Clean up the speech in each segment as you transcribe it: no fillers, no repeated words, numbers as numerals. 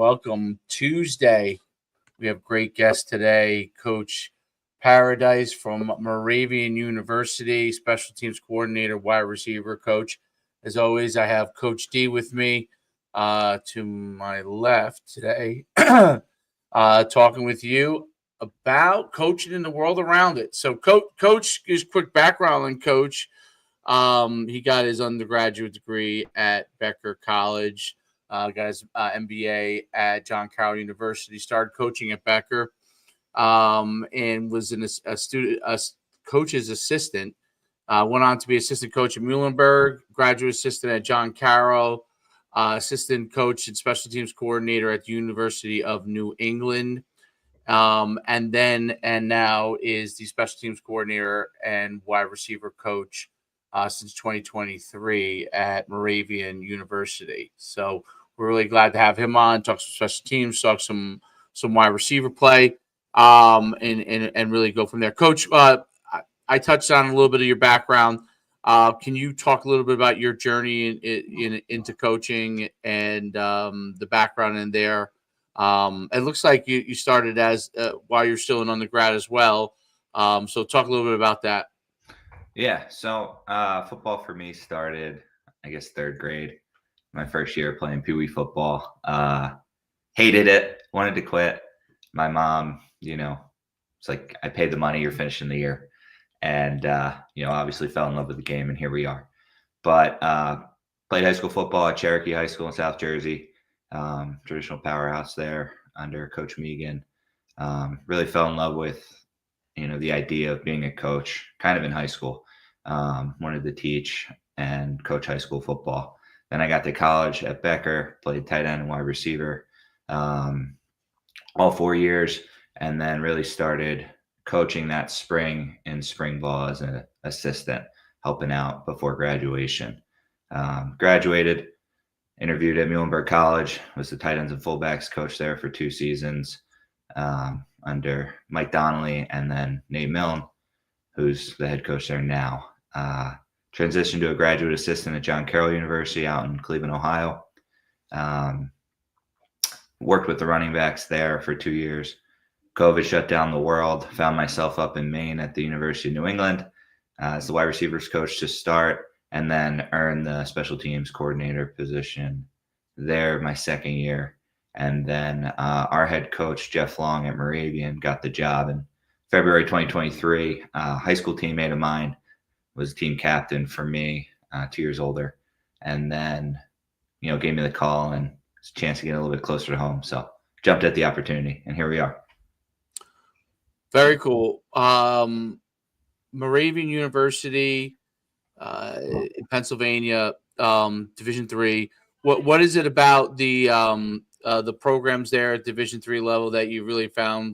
welcome. Tuesday, we have great guest today, Coach Paradise from Moravian University, special teams coordinator, wide receiver coach. As always, I have Coach D with me to my left today, talking with you about coaching in the world around it. So, Coach, just quick background on Coach. He got his undergraduate degree at Becker College, got his MBA at John Carroll University, started coaching at Becker, and was a coach's assistant. Went on to be assistant coach at Muhlenberg, graduate assistant at John Carroll, assistant coach and special teams coordinator at the University of New England. And now is the special teams coordinator and wide receiver coach since 2023 at Moravian University. So we're really glad to have him on, talk some special teams, talk some wide receiver play, and really go from there. Coach, I touched on a little bit of your background. Can you talk a little bit about your journey into coaching and the background in there? It looks like you started as while you're still an undergrad as well. So talk a little bit about that. Yeah, so football for me started, I guess, third grade. My first year playing Pee Wee football. Hated it, wanted to quit. My mom, it's like, I paid the money, you're finishing the year. And, obviously fell in love with the game, and here we are. But played high school football at Cherokee High School in South Jersey, traditional powerhouse there under Coach Megan. Really fell in love with the idea of being a coach kind of in high school. Wanted to teach and coach high school football. Then I got to college at Becker, played tight end and wide receiver all 4 years, and then really started coaching that spring in spring ball as an assistant, helping out before graduation. Graduated, interviewed at Muhlenberg College, was the tight ends and fullbacks coach there for 2 seasons. Under Mike Donnelly and then Nate Milne, who's the head coach there now. Transitioned to a graduate assistant at John Carroll University out in Cleveland, Ohio. Worked with the running backs there for 2 years. COVID shut down the world. Found myself up in Maine at the University of New England as the wide receivers coach to start, and then earned the special teams coordinator position there my second year. And then our head coach, Jeff Long at Moravian, got the job in February 2023. High school teammate of mine, was team captain for me, 2 years older. And then, gave me the call and a chance to get a little bit closer to home. So jumped at the opportunity, and here we are. Very cool. Moravian University in Pennsylvania, Division III. What is it about the programs there at Division III level that you really found,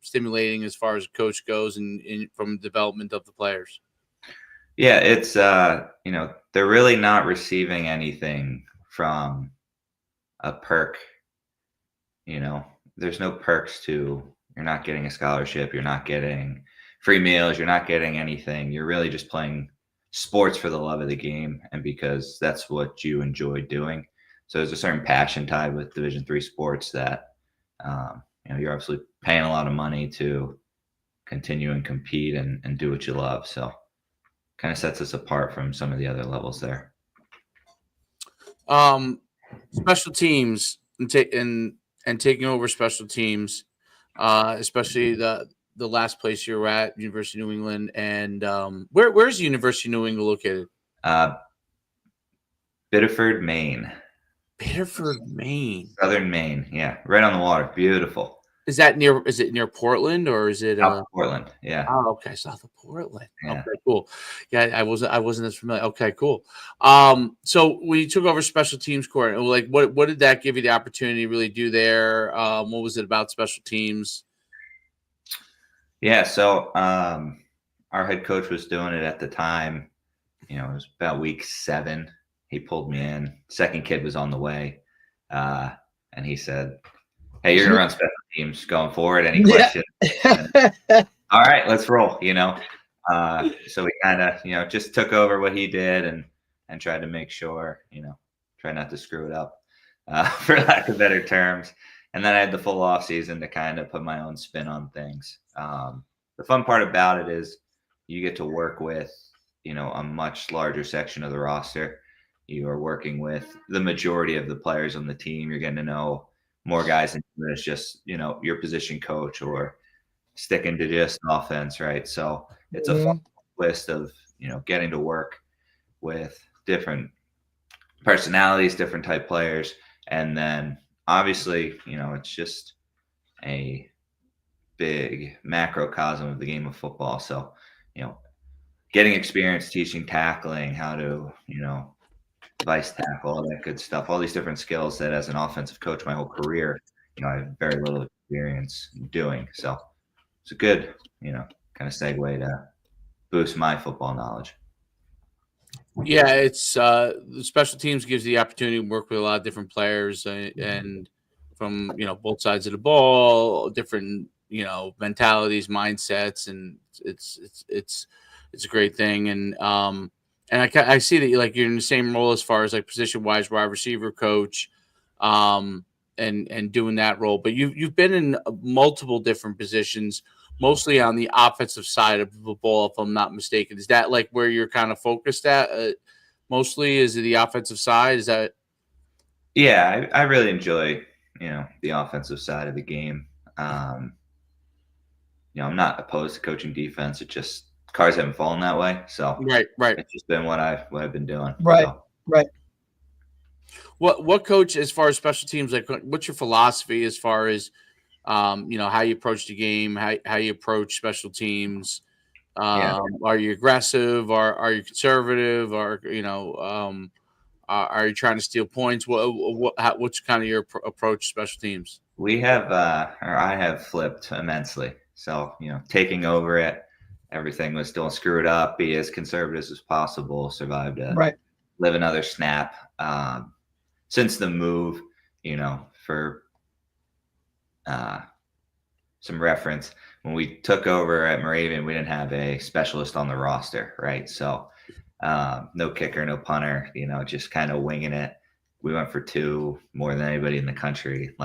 stimulating as far as coach goes and from development of the players? Yeah, it's, they're really not receiving anything from a perk. There's no perks to, you're not getting a scholarship, you're not getting free meals, you're not getting anything. You're really just playing sports for the love of the game and because that's what you enjoy doing. So there's a certain passion tied with Division III sports that, you're obviously paying a lot of money to continue and compete and do what you love. So kind of sets us apart from some of the other levels there. Special teams and taking over special teams, especially the last place you were at, University of New England. And where's the University of New England located? Biddeford, Maine. Biddeford, Maine. Southern Maine, yeah, right on the water. Beautiful. Is it near Portland or is it South of Portland? Yeah. Oh, okay, south of Portland. Yeah. Okay, cool. Yeah, I wasn't as familiar. Okay, cool. So when you took over special teams coordinator, like what did that give you the opportunity to really do there? What was it about special teams? Yeah, so our head coach was doing it at the time. It was about week 7. He pulled me in. Second kid was on the way. And he said, "Hey, you're going to run special teams going forward. Any questions?" All right, let's roll, So we kind of, just took over what he did and tried to make sure, try not to screw it up. for lack of better terms. And then I had the full off season to kind of put my own spin on things. The fun part about it is you get to work with, a much larger section of the roster. You are working with the majority of the players on the team. You're getting to know more guys than it's just, your position coach or sticking to just offense, right? So it's a fun list of, getting to work with different personalities, different type players. And then obviously, it's just a big macrocosm of the game of football. So, getting experience teaching tackling, how to, vice tackle, all that good stuff, all these different skills that as an offensive coach my whole career, I have very little experience doing. So it's a good, kind of segue to boost my football knowledge. Yeah, it's the special teams gives you the opportunity to work with a lot of different players and from both sides of the ball, different mentalities, mindsets, and it's a great thing. And I see that you're in the same role as far as like position wise, wide receiver coach, and doing that role. But you've been in multiple different positions, mostly on the offensive side of the ball, if I'm not mistaken. Is that like where you're kind of focused at? Mostly, is it the offensive side? Is that? Yeah, I really enjoy, the offensive side of the game. I'm not opposed to coaching defense. It just cars haven't fallen that way. So Right. it's just been what I've been doing. Right. So. Right. What coach, as far as special teams, like what's your philosophy as far as how you approach the game, how you approach special teams? Are you aggressive? Are you conservative? Are you trying to steal points? What's kind of your approach to special teams? We have, or I have flipped immensely. So, taking over it, everything was don't screw it up, be as conservative as possible, survive to live another snap. Since the move, for some reference, when we took over at Moravian, we didn't have a specialist on the roster, right? So no kicker, no punter, just kind of winging it. We went for 2 more than anybody in the country.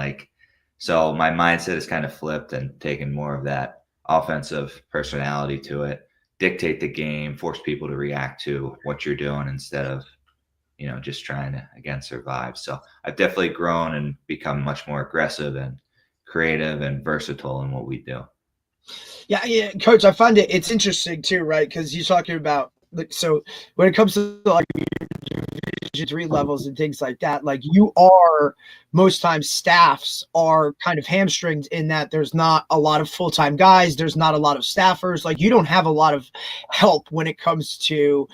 So my mindset is kind of flipped and taken more of that offensive personality to it, dictate the game, force people to react to what you're doing instead of, just trying to, again, survive. So I've definitely grown and become much more aggressive and creative and versatile in what we do. Yeah, Coach, I find it's interesting too, right? Because you're talking about, so when it comes to like Division 3 levels and things like that, like most times staffs are kind of hamstringed in that there's not a lot of full-time guys, there's not a lot of staffers, like you don't have a lot of help when it comes to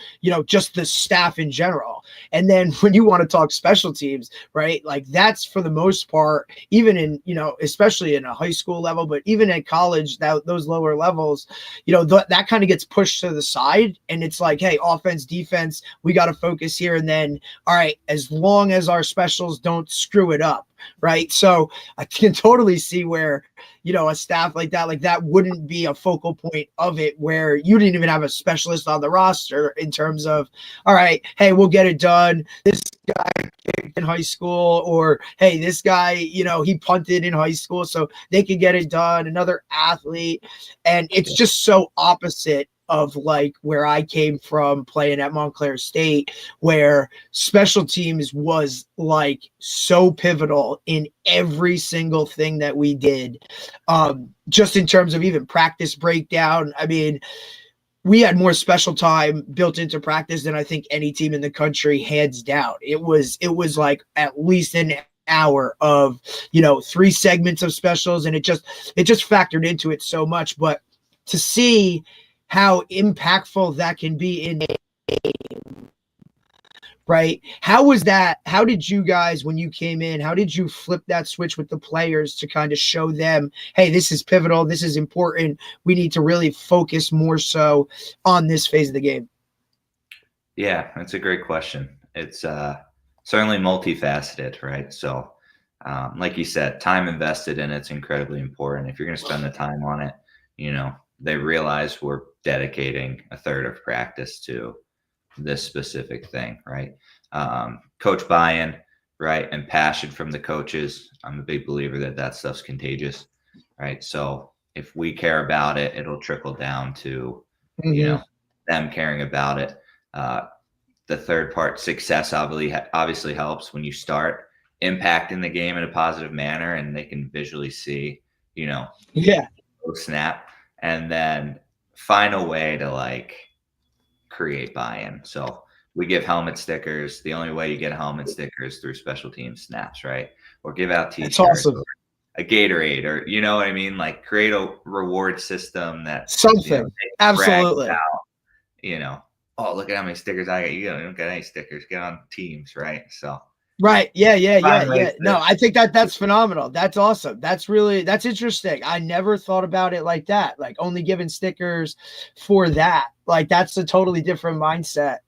just the staff in general. And then when you want to talk special teams, right, like that's for the most part, even in especially in a high school level, but even at college, those lower levels, that kind of gets pushed to the side, and it's like, hey, offense, defense, we got to focus here. And then, all right, as long as our specials don't screw it up, right? So I can totally see where, a staff like that wouldn't be a focal point of it, where you didn't even have a specialist on the roster in terms of, all right, hey, we'll get it done. This guy kicked in high school, or hey, this guy, he punted in high school, so they could get it done. Another athlete. And it's just so opposite of like where I came from playing at Montclair State, where special teams was like so pivotal in every single thing that we did. Just in terms of even practice breakdown. I mean, we had more special time built into practice than I think any team in the country, hands down. It was like at least an hour of, 3 segments of specials, and it just factored into it so much. But to see how impactful that can be in a game, right? How was that? How did you guys, when you came in, how did you flip that switch with the players to kind of show them, hey, this is pivotal, this is important, we need to really focus more so on this phase of the game? Yeah, that's a great question. It's certainly multifaceted, right? So like you said, time invested in it's incredibly important. If you're going to spend the time on it, they realize we're dedicating a third of practice to this specific thing, right? Coach buy-in, right, and passion from the coaches. I'm a big believer that that stuff's contagious, right? So if we care about it, it'll trickle down to, you know, them caring about it. The third part, success obviously helps when you start impacting the game in a positive manner and they can visually see, you know, snap, and then find a way to like create buy-in. So we give helmet stickers. The only way you get a helmet sticker is through special team snaps, right? Or give out t-shirts, awesome. or a Gatorade, or you know what I mean? Like create a reward system that something, absolutely. Out, you know, oh, look at how many stickers I got. You don't get any stickers. Get on teams, right? So right. Yeah. No, I think that's phenomenal. That's awesome. That's interesting. I never thought about it like that. Like only giving stickers for that. Like that's a totally different mindset.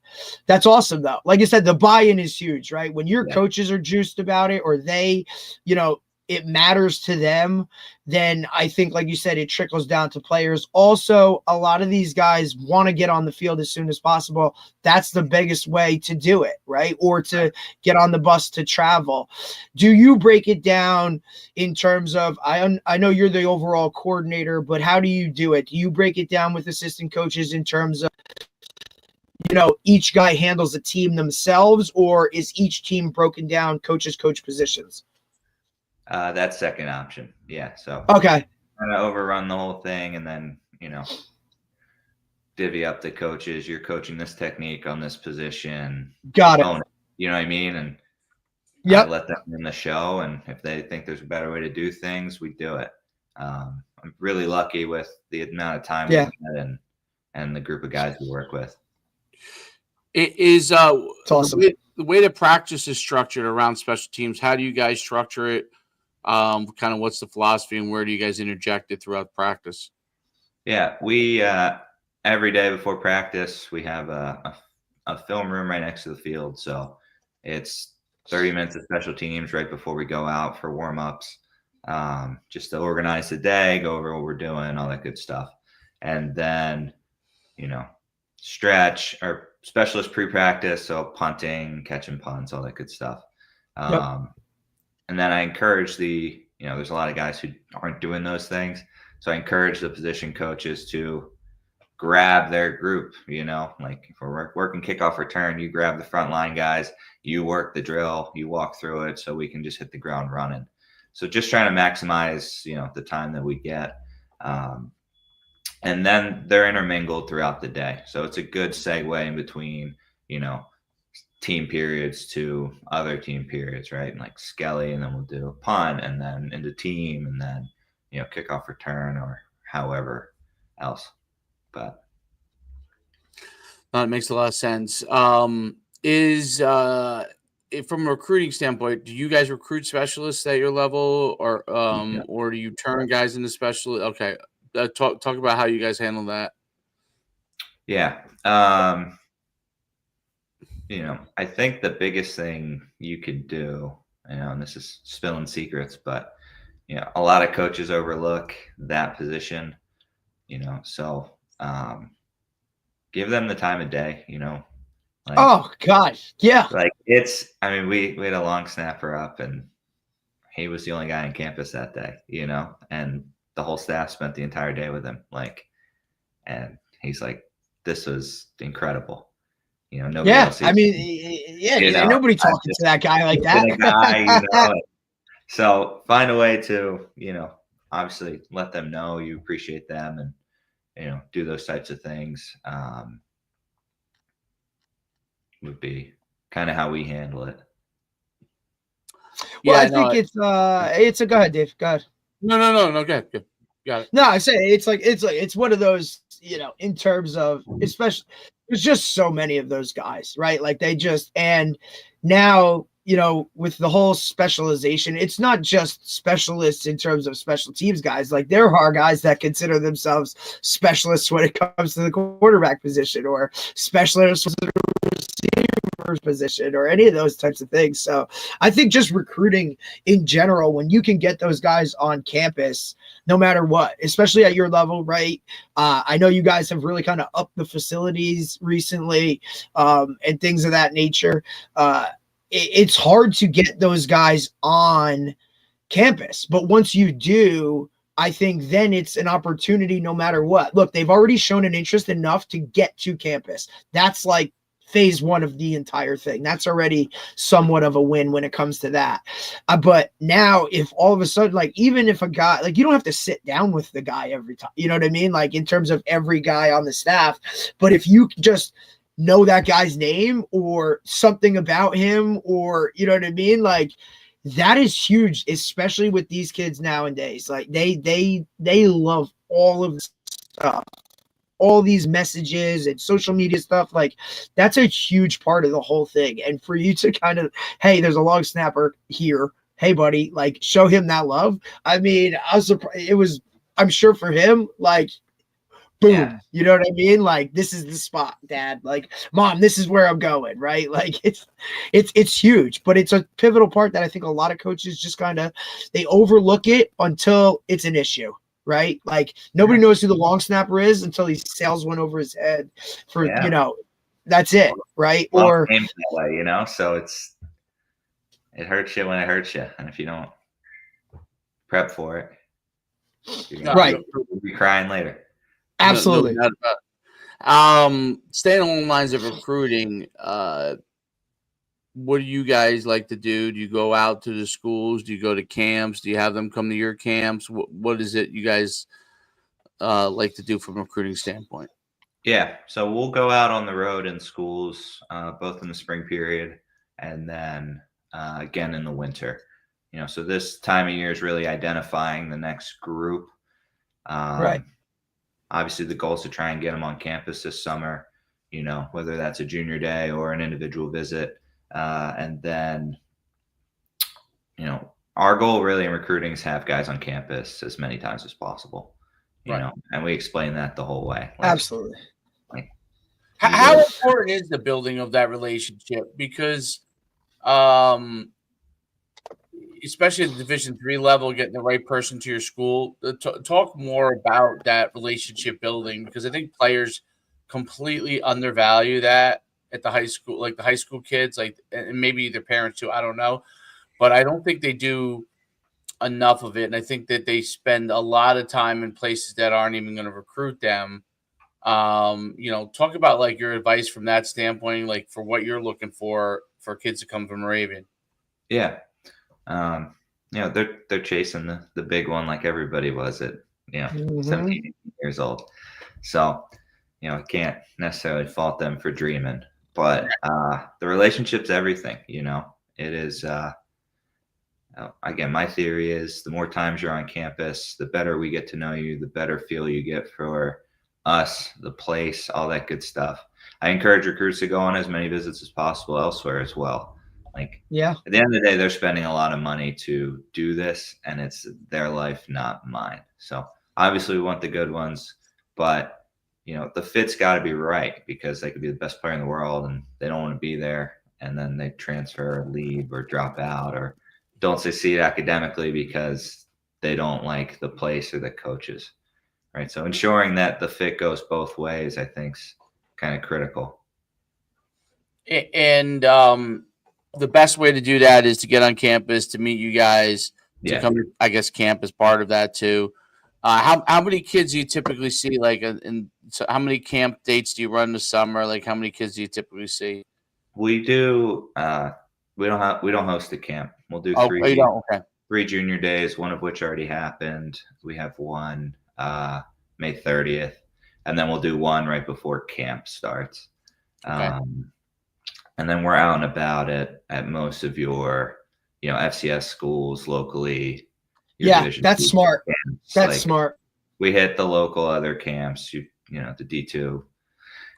That's awesome though. Like I said, the buy-in is huge, right? When your coaches are juiced about it, or they, you know, it matters to them, then I think, like you said, it trickles down to players. Also, a lot of these guys want to get on the field as soon as possible. That's the biggest way to do it, right? Or to get on the bus to travel. Do you break it down in terms of, I know you're the overall coordinator, but how do you do it? Do you break it down with assistant coaches in terms of, you know, each guy handles a team themselves, or is each team broken down coach positions? That second option. Yeah. So okay. Kind of overrun the whole thing and then, you know, divvy up the coaches. You're coaching this technique on this position. Got it. You know what I mean? And let them in the show. And if they think there's a better way to do things, we do it. I'm really lucky with the amount of time we had and the group of guys we work with. It is it's awesome. The way the practice is structured around special teams. How do you guys structure it? Kind of what's the philosophy and where do you guys interject it throughout practice? Yeah, we every day before practice we have a film room right next to the field. So it's 30 minutes of special teams right before we go out for warm-ups, just to organize the day, go over what we're doing, all that good stuff. And then, you know, stretch or specialist pre-practice, so punting, catching punts, all that good stuff. And then I encourage there's a lot of guys who aren't doing those things. So I encourage the position coaches to grab their group, you know, like if we're working kickoff return, you grab the front line guys, you work the drill, you walk through it so we can just hit the ground running. So just trying to maximize, you know, the time that we get. And then they're intermingled throughout the day. So it's a good segue in between, you know, team periods to other team periods, right? And like Skelly, and then we'll do punt and then into team and then, you know, kickoff return or however else. But it makes a lot of sense. From a recruiting standpoint, do you guys recruit specialists at your level or do you turn guys into specialists? Okay. Talk about how you guys handle that. Yeah. You know, I think the biggest thing you could do, you know, and this is spilling secrets, but, you know, a lot of coaches overlook that position, you know, so give them the time of day, you know. Like, oh, gosh. Yeah. Like we had a long snapper up and he was the only guy on campus that day, you know, and the whole staff spent the entire day with him. Like, and he's like, this was incredible. You know, nobody else. I mean, nobody talking to that guy like that. Guy, you know, so find a way to, you know, obviously let them know you appreciate them and, you know, do those types of things. Would be kind of how we handle it. Well, I think it's a go ahead, Dave. Go ahead. No. Good. Got it. No, I say it's one of those, you know, in terms of, especially there's just so many of those guys, right? Like and now, you know, with the whole specialization, it's not just specialists in terms of special teams guys. Like there are guys that consider themselves specialists when it comes to the quarterback position or specialists in the receiver position or any of those types of things. So I think just recruiting in general, when you can get those guys on campus, no matter what, especially at your level, right? I know you guys have really kind of upped the facilities recently and things of that nature. it's hard to get those guys on campus. But once you do, I think then it's an opportunity no matter what. Look, they've already shown an interest enough to get to campus. That's like phase one of the entire thing. That's already somewhat of a win when it comes to that. But now if all of a sudden, like, even if a guy, like, you don't have to sit down with the guy every time, you know what I mean? Like, in terms of every guy on the staff, but if you just know that guy's name or something about him, or, you know what I mean? Like, that is huge, especially with these kids nowadays. Like, they love all of this stuff, all these messages and social media stuff. Like, that's a huge part of the whole thing. And for you to kind of, hey, there's a long snapper here, hey buddy, like, show him that love. I mean, I was surprised. It was, I'm sure for him, like, boom, Yeah. you know what I mean? Like, this is the spot, Dad. Like, Mom, this is where I'm going, right? Like, it's huge, but it's a pivotal part that I think a lot of coaches just kind of, they overlook it until it's an issue, right? Like, nobody knows who the long snapper is until he sails one over his head for, Yeah. you know, that's it, right? Long Or game that way, you know. So it hurts you when it hurts you, and if you don't prep for it, right, you'll be crying later. absolutely. No doubt about it. Staying along the lines of recruiting, what do you guys like to do? Do you go out to the schools? Do you go to camps? Do you have them come to your camps? What is it you guys like to do from a recruiting standpoint? Yeah, so we'll go out on the road in schools, both in the spring period and then again in the winter. You know, so this time of year is really identifying the next group. Right. Obviously, the goal is to try and get them on campus this summer, you know, whether that's a junior day or an individual visit. And then, you know, our goal really in recruiting is have guys on campus as many times as possible, you Right. know, and we explain that the whole way. Like, Absolutely. like, How important is the building of that relationship? Because, especially at the Division III level, getting the right person to your school. Talk more about that relationship building, because I think players completely undervalue that at the high school, like the high school kids, like, and maybe their parents too. I don't know, but I don't think they do enough of it, and I think that they spend a lot of time in places that aren't even going to recruit them. You know, talk about like your advice from that standpoint, like for what you're looking for kids to come from Moravian. Yeah. You know, they're chasing the big one like everybody was at, you know, 17 18 years old. So, you know, I can't necessarily fault them for dreaming, but the relationship's everything, you know. It is again, my theory is the more times you're on campus, the better we get to know you, the better feel you get for us, the place, all that good stuff. I encourage recruits to go on as many visits as possible elsewhere as well. Like, Yeah. at the end of the day, they're spending a lot of money to do this, and it's their life, not mine. So obviously we want the good ones, but you know, the fit's got to be right, because they could be the best player in the world and they don't want to be there, and then they transfer or leave or drop out or don't succeed academically because they don't like the place or the coaches, right? So ensuring that the fit goes both ways, I think, is kind of critical. And the best way to do that is to get on campus, to meet you guys, to come to, I guess, camp is part of that too. How many kids do you typically see? Like, so how many camp dates do you run this summer? Like, how many kids do you typically see? We do. We don't host a camp. We'll do Oh, you don't? Okay. 3 junior days, one of which already happened. We have one May 30th, and then we'll do one right before camp starts. Okay. And then we're out and about at most of your, you know, FCS schools locally. Yeah, that's smart. Camps. That's like, smart. We hit the local other camps. You know, the D2,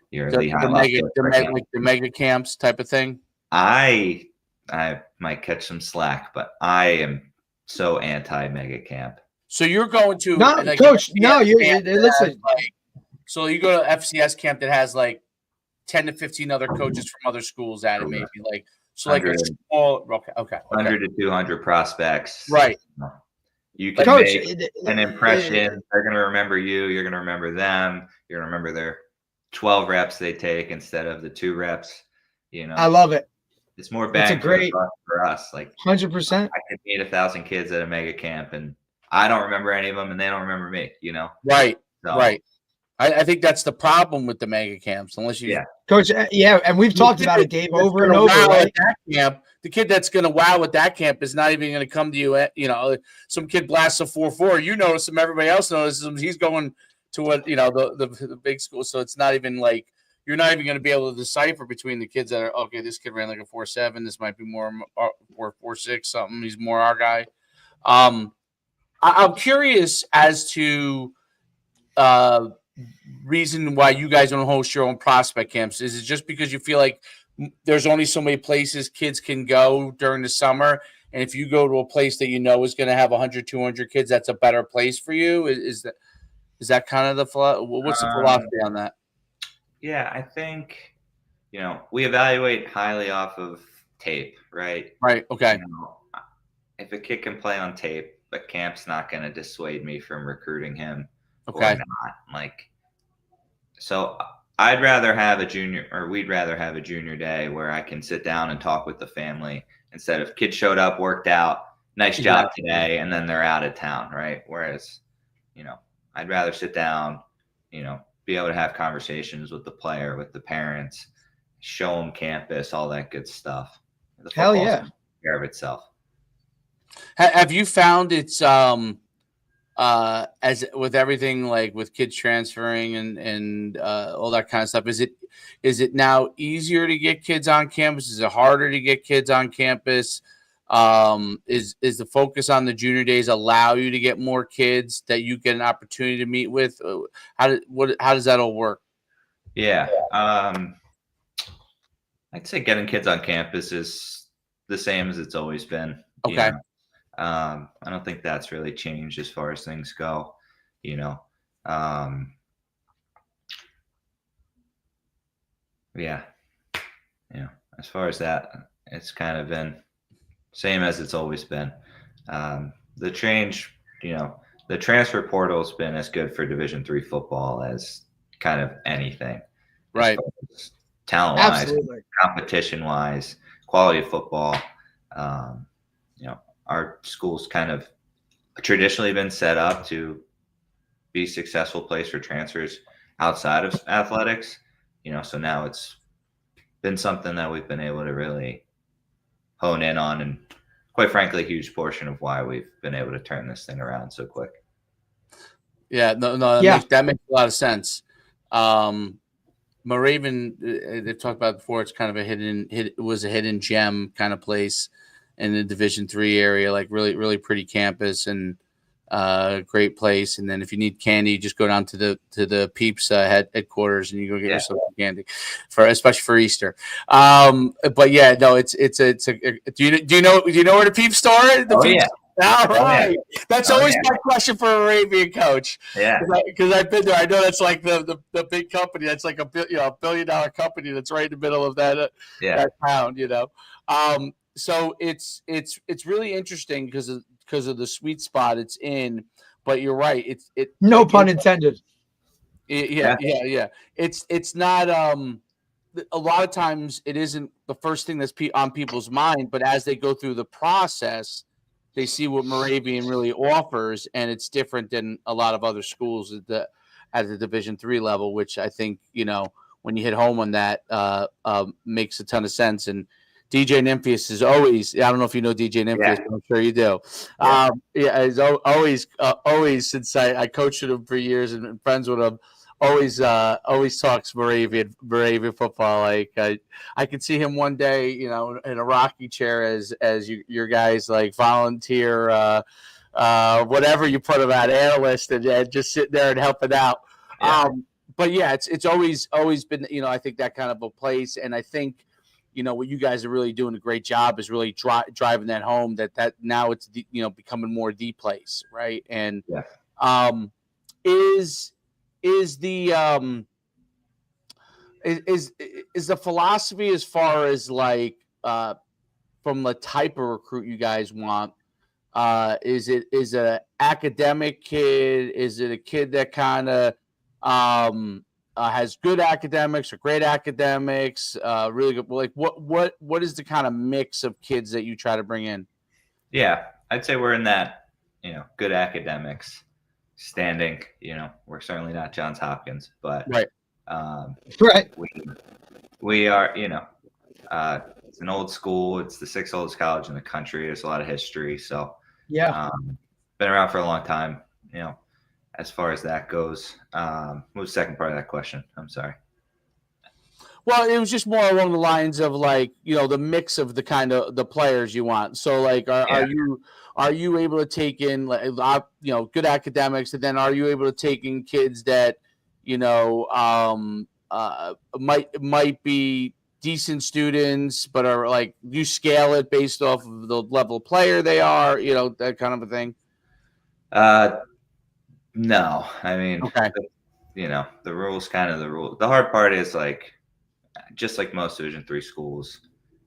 your Lehigh, the mega camps type of thing. I might catch some slack, but I am so anti mega camp. So you're going to Coach? No, you listen. So you go to FCS camp that has like 10 to 15 other coaches from other schools at it, maybe like so, like a small. Okay. 100 to 200 prospects. Right. You can make an impression. They're going to remember you. You're going to remember them. You're going to remember their 12 reps they take instead of the 2 reps. You know. I love it. it's more That's a bang for the great buck for us. Like 100%. I could meet 1,000 kids at a mega camp, and I don't remember any of them, and they don't remember me. Right. So, Right. I think that's the problem with the mega camps, unless you yeah, Coach. Yeah, and we've talked about it, Dave, over and over, right? At that camp, the kid that's going to wow at that camp is not even going to come to you. Some kid blasts a 4.4. You notice him. Everybody else notices him. He's going to the big school. So it's not even like you're not even going to be able to decipher between the kids that are okay. This kid ran like a 4.7. This might be more 4.6 something. He's more our guy. I'm curious as to reason why you guys don't host your own prospect camps. Is it just because you feel like there's only so many places kids can go during the summer, and if you go to a place that is going to have 100 200 kids, that's a better place for you? Is that kind of what's the philosophy on that? Yeah, I think we evaluate highly off of tape, right? Right. Okay. If a kid can play on tape, the camp's not going to dissuade me from recruiting him. Okay. Or not. So we'd rather have a junior day where I can sit down and talk with the family instead of kids showed up, worked out, nice job today, and then they're out of town, right? Whereas, I'd rather sit down, be able to have conversations with the player, with the parents, show them campus, all that good stuff. Hell yeah. Takes care of itself. Have you found it's as with everything, like with kids transferring and all that kind of stuff, is it now easier to get kids on campus? Is it harder to get kids on campus? Is the focus on the junior days allow you to get more kids that you get an opportunity to meet with? How does that all work? Yeah. I'd say getting kids on campus is the same as it's always been. Okay. I don't think that's really changed as far as things go, Yeah. As far as that, it's kind of been same as it's always been. The transfer portal's been as good for Division III football as kind of anything. Right. Talent-wise, competition-wise, quality of football. Our school's kind of traditionally been set up to be a successful place for transfers outside of athletics, so now it's been something that we've been able to really hone in on, and quite frankly, a huge portion of why we've been able to turn this thing around so quick. Yeah, that makes a lot of sense. Moravian, they've talked about it before. It's kind of it was a hidden gem kind of place in the Division III area, like really, really pretty campus and great place. And then if you need candy, you just go down to the Peeps headquarters and you go get yourself some candy especially for Easter. But yeah, no, it's do you know where the Peeps store is? The Peeps? Yeah. All right. That's always my question for a Moravian coach. Yeah. Because I've been there. I know that's like the big company. That's like a $1 billion company that's right in the middle of that town. So it's really interesting because of the sweet spot it's in. But you're right. No pun intended. Yeah. It's not. A lot of times it isn't the first thing that's on people's mind, but as they go through the process, they see what Moravian really offers, and it's different than a lot of other schools at the Division III level, which I think, when you hit home on that, makes a ton of sense. And DJ Nymphius is always, I don't know if you know DJ Nymphius, but I'm sure you do. He's always since I coached him for years and been friends with him, always talks Moravian football. Like I could see him one day, in a rocking chair as your guys like volunteer, whatever you put him at, analyst, and just sitting there and helping out. Yeah. But yeah, it's always been, I think that kind of a place, and I think, what you guys are really doing a great job is really driving that home. That now it's becoming more the place, right? And is the philosophy as far as like from the type of recruit you guys want? Is it an academic kid? Is it a kid that kind of has good academics or great academics, really good? Like what is the kind of mix of kids that you try to bring in? Yeah, I'd say we're in that, good academics standing. We're certainly not Johns Hopkins, but Right. Right. we are, it's an old school. It's the 6th oldest college in the country. There's a lot of history. So Yeah. been around for a long time, as far as that goes. What was the second part of that question? I'm sorry. Well, it was just more along the lines of like, the mix of the kind of the players you want. So like, are you able to take in like, good academics, and then are you able to take in kids that, might be decent students, but are like, you scale it based off of the level of player they are, that kind of a thing? No, I mean, Okay. the rules kind of the rule. The hard part is like, just like most Division III schools,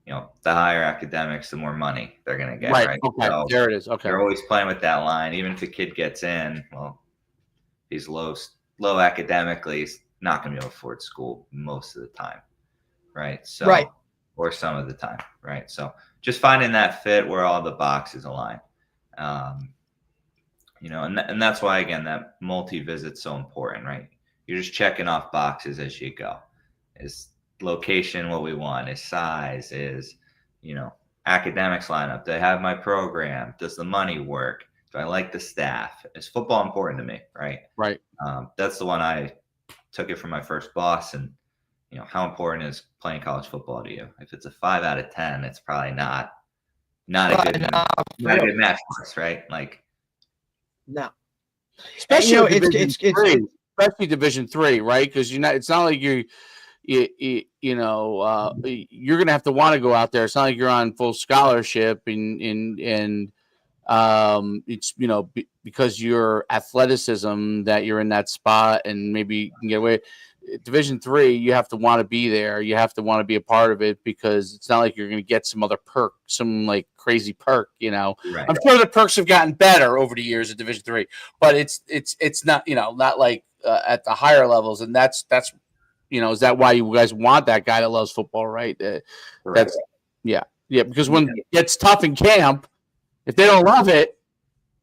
the higher academics, the more money they're going to get. Right. Okay. So there it is. Okay. you're always playing with that line. Even if a kid gets in, well, he's low academically, he's not going to be able to afford school most of the time. Right. So, right. Or some of the time. Right. So just finding that fit where all the boxes align. And that's why, again, that multi-visit's so important, right? You're just checking off boxes as you go. Is location what we want? Is size? Is, academics lineup? Do I have my program? Does the money work? Do I like the staff? Is football important to me, right? Right. That's the one I took it from my first boss. And, how important is playing college football to you? If it's a 5 out of 10, it's probably not a good match for us, right? Like, no. Especially it's especially Division III, right? Because it's not like you're gonna have to want to go out there. It's not like you're on full scholarship and it's because your athleticism that you're in that spot and maybe you can get away. Division III, you have to want to be there. You have to want to be a part of it because it's not like you're going to get some other perk, some like crazy perk. Right. I'm sure the perks have gotten better over the years at Division III, but it's not not like at the higher levels. And that's is that why you guys want that guy that loves football, right? That's because when it gets tough in camp, if they don't love it,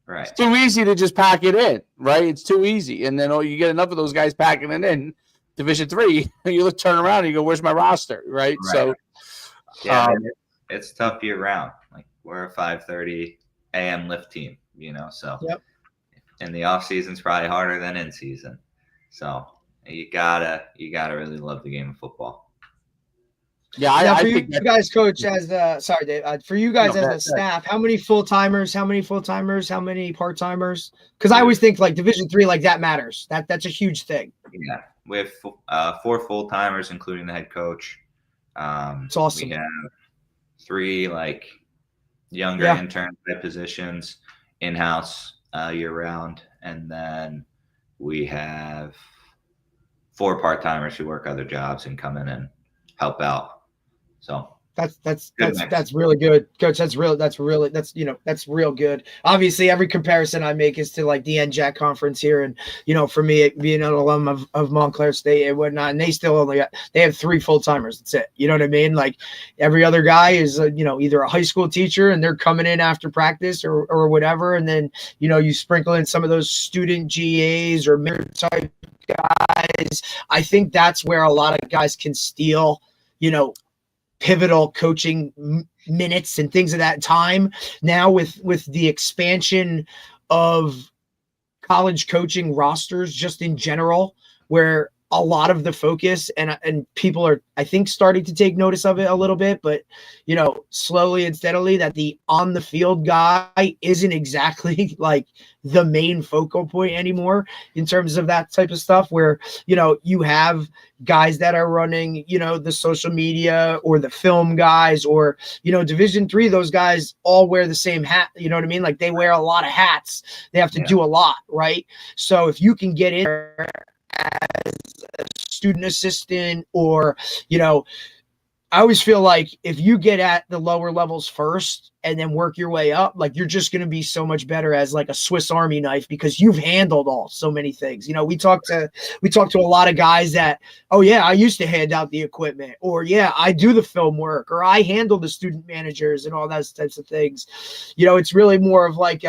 right, it's too easy to just pack it in, right? It's too easy, and then you get enough of those guys packing it in. Division III, you turn around and you go, "Where's my roster?" Right? So, it's tough year round. Like we're a 5:30 a.m. lift team, So, and the off season's probably harder than in season. So you gotta really love the game of football. Yeah, I think you guys, coach, as sorry, Dave. For you guys as a staff, how many full timers? How many part timers? Because I always think like Division III, like that matters. That's a huge thing. Yeah, we have 4 full timers, including the head coach. It's awesome. We have 3 like younger intern type positions in house year round, and then we have 4 part timers who work other jobs and come in and help out. So that's really good, coach. That's real good. Obviously, every comparison I make is to like the NJAC conference here, and for me, being an alum of Montclair State and whatnot, and they still they have 3 full timers. That's it. You know what I mean? Like every other guy is either a high school teacher and they're coming in after practice or whatever, and then you sprinkle in some of those student GAs or merit type guys. I think that's where a lot of guys can steal pivotal coaching minutes and things of that time. Now with the expansion of college coaching rosters just in general, where a lot of the focus and people are, I think, starting to take notice of it a little bit, but slowly and steadily, that the on the field guy isn't exactly like the main focal point anymore in terms of that type of stuff, where you have guys that are running the social media or the film guys, or Division III, those guys all wear the same hat. You know what I mean? Like they wear a lot of hats. They have to do a lot, right? So if you can get in there as a student assistant or I always feel like if you get at the lower levels first and then work your way up, like you're just going to be so much better as like a Swiss Army knife because you've handled so many things. You know, we talk to a lot of guys that, oh yeah, I used to hand out the equipment, or yeah, I do the film work, or I handle the student managers and all those types of things. You know, it's really more of like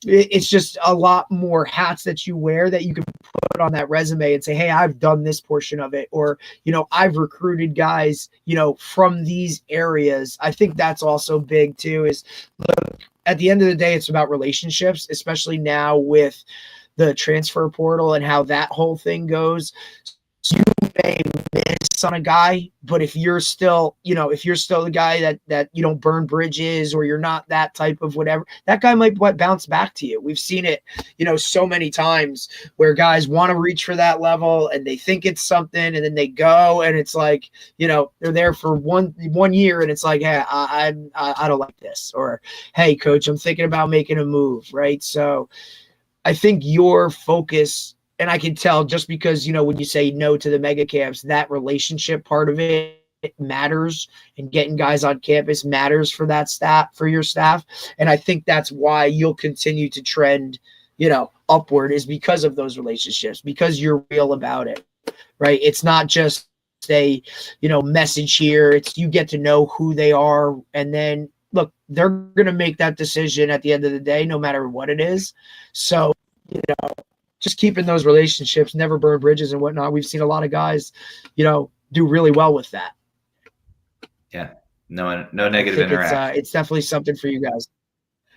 it's just a lot more hats that you wear that you can put on that resume and say, hey, I've done this portion of it, or, you know, I've recruited guys, you know, from these areas. I think that's also big too, is look, at the end of the day, it's about relationships, especially now with the transfer portal and how that whole thing goes. You may miss on a guy, but if you're still the guy that you don't burn bridges, or you're not that type of whatever, that guy might bounce back to you. We've seen it, you know, so many times where guys want to reach for that level and they think it's something, and then they go and it's like, you know, they're there for one year and it's like, hey, I don't like this, or hey, coach, I'm thinking about making a move, right? So I think your focus, and I can tell just because, you know, when you say no to the mega camps, that relationship part of it matters, and getting guys on campus matters for that staff, for your staff. And I think that's why you'll continue to trend, you know, upward, is because of those relationships, because you're real about it, right? It's not just a, you know, message here. It's you get to know who they are, and then look, they're going to make that decision at the end of the day, no matter what it is. So, you know, just keeping those relationships, never burn bridges and whatnot. We've seen a lot of guys, you know, do really well with that. Yeah. No negative interaction. It's definitely something for you guys.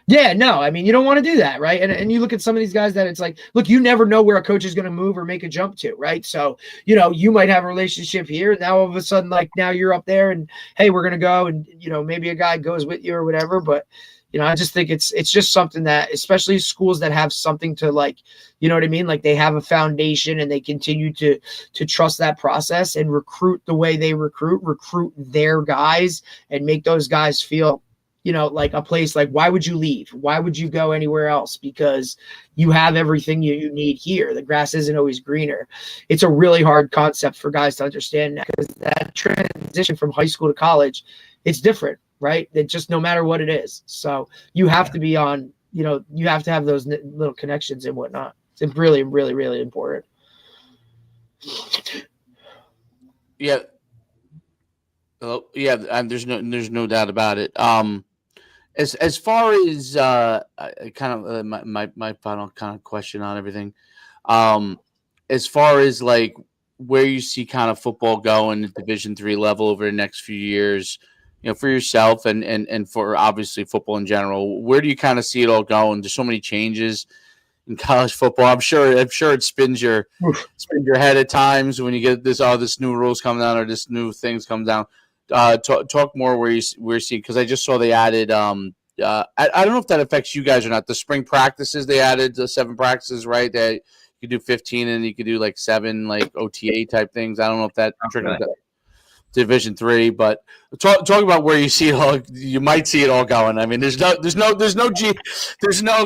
Yeah, no, I mean, you don't want to do that, right? And you look at some of these guys that it's like, look, you never know where a coach is going to move or make a jump to, right? So, you know, you might have a relationship here, and now all of a sudden, like, now you're up there and, hey, we're going to go, and, you know, maybe a guy goes with you or whatever. But, you know, I just think it's just something that, especially schools that have something to, like, you know what I mean? Like, they have a foundation and they continue to trust that process and recruit the way they recruit their guys, and make those guys feel, you know, like a place, like, why would you leave? Why would you go anywhere else? Because you have everything you need here. The grass isn't always greener. It's a really hard concept for guys to understand, because that transition from high school to college, it's different, right? It just, no matter what it is. So you have to be on, you know, you have to have those little connections and whatnot. It's really, really, really important. Yeah. Oh, yeah, and there's no doubt about it. As far as kind of my final kind of question on everything, as far as like where you see kind of football going at Division III level over the next few years, you know, for yourself and for obviously football in general, where do you kind of see it all going? There's so many changes in college football. I'm sure it spins your head at times when you get this new rules coming down, or this new things come down. Talk more where you're seeing, because I just saw they added I don't know if that affects you guys or not. The spring practices, they added the 7 practices, right? That you could do 15 and you could do like 7 like OTA type things. I don't know if that triggers that Division III, but talk about where you see it all. You might see it all going. I mean, there's no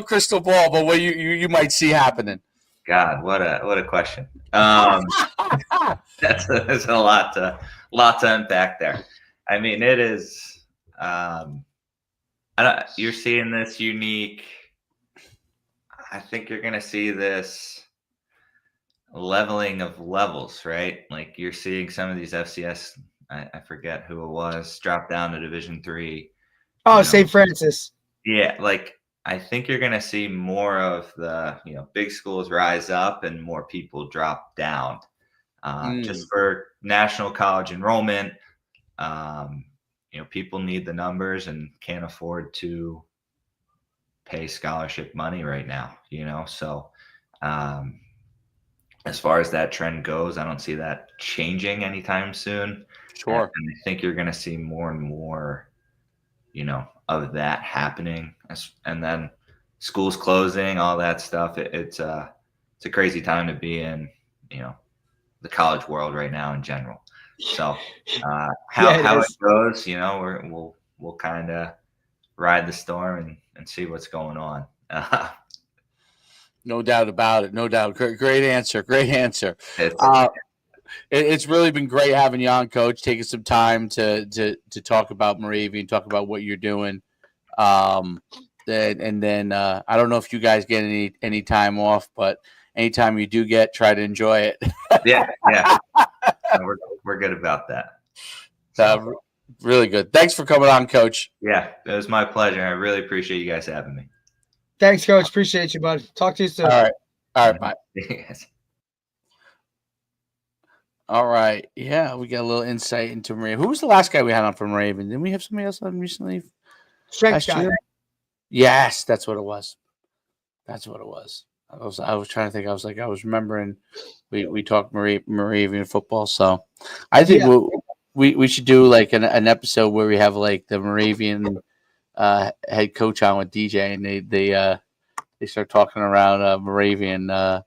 crystal ball, but what you might see happening. God, what a question. That's a lot to unpack there. I mean, it is. You're seeing this unique. I think you're going to see this leveling of levels, right? Like, you're seeing some of these FCS. I forget who it was, drop down to Division III. Oh, St. Francis. Yeah, like, I think you're going to see more of the, you know, big schools rise up and more people drop down, just for national college enrollment. You know, people need the numbers and can't afford to pay scholarship money right now, you know? So, as far as that trend goes, I don't see that changing anytime soon. Sure. And I think you're going to see more and more, you know, of that happening. And then schools closing, all that stuff. It's a crazy time to be in, you know, the college world right now in general. So how it goes, you know, we'll kind of ride the storm and see what's going on. No doubt about it. No doubt. Great answer. it's really been great having you on, Coach. Taking some time to talk about Moravian, talk about what you're doing. And then I don't know if you guys get any time off, but anytime you do get, try to enjoy it. Yeah. No, we're good about that. Really good. Thanks for coming on, Coach. Yeah, it was my pleasure. I really appreciate you guys having me. Thanks, Coach. Appreciate you, bud. Talk to you soon. All right, bye. Yes. All right. Yeah, we got a little insight into Moravian. Who was the last guy we had on from Moravian? Didn't we have somebody else on recently? Strength guy. Yes, that's what it was. I was trying to think. I was remembering we talked Moravian football. So I think we should do like an episode where we have like the Moravian head coach on with DJ, and they start talking around Moravian and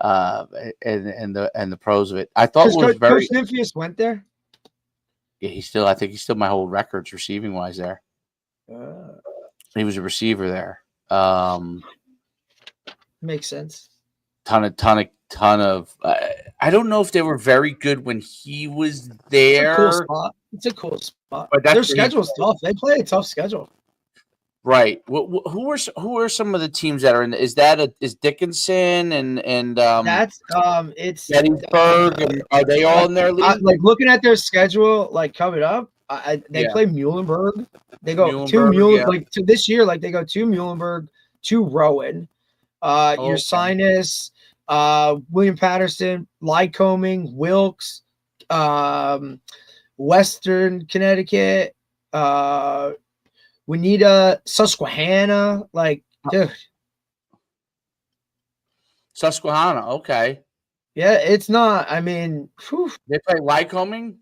the pros of it. I thought it was Coach Nymphius went there. Yeah, I think he's still my whole records receiving wise there. He was a receiver there. Makes sense. Ton of. I don't know if they were very good when he was there. It's a cool spot. But their schedule's tough. They play a tough schedule. Right. Who are some of the teams that are in? Is Dickinson and that's it's Gettysburg? And are they all in their league? Like looking at their schedule, like coming up, they play Muhlenberg. They go to Muhlenberg like to this year. Like they go to Muhlenberg, to Rowan, Ursinus, William Patterson, Lycoming, Wilkes, Western Connecticut, Wineta, Susquehanna. Like, dude. Susquehanna, okay. Yeah, it's not. I mean, they play Lycoming,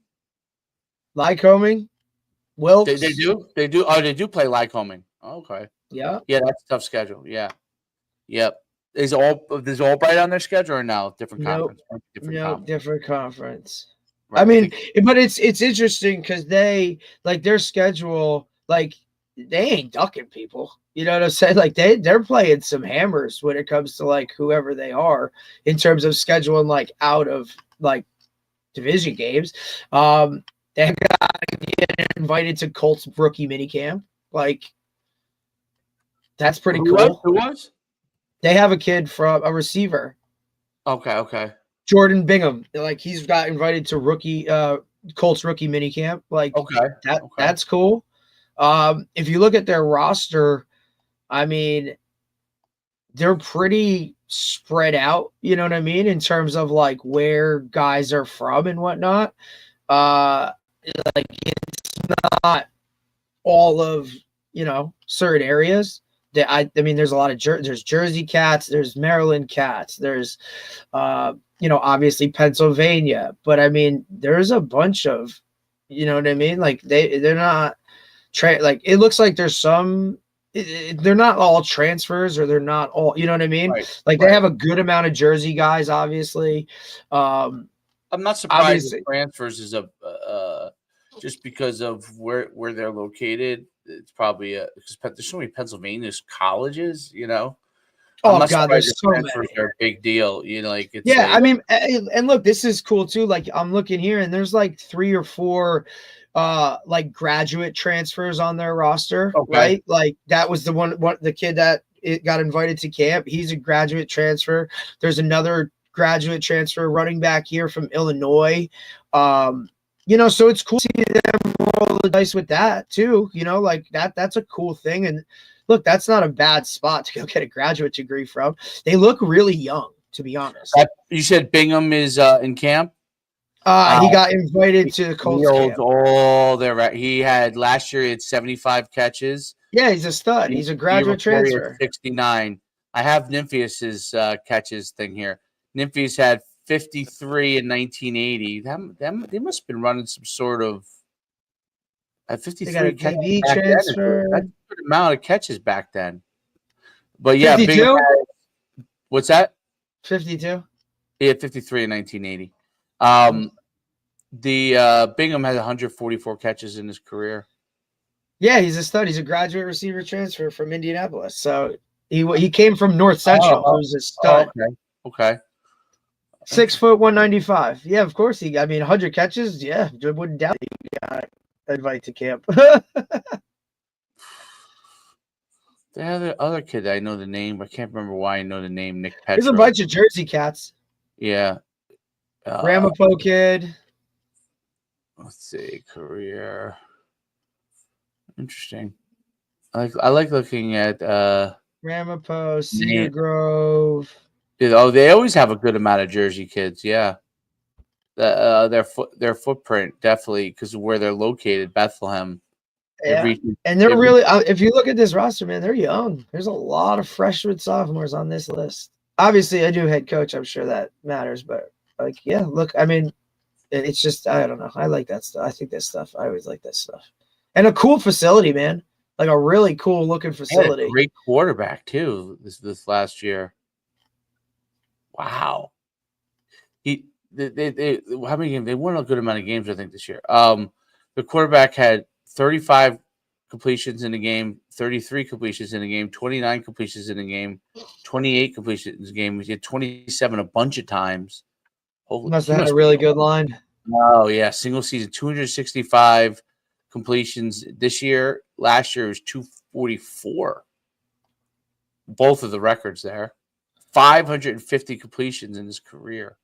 Wilkes. They do. Oh, they do play Lycoming. Okay. Yeah. Yeah, that's a tough schedule. Yeah. Yep. Is Albright on their schedule or no? Different conference. Different conference. Right. I mean, but it's interesting because they like their schedule. Like they ain't ducking people. You know what I'm saying? Like they're playing some hammers when it comes to like whoever they are in terms of scheduling like out of like division games. They got get invited to Colts rookie minicamp. Like that's pretty cool. Who was? They have a kid from a receiver. Okay. Jordan Bingham. Like he's got invited to Colts rookie minicamp. Like that's cool. If you look at their roster, I mean, they're pretty spread out, you know what I mean, in terms of like where guys are from and whatnot. Like it's not all of, certain areas. I mean, there's a lot of there's Jersey Cats, there's Maryland Cats, there's obviously Pennsylvania, but I mean, there's a bunch of, you know what I mean? Like they're not like it looks like there's some. They're not all transfers, or they're not all. You know what I mean? Right, like they have a good amount of Jersey guys, obviously. I'm not surprised the transfers is just because of where they're located. It's probably because there's so many Pennsylvania colleges. Oh God, there's so many. Are a big deal. I mean, and look, this is cool too. Like I'm looking here, and there's like 3 or 4 like graduate transfers on their roster, right? Like that was the kid that got invited to camp. He's a graduate transfer. There's another graduate transfer running back here from Illinois. So it's cool to see them roll the dice with that too. Like that's a cool thing. And look, that's not a bad spot to go get a graduate degree from. They look really young, to be honest. You said Bingham is in camp? He got invited to the Colts camp. He had last year. He had 75 catches. Yeah, he's a stud. He's a graduate transfer. 69. I have Nymphius's catches thing here. Nymphius had 53 in 1980. They must have been running some sort of 53 catches. Transfer. That's a good amount of catches back then. But yeah, 52? What's that? 52. He had 53 in 1980. Bingham had 144 catches in his career. Yeah, he's a stud. He's a graduate receiver transfer from Indianapolis. So he came from North Central. He was a stud. Okay. 6 foot 195. Yeah, of course 100 catches. Yeah, I wouldn't doubt he got invite to camp. The other kid, I know the name. I can't remember why I know the name. Nick There's a Petro. bunch of Jersey cats. Yeah. Ramapo kid. Let's see, career. Interesting. I like looking at Ramapo, Cedar name. Grove. They always have a good amount of Jersey kids. Yeah. Their footprint definitely, because of where they're located, Bethlehem. Yeah. And they're really, if you look at this roster, man, they're young. There's a lot of freshmen, sophomores on this list. Obviously, a new head coach, I'm sure that matters, but look, it's just, I don't know. I like that stuff. I think that stuff, I always like that stuff. And a cool facility, man. Like a really cool looking facility. Great quarterback too. This last year. Wow. They how many games? They won a good amount of games, I think, this year. The quarterback had 35 completions in the game, 33 completions in the game, 29 completions in the game, 28 completions in the game. He had 27 a bunch of times. Must have had a really good line. Oh, yeah. Single season, 265 completions this year. Last year was 244. Both of the records there. 550 completions in his career.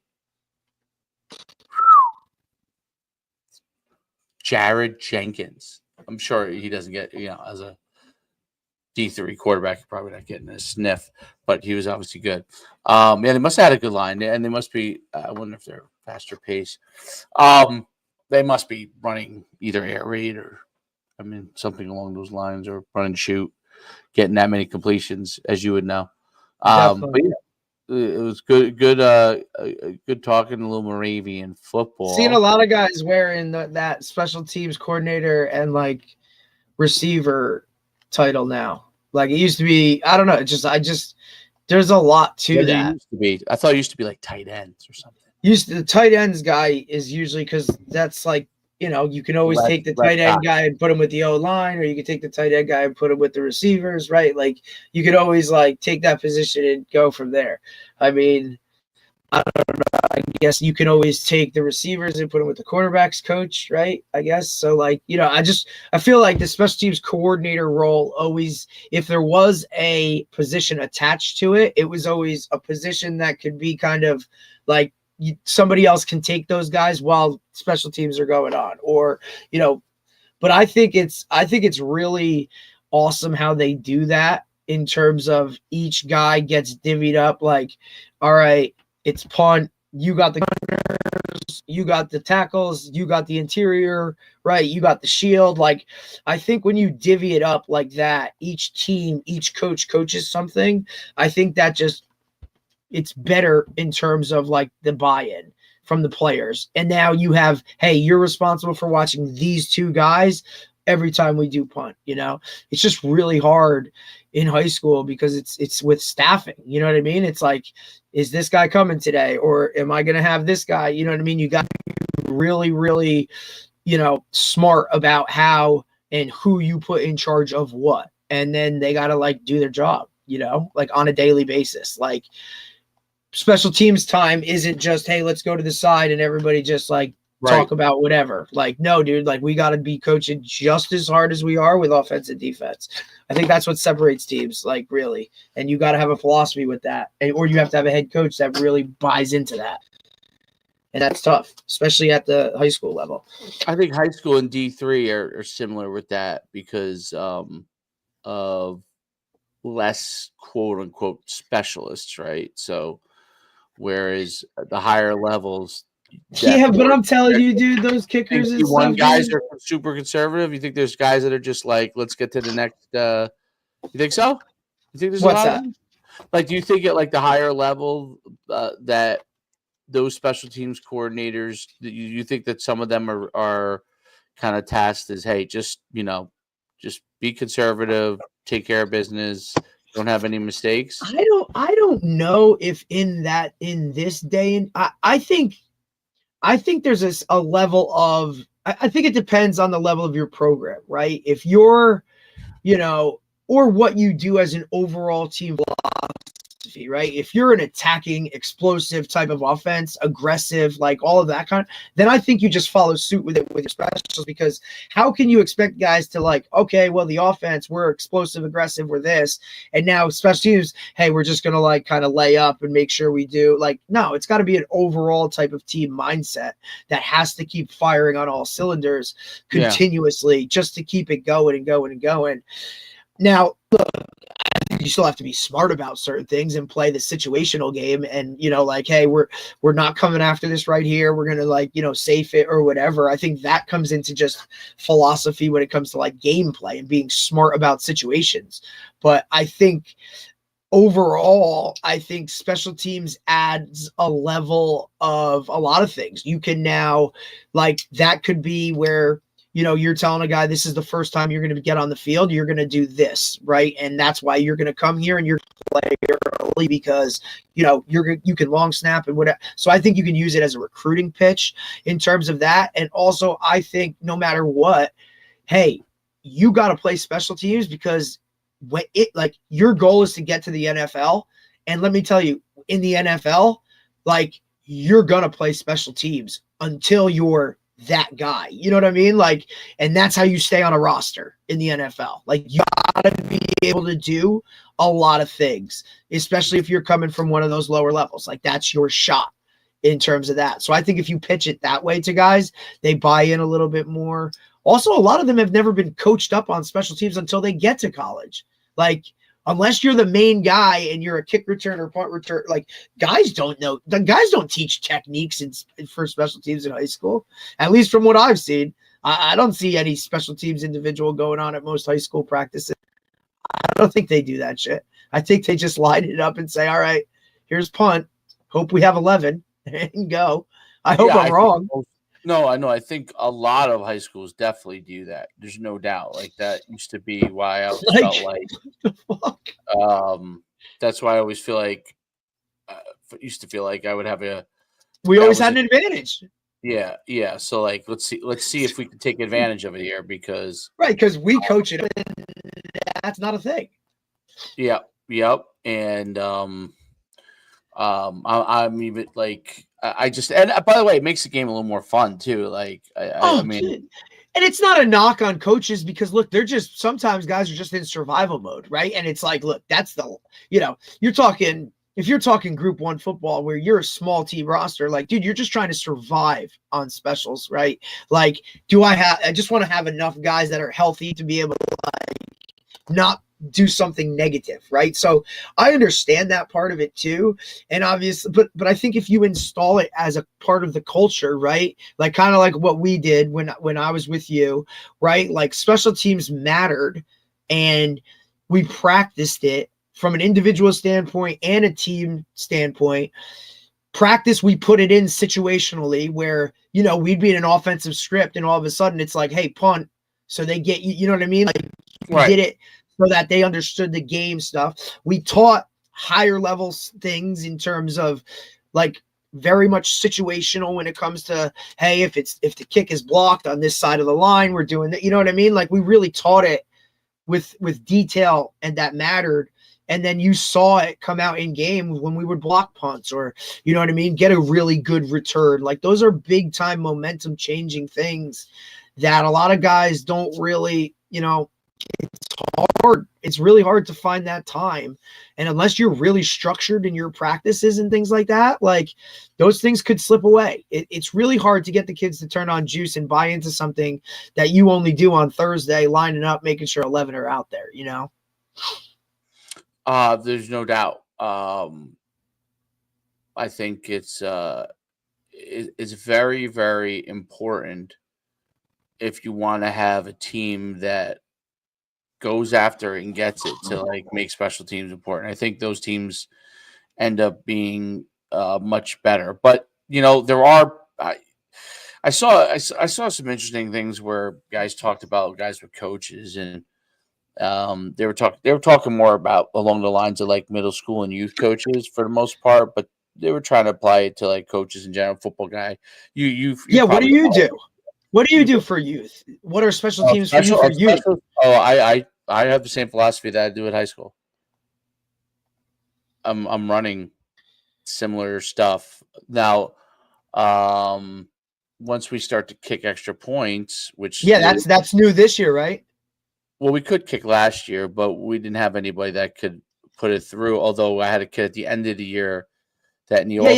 Jared Jenkins. I'm sure he doesn't get, as a D3 quarterback, probably not getting a sniff, but he was obviously good. They must have had a good line, and they must be, I wonder if they're faster pace. They must be running either air raid or, something along those lines, or run and shoot, getting that many completions, as you would know. But yeah, it was good talking a little Moravian football. Seeing a lot of guys wearing that special teams coordinator and receiver title now. Like it used to be, I don't know. There's a lot to that. I thought it used to be like tight ends or something. The tight ends guy is usually, because that's you can always take the tight end guy and put him with the O line, or you can take the tight end guy and put him with the receivers, right? Like you could always take that position and go from there. I don't know. I guess you can always take the receivers and put them with the quarterbacks coach, right? I guess. So I feel like the special teams coordinator role always, if there was a position attached to it, it was always a position that could be kind of somebody else can take those guys while special teams are going on, or, but I think it's really awesome how they do that in terms of each guy gets divvied up. All right, it's punt. You got the gunners, you got the tackles, you got the interior, right? You got the shield. I think when you divvy it up like that, each team, each coach coaches something. I think that it's better in terms of the buy-in from the players. And now you have, hey, you're responsible for watching these two guys every time we do punt. It's just really hard in high school because it's with staffing. You know what I mean? It's is this guy coming today, or am I going to have this guy? You know what I mean? You got to be really, really, smart about how and who you put in charge of what. And then they got to do their job, on a daily basis. Special teams time isn't just, hey, let's go to the side and everybody just talk about whatever. No, dude, we got to be coaching just as hard as we are with offense and defense. I think that's what separates teams, really. And you got to have a philosophy with that, or you have to have a head coach that really buys into that. And that's tough, especially at the high school level. I think high school and D3 are similar with that because of less quote unquote specialists, right? So whereas the higher levels, yeah, but I'm telling you, dude, those kickers and stuff, guys are super conservative. You think there's guys that are just let's get to the next? You think so? You think there's what's that? Do you think at the higher level that those special teams coordinators, you think that some of them are kind of tasked as, hey, just be conservative, take care of business, don't have any mistakes? I don't know if in this day, and I think there's a level of, I think it depends on the level of your program, right? If you're, or what you do as an overall team philosophy, philosophy, right? If you're an attacking, explosive type of offense, aggressive, like all of that kind of, then I think you just follow suit with it with your specials, because how can you expect guys to like, okay, well, the offense, we're explosive, aggressive, we're this, and now special teams, hey, we're just going to like kind of lay up and make sure we do. Like, no, it's got to be an overall type of team mindset that has to keep firing on all cylinders continuously just to keep it going and going and going. Now, look, you still have to be smart about certain things and play the situational game, and like, hey, we're not coming after this right here, we're gonna like safe it or whatever. I think that comes into just philosophy when it comes to like gameplay and being smart about situations. But I think overall, I think special teams adds a level of a lot of things. You can now, like, that could be where you're telling a guy, this is the first time you're going to get on the field, you're going to do this, right? And that's why you're going to come here and you're play early, because you can long snap and whatever. So I think you can use it as a recruiting pitch in terms of that. And also, I think no matter what, hey, you got to play special teams, because when your goal is to get to the NFL. And let me tell you, in the NFL, like, you're going to play special teams until you're that guy. You know what I mean? Like, and that's how you stay on a roster in the NFL. Like, you gotta be able to do a lot of things, especially if you're coming from one of those lower levels. Like, that's your shot in terms of that. So I think if you pitch it that way to guys, they buy in a little bit more. Also, a lot of them have never been coached up on special teams until they get to college. Like, unless you're the main guy and you're a kick returner, punt return, like, guys don't know. The guys don't teach techniques for special teams in high school, at least from what I've seen. I don't see any special teams individual going on at most high school practices. I don't think they do that shit. I think they just line it up and say, all right, here's punt. Hope we have 11 and go. I hope I'm wrong. No, I know. I think a lot of high schools definitely do that. There's no doubt. Like, that used to be why I always felt like, that's why I always feel like, used to feel like I would have we always had an advantage. Yeah. So, like, let's see if we can take advantage of it here, because we coach it. That's not a thing. Yep. And I'm even like, I just, and by the way, it makes the game a little more fun too. Like, I mean, dude. And it's not a knock on coaches, because look, they're just, sometimes guys are just in survival mode, right? And it's like, look, that's the, you're talking, if you're talking Group 1 football where you're a small team roster, like, dude, you're just trying to survive on specials, right? Like, I just want to have enough guys that are healthy to be able to, like, not do something negative, right? So I understand that part of it too. And obviously, but I think if you install it as a part of the culture, right? Like, kind of like what we did when I was with you, right? Like, special teams mattered, and we practiced it from an individual standpoint and a team standpoint. Practice, we put it in situationally where, we'd be in an offensive script and all of a sudden it's like, hey, punt. So they get, you know what I mean? Like, we did it so that they understood the game stuff. We taught higher level things in terms of, like, very much situational when it comes to, hey, if the kick is blocked on this side of the line, we're doing that. You know what I mean? Like, we really taught it with detail, and that mattered. And then you saw it come out in game when we would block punts, or, you know what I mean, get a really good return. Like, those are big time momentum changing things that a lot of guys don't really, it's hard. It's really hard to find that time. And unless you're really structured in your practices and things like that, like, those things could slip away. It's really hard to get the kids to turn on juice and buy into something that you only do on Thursday, lining up, making sure 11 are out there, There's no doubt. I think it's very, very important if you want to have a team that goes after it and gets it, to, like, make special teams important. I think those teams end up being much better. But there are. I saw some interesting things where guys talked about guys with coaches, and they were talking more about along the lines of, like, middle school and youth coaches for the most part, but they were trying to apply it to, like, coaches in general. Football guy, what do you do? What do you do for youth? What are special teams for youth? I have the same philosophy that I do at high school. I'm running similar stuff now. Once we start to kick extra points, which that's new this year, right? well, we could kick last year, but we didn't have anybody that could put it through. Although I had a kid at the end of the year that in the All-Star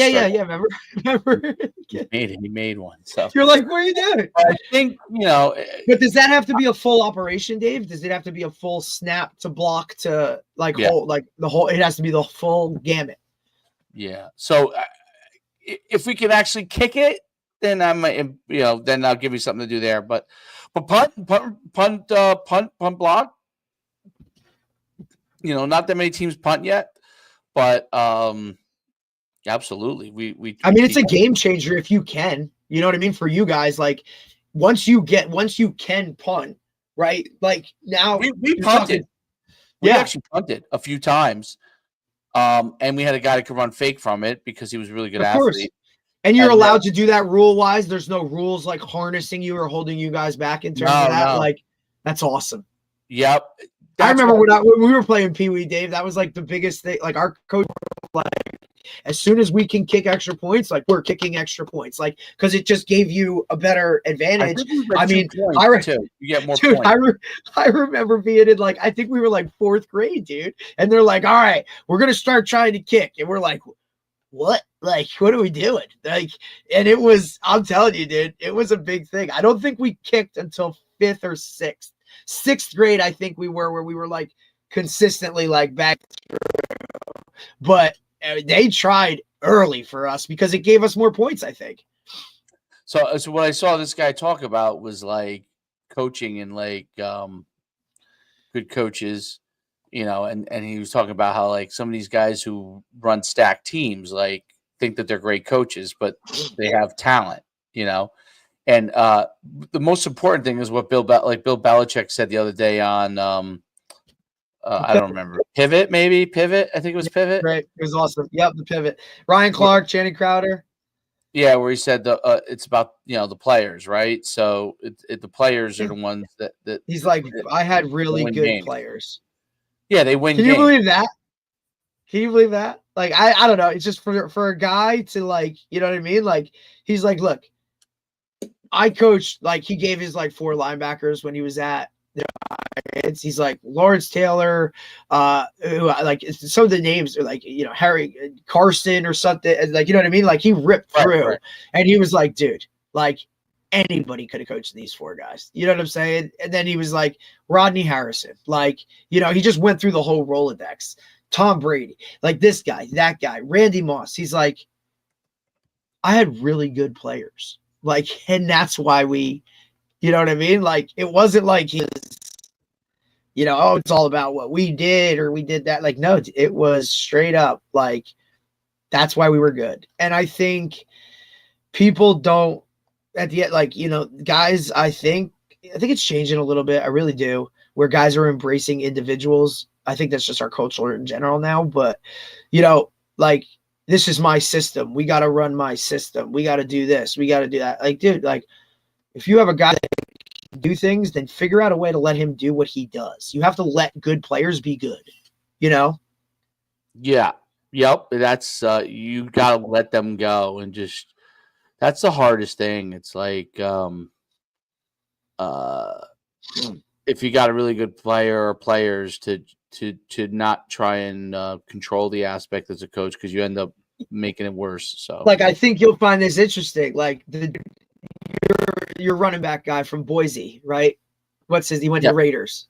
Remember? he made one. So you're like, what are you doing? I think But does that have to be a full operation, Dave? Does it have to be a full snap to block to whole the whole? It has to be the full gamut. Yeah. So if we can actually kick it, then I might, then I'll give you something to do there. But punt, block. Not that many teams punt yet, but absolutely. I mean, it's a game changer if you can. You know what I mean? For you guys, like once you can punt, right? Like now we punted. We actually punted a few times. And we had a guy that could run fake from it because he was a really good athlete. Course. And you're allowed to do that rule-wise. There's no rules like harnessing you or holding you guys back in terms of that. No. Like, that's awesome. Yep. I remember when we were playing Pee Wee, Dave, that was like the biggest thing. Like our coach, like, as soon as we can kick extra points, like we're kicking extra points, like because it just gave you a better advantage. I mean, you get more points. I remember being in I think we were like 4th grade, dude, and they're like, "All right, we're gonna start trying to kick," and we're like, "What? Like, what are we doing?" Like, and it was, I'm telling you, dude, it was a big thing. I don't think we kicked until 5th or 6th. 6th grade, I think we were where we were like consistently like back through, but they tried early for us because it gave us more points, I think. So what I saw this guy talk about was like coaching and like good coaches, and he was talking about how like some of these guys who run stacked teams like think that they're great coaches, but they have talent, And the most important thing is what Bill Belichick said the other day on I don't remember. Pivot. I think it was Pivot. Right. It was awesome. Yep, the Pivot. Ryan Clark, Channing Crowder. Yeah, where he said it's about the players, right? So the players are the ones that he's like, I had really good players. Yeah, they win. Can you believe that? Can you believe that? Like, I don't know. It's just for a guy to like, you know what I mean? Like, he's like, look, I coached, like, he gave his like 4 linebackers when he was at the Giants. He's like Lawrence Taylor, who, like some of the names are like, Harry Carson or something. Like, you know what I mean? Like, he ripped through, right. And he was like, dude, like anybody could have coached these 4 guys. You know what I'm saying? And then he was like Rodney Harrison, like, he just went through the whole Rolodex. Tom Brady, like this guy, that guy, Randy Moss. He's like, I had really good players. Like, and that's why we, you know what I mean? Like, it wasn't like he was, it's all about what we did or we did that. Like, no, it was straight up like, that's why we were good. And I think people don't at the end, like, guys, I think it's changing a little bit. I really do, where guys are embracing individuals. I think that's just our culture in general now. But, like, this is my system. We got to run my system. We got to do this. We got to do that. Like, dude, like, if you have a guy that can do things, then figure out a way to let him do what he does. You have to let good players be good, Yeah. Yep. That's you got to let them go and just that's the hardest thing. It's like if you got a really good player or players to not try and control the aspect as a coach because you end up making it worse. So, like, I think you'll find this interesting. Like, your running back guy from Boise, right? He went to Raiders.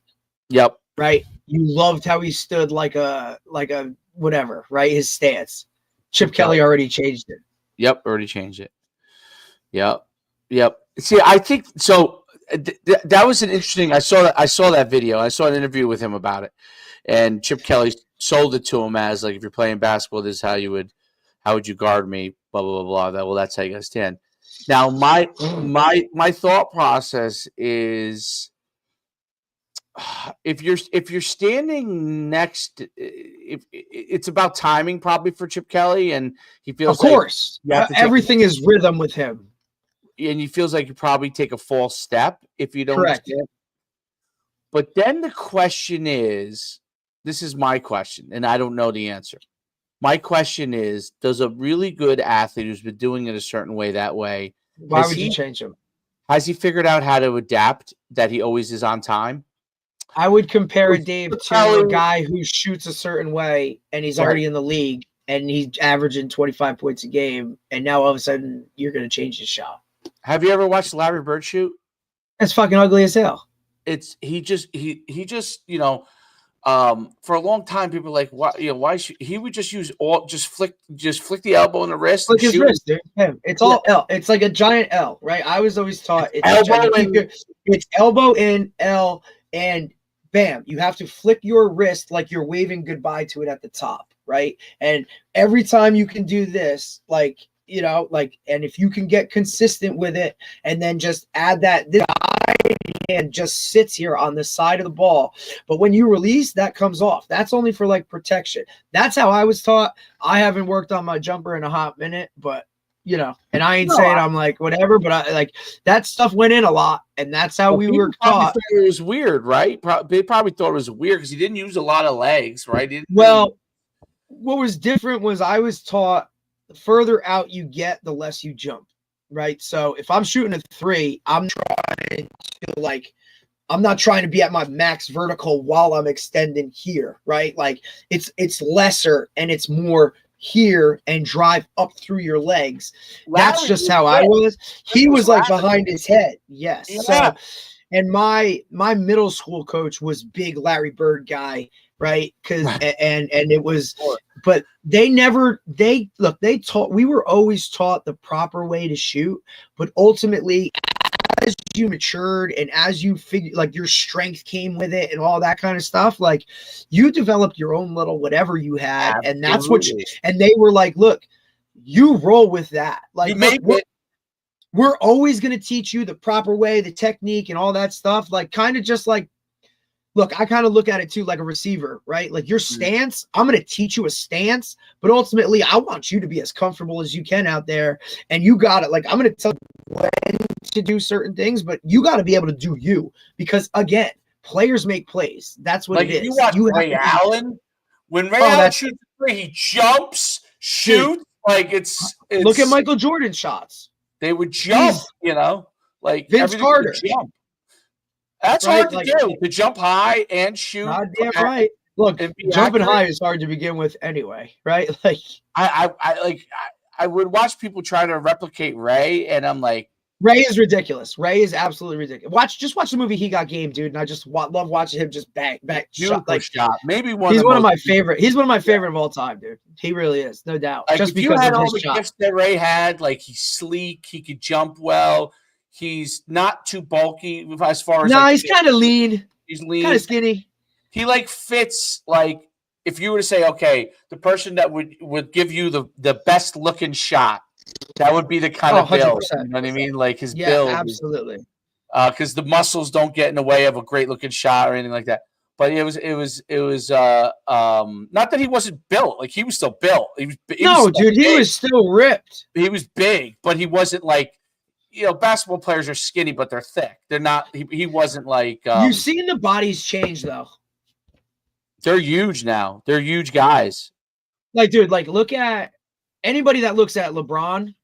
Yep. Right. You loved how he stood like a whatever, right? His stance. Chip Kelly already changed it. Yep, already changed it. Yep. See, I think so. That was an interesting. I saw that video. I saw an interview with him about it, and Chip Kelly sold it to him as like, if you're playing basketball, this is how would you guard me? Blah blah blah blah. Well, that's how you gotta stand. Now, my thought process is, if you're standing next, if it's about timing probably for Chip Kelly, and he feels, of course, everything is rhythm with him. And he feels like you probably take a false step if you don't. Correct. Stand. But then the question is, this is my question, and I don't know the answer. My question is, does a really good athlete who's been doing it a certain way that way, Why would you change him? has he figured out how to adapt that he always is on time? I would compare Dave to Probably- a guy who shoots a certain way and he's Right. already in the league and he's averaging 25 points a game, and now all of a sudden you're going to change his shot. Have you ever watched Larry Bird shoot? That's fucking ugly as hell. He just for a long time people were like, why should he would just use flick the elbow and the wrist, Look and his shoot. wrist, dude. It's all L. It's like a giant L, right? I was always taught it's elbow in L, and bam, you have to flick your wrist like you're waving goodbye to it at the top, right? And every time you can do this, and if you can get consistent with it, and then just add that, this hand just sits here on the side of the ball, but when you release, that comes off. That's only for like protection. That's how I was taught. I haven't worked on my jumper in a hot minute, but and I ain't saying I'm like whatever, but I like that stuff went in a lot, and that's how we were taught. It was weird, right? They probably thought it was weird because he didn't use a lot of legs, right? Well, what was different was I was taught the further out you get, the less you jump, right? So if I'm shooting a 3, I'm not trying to be at my max vertical while I'm extending here, right? Like it's lesser and it's more here and drive up through your legs. That's just how I was. He was like behind his head. Yes. Yeah. So, and my middle school coach was big Larry Bird guy, right? And it was, but we were always taught the proper way to shoot, but ultimately as you matured and as you figure, like your strength came with it and all that kind of stuff, like you developed your own little whatever you had. Absolutely. And that's what and they were like, look, you roll with that. Like we're always going to teach you the proper way, the technique and all that stuff. Like kind of just like, look, I kind of look at it too like a receiver, right? Like your stance, I'm going to teach you a stance, but ultimately I want you to be as comfortable as you can out there. And you got it. Like I'm going to tell you when to do certain things, but you got to be able to do you, because again, players make plays. That's what it is. You watch Ray Allen. When Ray Allen shoots a 3, he jumps, shoots. Dude, like it's look at Michael Jordan's shots. They would jump, like Vince Carter. That's hard to do. To jump high and shoot. God damn right. Look, jumping high is hard to begin with anyway, right? Like I would watch people try to replicate Ray, and I'm like, Ray is ridiculous. Ray is absolutely ridiculous. Just watch the movie He Got Game, dude, and I just love watching him just back shot. Maybe he's one of my favorite. He's one of my favorite of all time, dude. He really is, no doubt. Like, just if because you had of all his the shot. gifts that Ray had, like he's sleek, he could jump well, he's not too bulky as far as. No, he's kind of lean. He's lean, kind of skinny. He fits like if you were to say, okay, the person that would give you the best looking shot. That would be the kind of build, you know what I mean? Like his build. Absolutely. Because the muscles don't get in the way of a great looking shot or anything like that. But it was not that he wasn't built. Like he was still built. He was still ripped. He was big, but he wasn't like, basketball players are skinny, but they're thick. They're not. He wasn't like. You've seen the bodies change though. They're huge now. They're huge guys. Like, dude, look at. Anybody that looks at LeBron,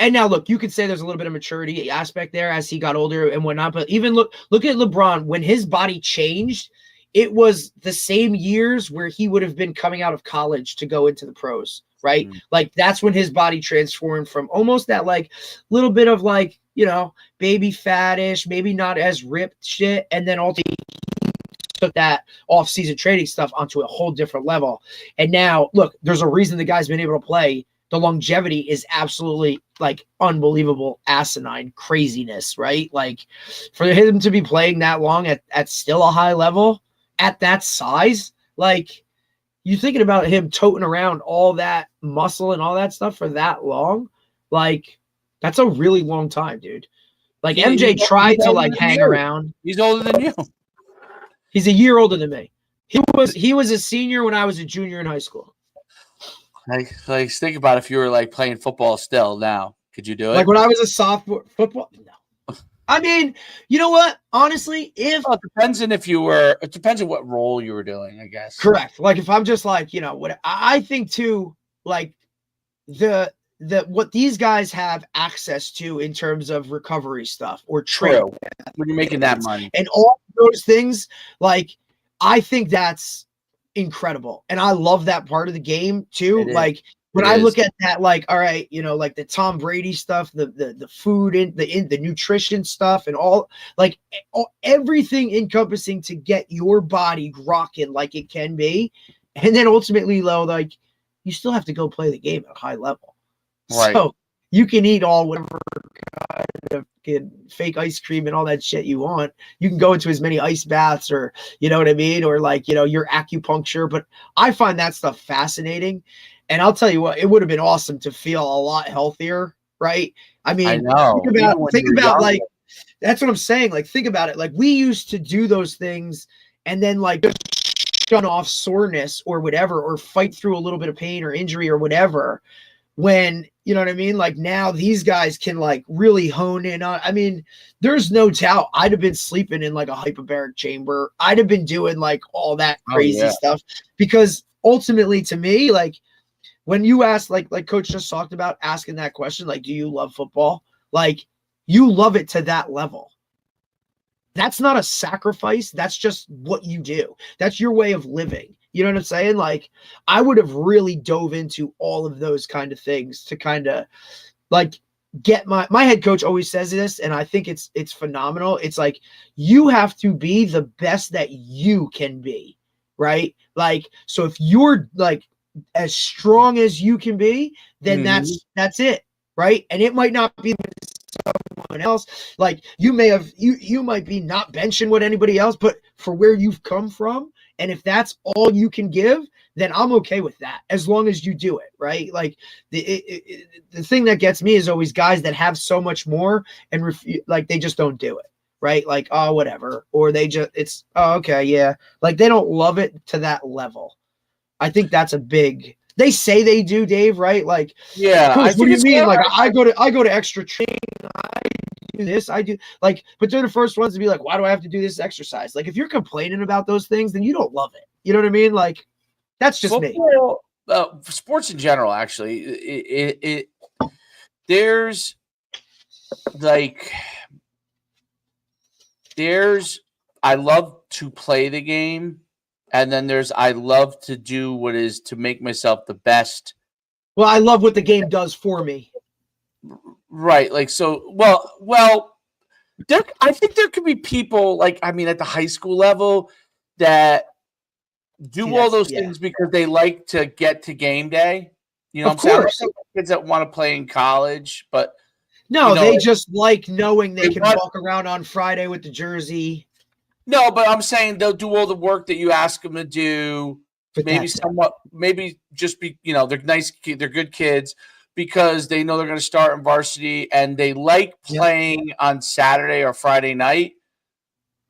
and now look, you could say there's a little bit of maturity aspect there as he got older and whatnot, but even look at LeBron when his body changed. It was the same years where he would have been coming out of college to go into the pros, right? Like that's when his body transformed from almost that like little bit of like, baby fattish, maybe not as ripped shit, and then ultimately took that off-season trading stuff onto a whole different level. And now, look, there's a reason the guy's been able to play. The longevity is absolutely like unbelievable, asinine craziness, right? Like for him to be playing that long at still a high level at that size, like you're thinking about him toting around all that muscle and all that stuff for that long. Like that's a really long time, dude. Like MJ tried to like hang around. He's older than you. He's a year older than me. He was a senior when I was a junior in high school. Like think about if you were like playing football still now. Could you do it? Like when I was a sophomore football? No. I mean, you know what? Honestly, if Well, it depends on what role you were doing, I guess. correct, like if I'm just like, what I think too, like the what these guys have access to in terms of recovery stuff or training, when you're making that money and all those things, like I think that's incredible, and I love that part of the game too. Like when I look at that, like, all right, like the Tom Brady stuff, the food in the nutrition stuff, and all like everything encompassing to get your body rocking like it can be, and then ultimately, though, like you still have to go play the game at a high level, right? So you can eat all whatever kind of fake ice cream and all that shit you want. You can go into as many ice baths, or you know what I mean, or like your acupuncture. But I find that stuff fascinating, and I'll tell you what, it would have been awesome to feel a lot healthier, right? I mean, I know. Think about like that's what I'm saying. Like think about it. Like we used to do those things, and then like just shut off soreness or whatever, or fight through a little bit of pain or injury or whatever. When, you know what I mean? Like now these guys can like really hone in on, I mean, there's no doubt I'd have been sleeping in like a hyperbaric chamber. I'd have been doing like all that crazy stuff, because ultimately to me, like when you ask, like Coach just talked about asking that question, like, do you love football? Like you love it to that level. That's not a sacrifice. That's just what you do. That's your way of living. You know what I'm saying? Like I would have really dove into all of those kind of things to kind of like get my head coach always says this, and I think it's phenomenal. It's like you have to be the best that you can be, right? Like, so if you're like as strong as you can be, then that's it, right? And it might not be someone else. Like you might be not benching what anybody else, but for where you've come from, and if that's all you can give, then I'm okay with that, as long as you do it, right? Like the thing that gets me is always guys that have so much more and like they just don't do it, right? Like, oh, whatever, or it's oh, okay, yeah, like they don't love it to that level. I think that's a big. They say they do, Dave, right? Like, yeah. Coach, what do you mean? Like, I go to extra training. I do this. I do like, but they're the first ones to be like, why do I have to do this exercise? Like, if you're complaining about those things, then you don't love it. You know what I mean? Like, that's just football, me. Sports in general, actually, there's I love to play the game. And then I love to do what is to make myself the best. Well, I love what the game does for me. Right. Like, so, well, I think there could be people like, I mean, at the high school level that do all those things because they like to get to game day. You know, of course. Kids that want to play in college, but no, they just like knowing they can walk around on Friday with the jersey. No, but I'm saying they'll do all the work that you ask them to do. But maybe just be, they're nice, they're good kids because they know they're going to start in varsity and they like playing on Saturday or Friday night.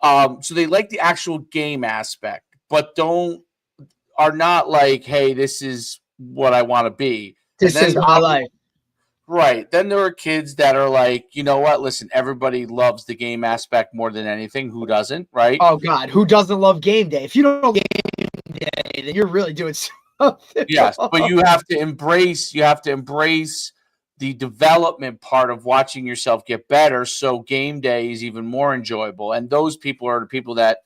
So they like the actual game aspect, but are not like, hey, this is what I want to be. This is my life. Right. Then there are kids that are like, you know what? Listen, everybody loves the game aspect more than anything. Who doesn't? Right. Oh, God. Who doesn't love game day? If you don't love game day, then you're really doing something. Yes. But you have to embrace the development part of watching yourself get better. So game day is even more enjoyable. And those people are the people that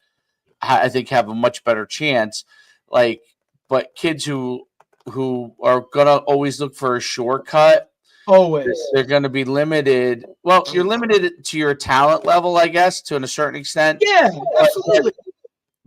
I think have a much better chance. Like, but kids who are going to always look for a shortcut. Always. They're going to be limited. Well, you're limited to your talent level, I guess, to a certain extent. Yeah, absolutely.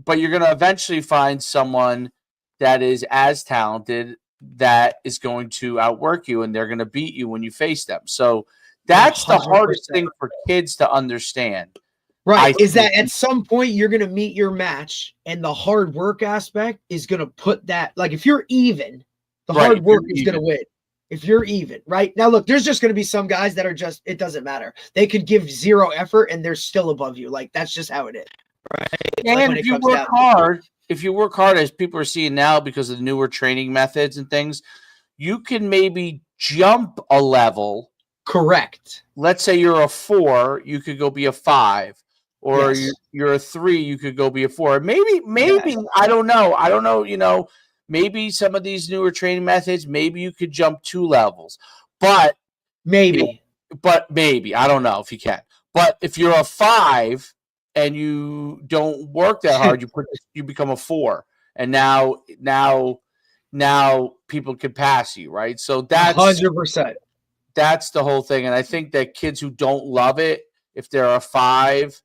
But you're going to eventually find someone that is as talented that is going to outwork you, and they're going to beat you when you face them. So that's 100%. The hardest thing for kids to understand. Right. Is that at some point you're going to meet your match, and the hard work aspect is going to put that, like if you're even, the hard work is going to win. If you're even, right? Now, look, there's just going to be some guys that are just, it doesn't matter. They could give zero effort and they're still above you. Like, that's just how it is, right? And like if you work hard, as people are seeing now because of the newer training methods and things, you can maybe jump a level Correct. let's say you're a 4, you could go be a 5, or Yes. you're a 3, you could go be a 4. Maybe Yes. I don't know. Maybe some of these newer training methods, maybe you could jump 2 levels, but Maybe. maybe I don't know if you can. But if you're a 5 and you don't work that hard, you become a 4, and now people can pass you, right? So that's 100%. that's the whole thing. And I think that kids who don't love it, if they're a 5,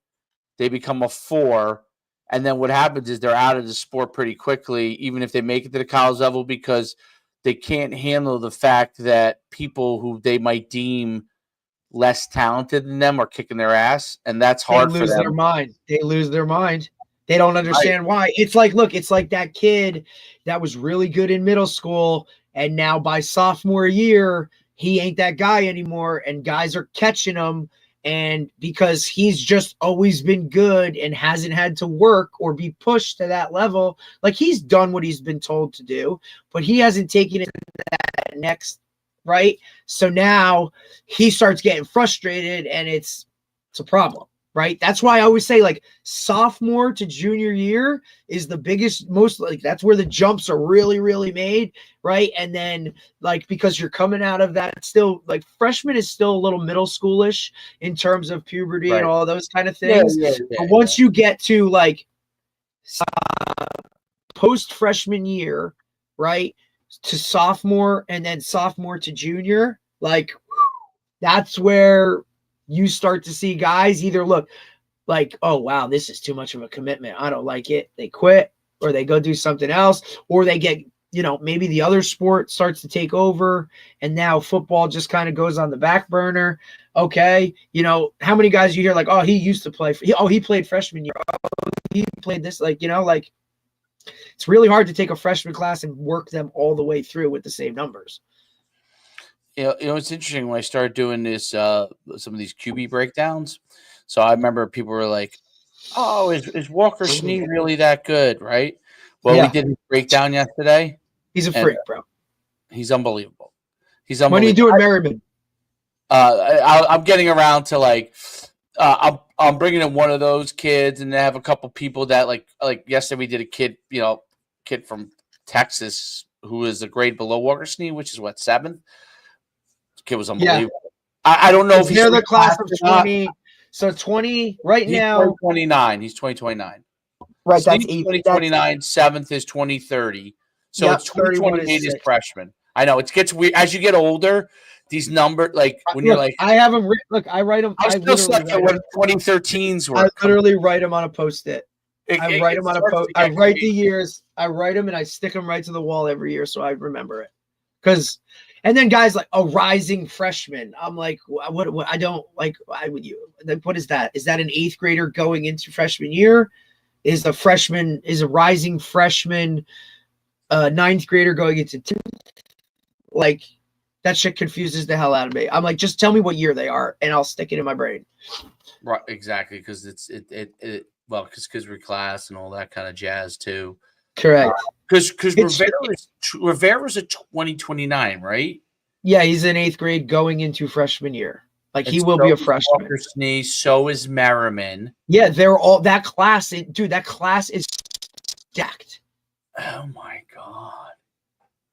they become a 4. And then what happens is they're out of the sport pretty quickly, even if they make it to the college level, because they can't handle the fact that people who they might deem less talented than them are kicking their ass. And that's hard for them. They lose their mind. They don't understand why. It's like, look, it's like that kid that was really good in middle school, and now by sophomore year, he ain't that guy anymore, and guys are catching him, and because he's just always been good and hasn't had to work or be pushed to that level, like he's done what he's been told to do, but he hasn't taken it to that next, right? So now he starts getting frustrated, and it's a problem, right? That's why I always say, like, sophomore to junior year is the biggest, most, like, that's where the jumps are really, really made, right? And then, like, because you're coming out of that still, like, freshman is still a little middle schoolish in terms of puberty and all those kind of things. But once you get to, like, post freshman year, right, to sophomore, and then sophomore to junior, like, that's where you start to see guys either look like, oh, wow, this is too much of a commitment, I don't like it. They quit, or they go do something else, or they get, maybe the other sport starts to take over, and now football just kind of goes on the back burner. Okay. How many guys you hear like, oh, he used to play, he played freshman year. Oh, he played this, like, it's really hard to take a freshman class and work them all the way through with the same numbers. It's interesting when I started doing this, some of these QB breakdowns. So I remember people were like, "Oh, is Walker Snead really that good?" Right? Well, we did his breakdown yesterday. He's a freak, bro. He's unbelievable. When are you doing Merriman? I'm getting around to like, I'm bringing in one of those kids, and they have a couple people that like yesterday we did a kid from Texas who is a grade below Walker Snead, which is what, 7th. Kid was unbelievable. I don't know if he's the class of 20. So 20 right he's now. 2029. He's 2029. Right, Steve's that's 2029. 7th is 2030. So it's 2028 is freshman. I know it gets weird as you get older. These numbers, like when you're like, I have them. Look, I write them. I still stuck at what 2013s were. I literally write them on a Post-it. I write them on a post. I write the years. I write them and I stick them right to the wall every year so I remember it. And then guys like a rising freshman. I'm like, what? I don't like. Why would you? What is that? Is that an 8th grader going into freshman year? Is a rising freshman 9th grader going into 10th? Like, that shit confuses the hell out of me. I'm like, just tell me what year they are, and I'll stick it in my brain. Right, exactly, because because we're class and all that kind of jazz too. Correct. Because Rivera's a 2029, right? Yeah, he's in 8th grade going into freshman year. Like, he will be a freshman. Walker Snead, so is Merriman. Yeah, they're all that class. Dude, that class is stacked. Oh my god.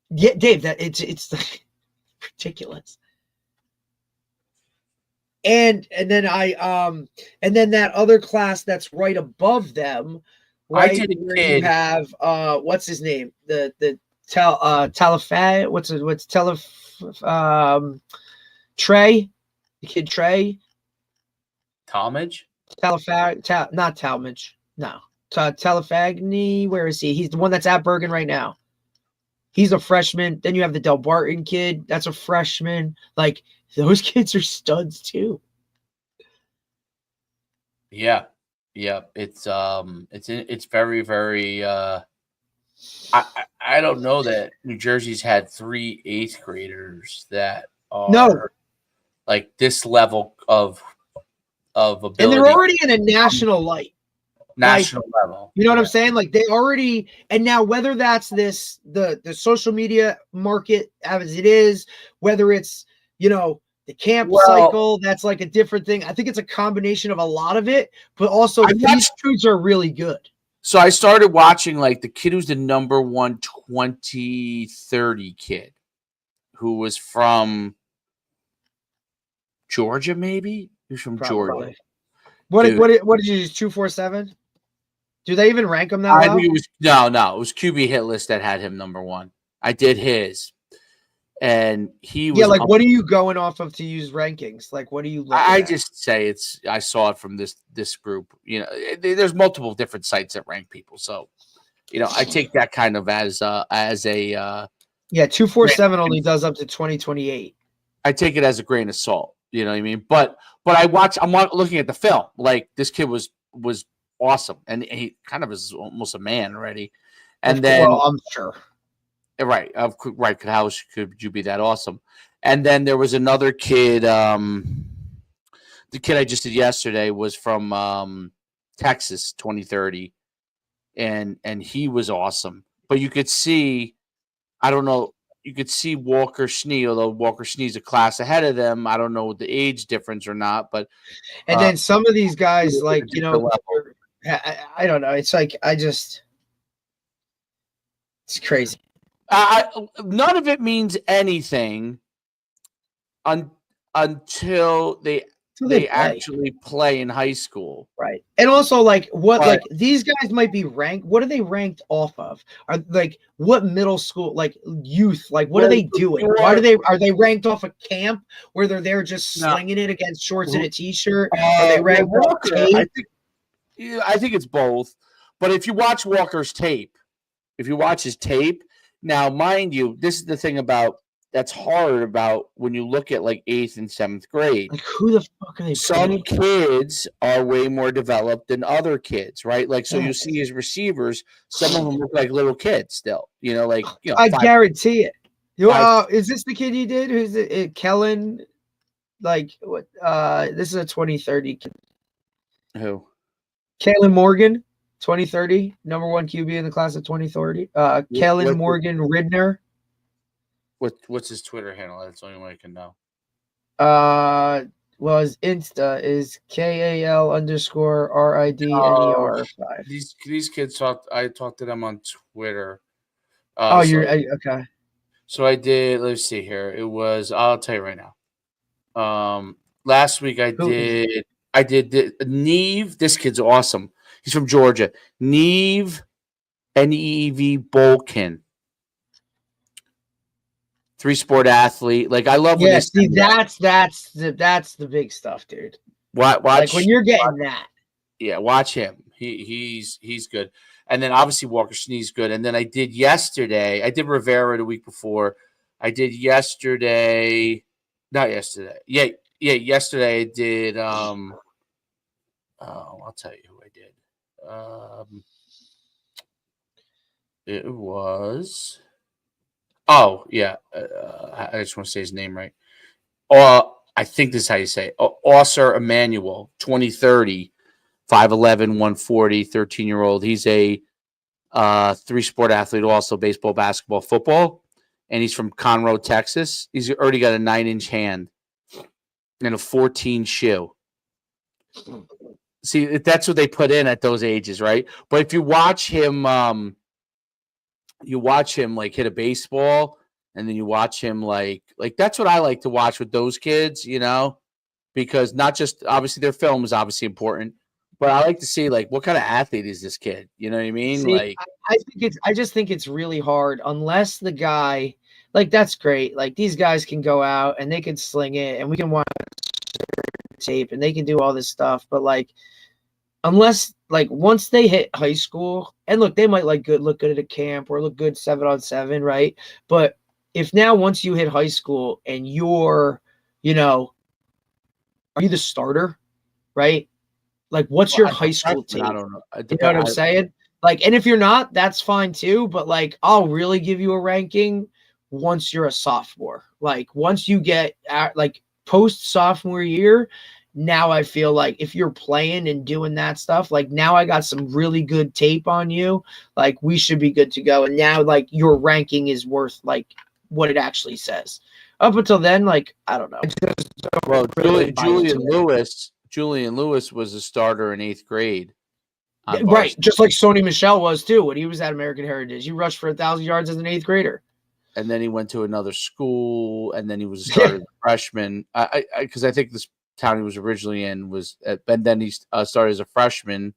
Yeah, Dave, that it's ridiculous. And then that other class that's right above them. Right, I did a kid. You have what's his name? The Talafay. Trey, the kid Trey. Talmadge? Not Talmadge. No. Talafagni. Where is he? He's the one that's at Bergen right now. He's a freshman. Then you have the Del Barton kid. That's a freshman. Like, those kids are studs too. Yeah. Yeah. It's very, very I don't know that New Jersey's had 3 8th graders that are like this level of ability. And they're already in a national light. Level. You know what I'm saying? Like, they already, and now whether that's the social media market as it is, whether it's, the camp Well- cycle. That's like a different thing. I think it's a combination of a lot of it, but also I these dudes are really good. So I started watching like the kid who's the number 120-30 kid, who was from Georgia, maybe? He's from Georgia. Probably. What Dude. did you use? 247? Do they even rank him that I low? think it was no, it was QB hit list that had him number 1. I did his, and he was. Yeah, like what are you going off of to use rankings? Like what are you looking I at? just say I saw it from this group. You know, there's multiple different sites that rank people, so you know I take that kind of as a Yeah, 247 only does up to 2028. I take it as a grain of salt. You know what I mean? But I'm looking at the film. Like this kid was awesome, and he kind of is almost a man already. And then, well, I'm sure, right? How could you be that awesome? And then there was another kid. The kid I just did yesterday was from Texas, 2030, and he was awesome. But you could see, I don't know. You could see Walker Schnee, although Walker Schnee's a class ahead of them. I don't know the age difference or not, but and then some of these guys, like you know, level. I don't know. It's like it's crazy. None of it means anything until they actually play in high school, right? And also, like like these guys might be ranked. What are they ranked off of? Are like what middle school, like youth, like what are they doing? Why are they ranked off a camp where they're there just slinging it against shorts and a t-shirt? Are they ranked off tape? I think it's both. But if you watch Walker's tape, now mind you, this is the thing that's hard about when you look at like 8th and 7th grade. Like who the fuck are they? Some kids are way more developed than other kids, right? Like so, you see his receivers. Some of them look like little kids still. You know, like I guarantee it. Is this the kid you did? Who's it? Kellen? Like what? This is a 2030 kid. Who? Kalen Morgan, 2030, number 1 QB in the class of 2030. Kellen Morgan Ridner. What's his Twitter handle? That's the only way I can know. Well, his Insta is KAL_RIDNER5. These kids I talked to them on Twitter. Okay. So I did. Let's see here. It was. I'll tell you right now. Last week I did Neve. This kid's awesome. He's from Georgia. Neve, Neev Bolkin. 3-sport athlete. Like I love. Yeah, see, that's the big stuff, dude. Watch like when you're getting that. Yeah, watch him. He's good. And then obviously Walker Schnee's good. And then I did Rivera the week before. I did yesterday. Not yesterday. Yeah, yesterday I did I'll tell you who I did. It was I just want to say his name right. I think this is how you say it. Osser Emmanuel, 2030, 5'11", 140, 13-year-old. He's a 3-sport athlete, also baseball, basketball, football, and he's from Conroe, Texas. He's already got a 9-inch hand and a 14 shoe. See, that's what they put in at those ages, right? But if you watch him, like hit a baseball, and then you watch him like that's what I like to watch with those kids, you know, because not just obviously their film is obviously important, but I like to see like what kind of athlete is this kid? You know what I mean? See, I just think it's really hard unless the guy, like that's great. Like these guys can go out and they can sling it, and we can watch tape and they can do all this stuff, but like unless like once they hit high school, and look, they might look good at a camp or look good 7-on-7, right? But if now once you hit high school and you're, you know, are you the starter, right? Like what's your high school team? I don't know. You know what I'm saying? Like, and if you're not, that's fine too. But like, I'll really give you a ranking once you're a sophomore. Like once you get like post sophomore year, now I feel like if you're playing and doing that stuff, like now I got some really good tape on you. Like we should be good to go. And now like your ranking is worth like what it actually says. Up until then, like, I don't know. I just don't Well, really buy into it. Julian Lewis was a starter in 8th grade. On Right, varsity. just like Sony Michel was too when he was at American Heritage. He rushed for 1,000 yards as an 8th grader. And then he went to another school, and then he was a starter as a freshman. Because I think this town he was originally in was, and then he started as a freshman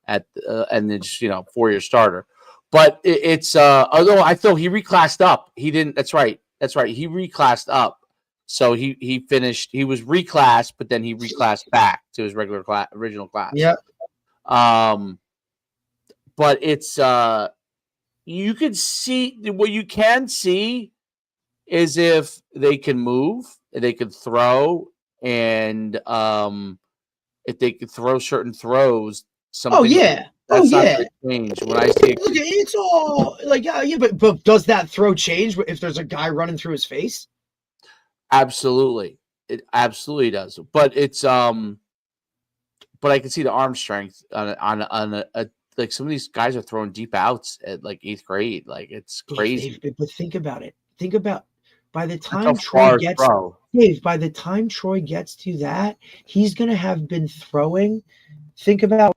and then just 4-year starter. But it's although I feel he reclassed up, he didn't. That's right. He reclassed up, so he finished. He was reclassed, but then he reclassed back to his original class. Yeah. But it's you could see what you can see is if they can move, they could throw, and if they could throw certain throws. Oh yeah. That's not going to change. When I see look, it's all like yeah, but does that throw change if there's a guy running through his face? Absolutely, it absolutely does. But it's but I can see the arm strength on a like some of these guys are throwing deep outs at like 8th grade. Like it's crazy. But think about it. Think about by the time by the time Troy gets to that, he's gonna have been throwing. Think about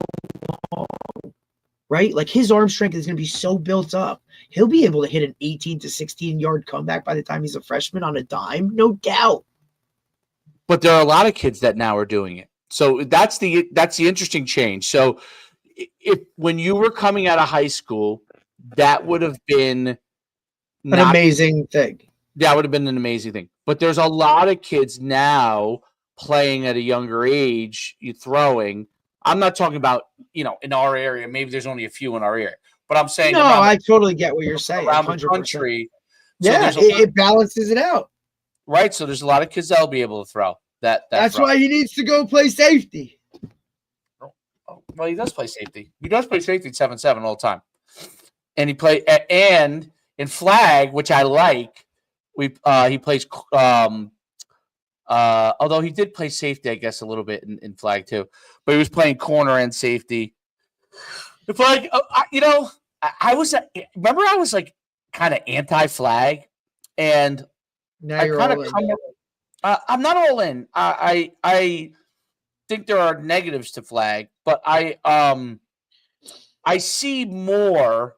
right? Like his arm strength is going to be so built up. He'll be able to hit an 18 to 16 yard comeback by the time he's a freshman on a dime, no doubt. But there are a lot of kids that now are doing it. So that's the interesting change. So if when you were coming out of high school, that would have been an amazing thing. That would have been an amazing thing. But there's a lot of kids now playing at a younger age, throwing. I'm not talking about, in our area. Maybe there's only a few in our area. But I'm saying I totally get what you're saying. Around 100%. the country. Yeah, it balances it out. Right. So there's a lot of kids that'll be able to throw. That's why he needs to go play safety. Oh, well, he does play safety. He does play safety 7-7 all the time. And and in flag, which I like, he plays although he did play safety, I guess, a little bit in flag too. But he was playing corner and safety. The flag, I was like kind of anti-flag, and now I you're kind all of in. I'm not all in. I think there are negatives to flag, but I see more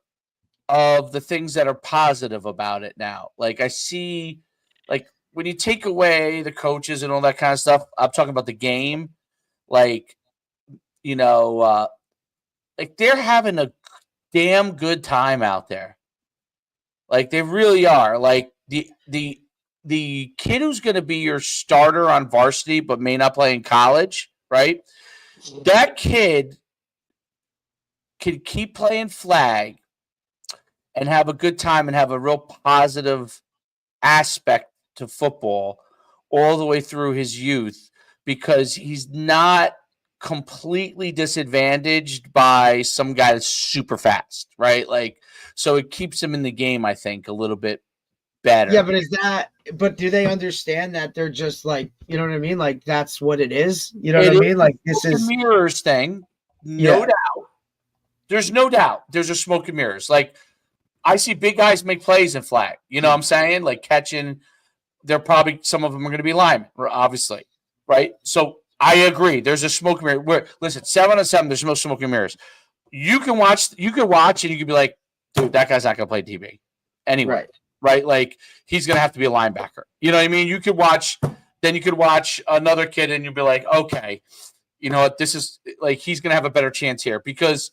of the things that are positive about it now. Like I see, like when you take away the coaches and all that kind of stuff, I'm talking about the game. Like, like they're having a damn good time out there. Like they really are. Like the kid who's going to be your starter on varsity but may not play in college, right? That kid can keep playing flag and have a good time and have a real positive aspect to football all the way through his youth because he's not completely disadvantaged by some guy that's super fast, right? Like, so it keeps him in the game, I think, a little bit better. Yeah, but do they understand that they're just like, you know what I mean? Like that's what it is. You know what I mean? Like this is mirrors thing. No doubt. There's no doubt. There's a smoke and mirrors. Like I see big guys make plays in flag. You know what I'm saying? Like catching. They're probably some of them are going to be linemen, obviously, right? So I agree. There's a smoke and mirror. Listen, 7-on-7. There's no smoke and mirrors. You can watch, and you can be like, dude, that guy's not going to play DB anyway, right? Like he's going to have to be a linebacker. You know what I mean? You could watch. Then you could watch another kid, and you'll be like, okay, you know what? This is like he's going to have a better chance here because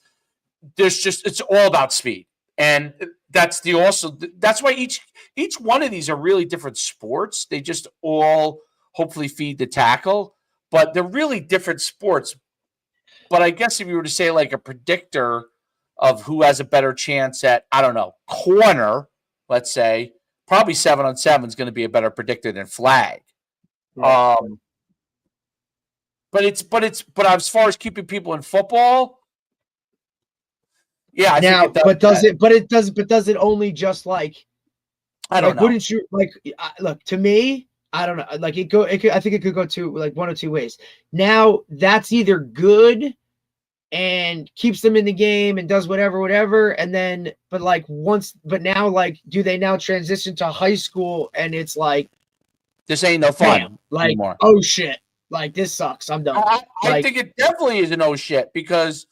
it's all about speed. And that's why each one of these are really different sports. They just all hopefully feed the tackle, but they're really different sports. But I guess if you were to say like a predictor of who has a better chance at, I don't know, corner, let's say, probably 7-on-7 is going to be a better predictor than flag. Right. But as far as keeping people in football. Yeah. Does it only just like, I don't know. Wouldn't you like, look, to me, I don't know. Like I think it could go to like one or two ways. Now that's either good and keeps them in the game and does whatever. And then, but now like, do they now transition to high school and it's like, This ain't no fun Damn, like, anymore. oh shit, like this sucks. I'm done. I think it definitely is an oh shit because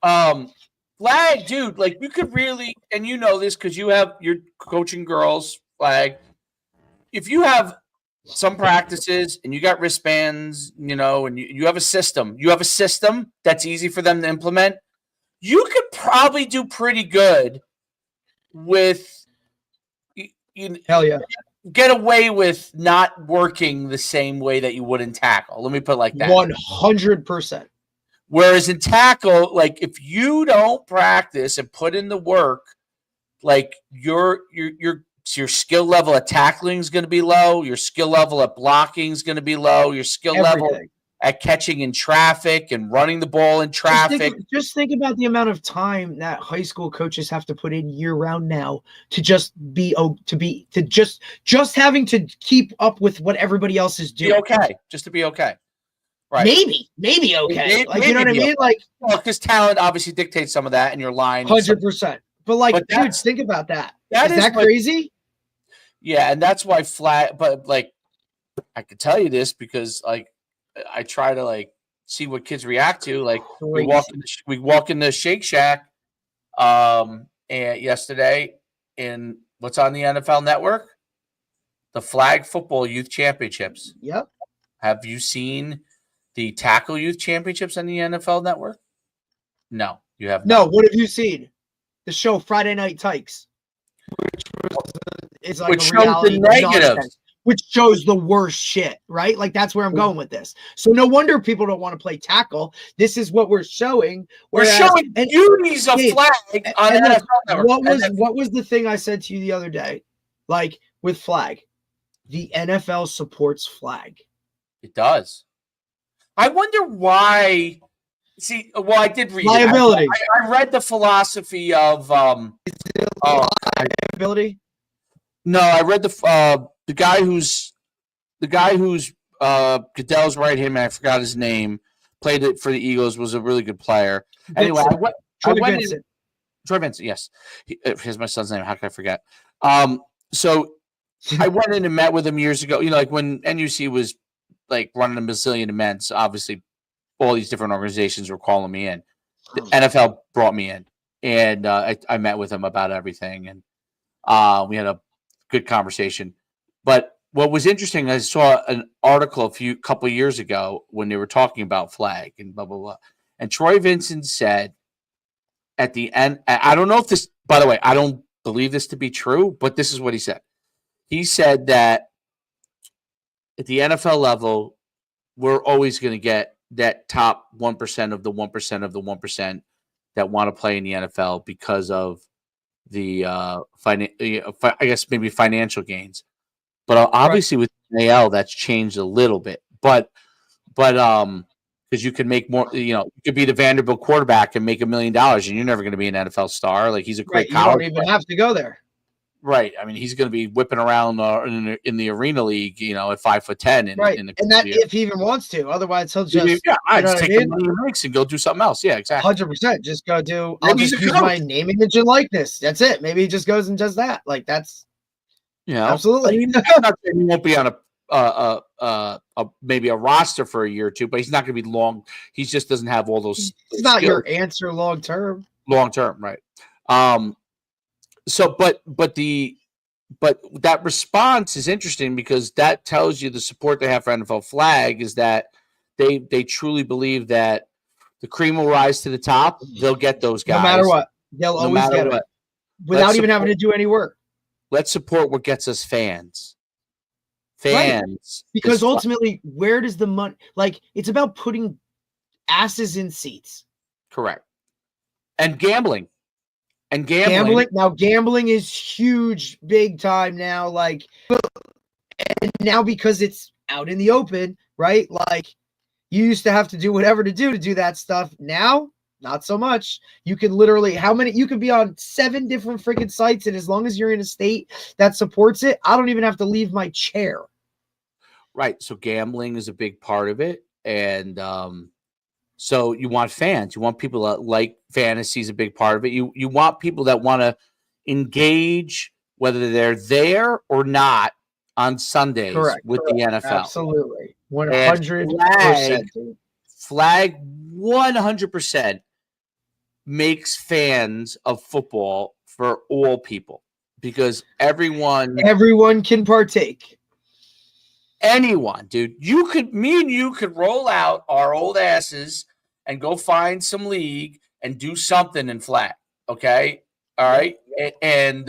flag, dude, like you could really, and you know this because you're coaching girls flag. If you have some practices and you got wristbands, and you have a system that's easy for them to implement, you could probably do pretty good with Hell yeah. Get away with not working the same way that you would in tackle. Let me put it like that. 100%. Whereas in tackle, like if you don't practice and put in the work, like your skill level at tackling is going to be low. Your skill level at blocking is going to be low. Your skill level at catching in traffic and running the ball in traffic. Just think about the amount of time that high school coaches have to put in year round now to just having to keep up with what everybody else is doing. Just to be okay. Right. Maybe okay. Like, you know what I mean? Like, because talent obviously dictates some of that in your line. 100%. But like, dude, think about that. Is that crazy? Yeah, and that's why flag. But like, I could tell you this because like, I try to like see what kids react to. Like, we walk in the Shake Shack, and yesterday, in what's on the NFL Network, the Flag Football Youth Championships. Yep. Have you seen the Tackle Youth Championships on the NFL Network? No, you have not. No, what have you seen? The show Friday Night Tykes, which shows the negatives, which shows the worst shit, right? Like that's where I'm going with this. So no wonder people don't want to play tackle. This is what we're showing. We're showing beauties of flag on NFL Network. What was the thing I said to you the other day? Like with flag, the NFL supports flag. It does. I wonder why. See, well, I did read liability. I read the philosophy of liability. No, I read the guy who's Goodell's right hand man. I forgot his name. Played it for the Eagles. Was a really good player. Anyway, Troy Vincent. Yes, here's my son's name. How can I forget? So I went in and met with him years ago. Like when NUC was like running a bazillion events. Obviously, all these different organizations were calling me in. The NFL brought me in, and I met with him about everything, and we had a good conversation. But what was interesting, I saw an article couple of years ago when they were talking about flag and blah blah blah, and Troy Vincent said at the end, I don't know if this, by the way, I don't believe this to be true, but this is what he said. He said that at the NFL level, we're always going to get that top 1% of the 1% of the 1% that want to play in the NFL because of the I guess maybe financial gains. But obviously with NAL, that's changed a little bit. But because you can make more, you could be the Vanderbilt quarterback and make $1 million, and you're never going to be an NFL star. Like he's a great college. You don't even have to go there. Right. I mean, he's going to be whipping around in the arena league, at 5'10". Right. And that if he even wants to. Otherwise, he'll just take the money and go do something else. Yeah, exactly. 100%. Just go do. I'll just use my name, image, and likeness. That's it. Maybe he just goes and does that. Like that's. Absolutely. I'm not saying he won't be on maybe a roster for a year or two, but he's not going to be long. He just doesn't have all those. It's not your answer long term. Long term, right? So, but that response is interesting because that tells you the support they have for NFL flag is that they truly believe that the cream will rise to the top. They'll get those guys. No matter what. They'll always get it. Without even having to do any work. Let's support what gets us fans. Right. Because ultimately, where does the money, like, it's about putting asses in seats. Correct. And gambling. Now gambling is huge, big time now. Like, and now because it's out in the open, right? Like, you used to have to do whatever to do that stuff. Now, not so much. You can literally, you could be on 7 different freaking sites, and as long as you're in a state that supports it, I don't even have to leave my chair. Right. So gambling is a big part of it, and so you want fans. You want people that like fantasy is a big part of it. You want people that want to engage, whether they're there or not, on Sundays Correct. with the NFL. Absolutely. And 100%. Dude. Flag 100% makes fans of football for all people because everyone can partake. Anyone, dude. Me and you could roll out our old asses and go find some league and do something in flag. Okay. All right. And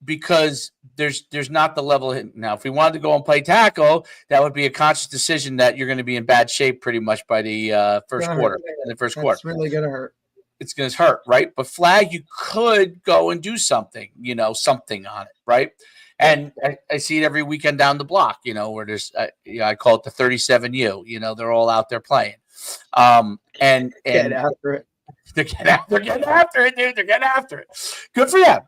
because there's not the level now. If we wanted to go and play tackle, that would be a conscious decision that you're going to be in bad shape pretty much by the first quarter. In the first quarter, it's really going to hurt. It's going to hurt, right? But flag, you could go and do something, something on it, right? And I see it every weekend down the block, where there's, I call it the 37U. They're all out there playing, and get after it. They're getting after it, dude. They're getting after it. Good for them,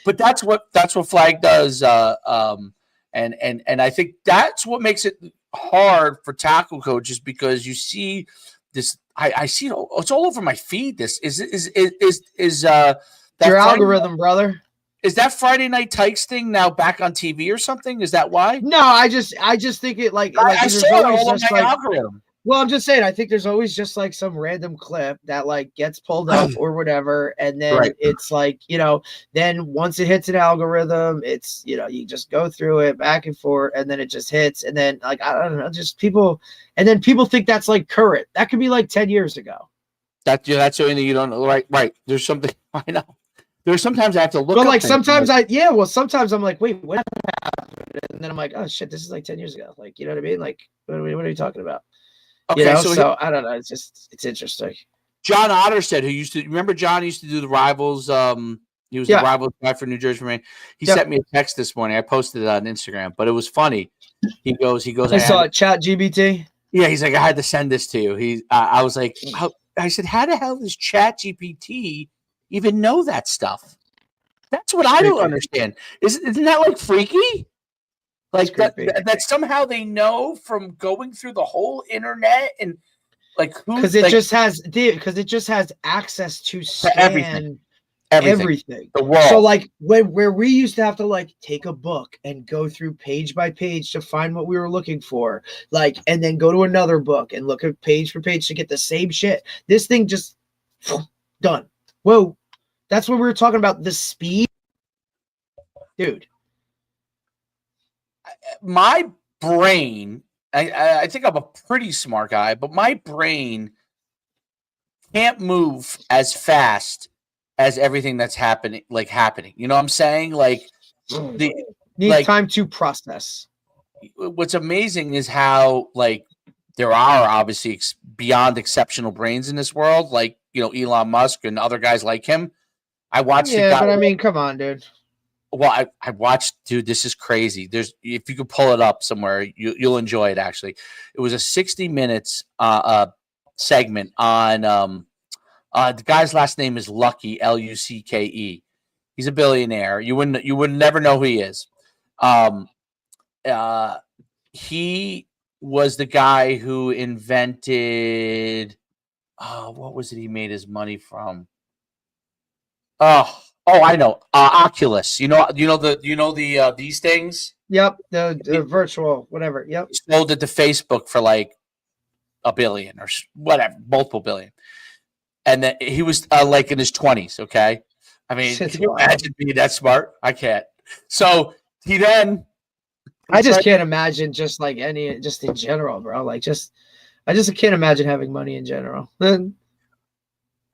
But that's what flag does, and I think that's what makes it hard for tackle coaches because you see this. I see it. It's all over my feed. This is that your algorithm, brother. Is that Friday Night Tykes thing now back on TV or something? Is that why? No, I just think it I saw it all on my algorithm. Well, I'm just saying, I think there's always just like some random clip that like gets pulled up or whatever. And then it's like, then once it hits an algorithm, it's, you just go through it back and forth and then it just hits. And then like, I don't know, just people. And then people think that's like current. That could be like 10 years ago. That's the only thing you don't know. Right. There's something I know. There's sometimes I have to look. But like sometimes sometimes I'm like, wait, what happened? And then I'm like, oh shit, this is like 10 years ago. Like, you know what I mean? Like, what are you talking about? Okay, so I don't know. It's interesting. John Otterstedt, remember John used to do the Rivals. He was the Rivals guy for New Jersey. He sent me a text this morning. I posted it on Instagram, but it was funny. He goes. I saw it. Chat GBT. Yeah, he's like, I had to send this to you. I was like, I said, how the hell does Chat GPT even know that stuff? That's what I don't understand. Isn't that like freaky? Like that somehow they know from going through the whole internet and like because it just has access to scan everything. The world. So like where we used to have to like take a book and go through page by page to find what we were looking for, like, and then go to another book and look at page for page to get the same shit. This thing just done. Whoa. That's what we were talking about, the speed. Dude. My brain, I think I'm a pretty smart guy, but my brain can't move as fast as everything that's happening. You know what I'm saying? Like, need time to process. What's amazing is how, like, there are obviously beyond exceptional brains in this world, like, Elon Musk and other guys like him. I watched. Yeah, but I mean, come on, dude. Well, I watched, dude. This is crazy. If you could pull it up somewhere, you'll enjoy it. Actually, it was a 60 minutes segment on the guy's last name is Luckey, Lucke. He's a billionaire. You would never know who he is. He was the guy who invented. What was it? He made his money from. Oh, I know. Oculus. These things. Yep, the virtual whatever. Yep. He sold it to Facebook for like $1 billion or whatever, multiple billion. And then he was like in his 20s. Okay, I mean, can you imagine being that smart? I can't. So he then. I just can't imagine just in general, bro. Like I just can't imagine having money in general.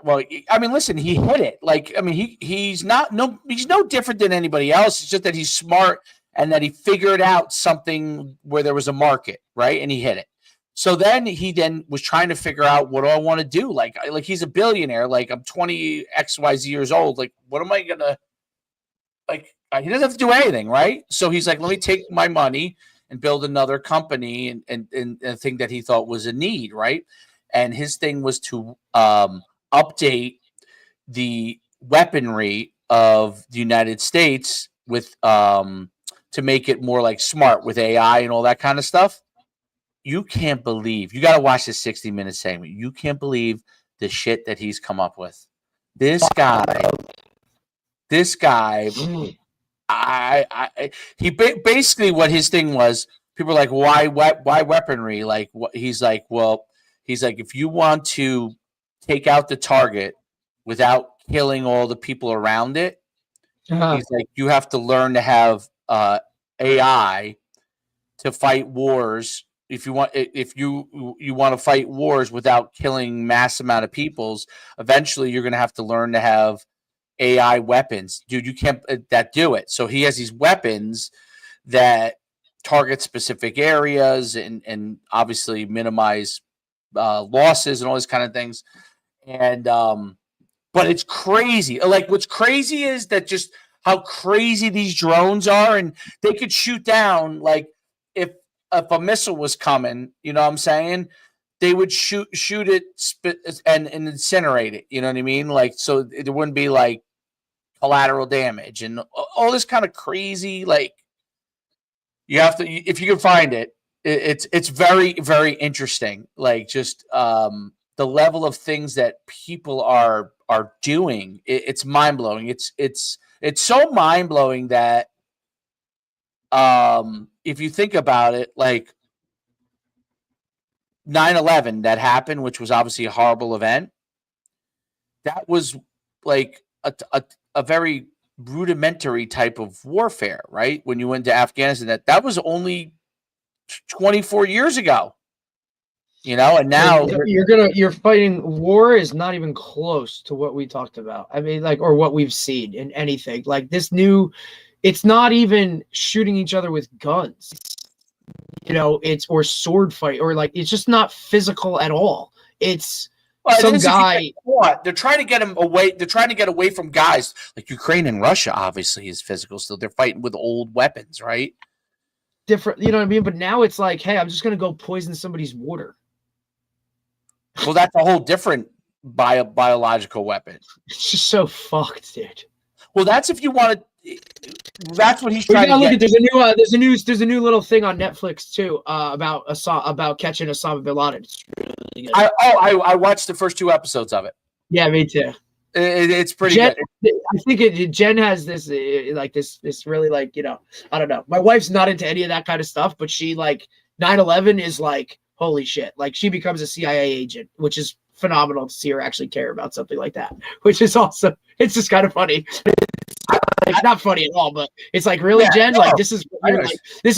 Well, I mean, listen, he hit it. Like, I mean, he's no different than anybody else. It's just that he's smart and that he figured out something where there was a market, right? And he hit it. So then he was trying to figure out, what do I want to do? Like he's a billionaire. Like, I'm 20 XYZ years old. Like, what am I gonna like? He doesn't have to do anything, right? So he's like, let me take my money and build another company and a thing that he thought was a need, right? And his thing was to update the weaponry of the United States with to make it more like smart with AI and all that kind of stuff. You can't believe, you got to watch this 60-minute segment. You can't believe the shit that he's come up with. This guy, Basically what his thing was. People are like, why weaponry? Like, he's like, if you want to take out the target without killing all the people around it, he's like, you have to learn to have AI to fight wars. If you want to fight wars without killing mass amount of peoples, eventually you're going to have to learn to have AI weapons, dude. You can't that do it. So he has these weapons that target specific areas and obviously minimize losses and all these kind of things. And but it's crazy. Like, what's crazy is that just how crazy these drones are, and they could shoot down, like, if a missile was coming, you know what I'm saying? They would shoot it and incinerate it. You know what I mean? Like, so there wouldn't be like collateral damage and all this kind of crazy. Like, you have to, if you can find it, it's very, very interesting. Like, just the level of things that people are doing. It's mind blowing. It's so mind blowing that if you think about it, like 9/11 that happened, which was obviously a horrible event, that was like a very rudimentary type of warfare, right? When you went to Afghanistan, that was only 24 years ago, you know, and now you're fighting war is not even close to what we talked about. I mean, like, or what we've seen in anything like this new. It's not even shooting each other with guns, you know, or sword fight, or like, it's just not physical at all. It's some guy. They're trying to get him away. They're trying to get away from guys like Ukraine and Russia. Obviously, is physical still. They're fighting with old weapons, right? Different, you know what I mean? But now it's like, hey, I'm just gonna go poison somebody's water. Well, that's a whole different biological weapon. It's just so fucked, dude. Well, that's if you want to. That's what he's trying to get. There's a new little thing on Netflix too about catching Osama bin Laden. It's really good. I watched the first 2 episodes of it. Yeah, me too. It's pretty good. I think Jen has this like this really, like, you know, I don't know. My wife's not into any of that kind of stuff, but she, like, 9/11 is like, holy shit. Like, she becomes a CIA agent, which is phenomenal to see her actually care about something like that, which is awesome. It's just kind of funny. It's not funny at all, but it's like, really, yeah, Jen? No, like, this is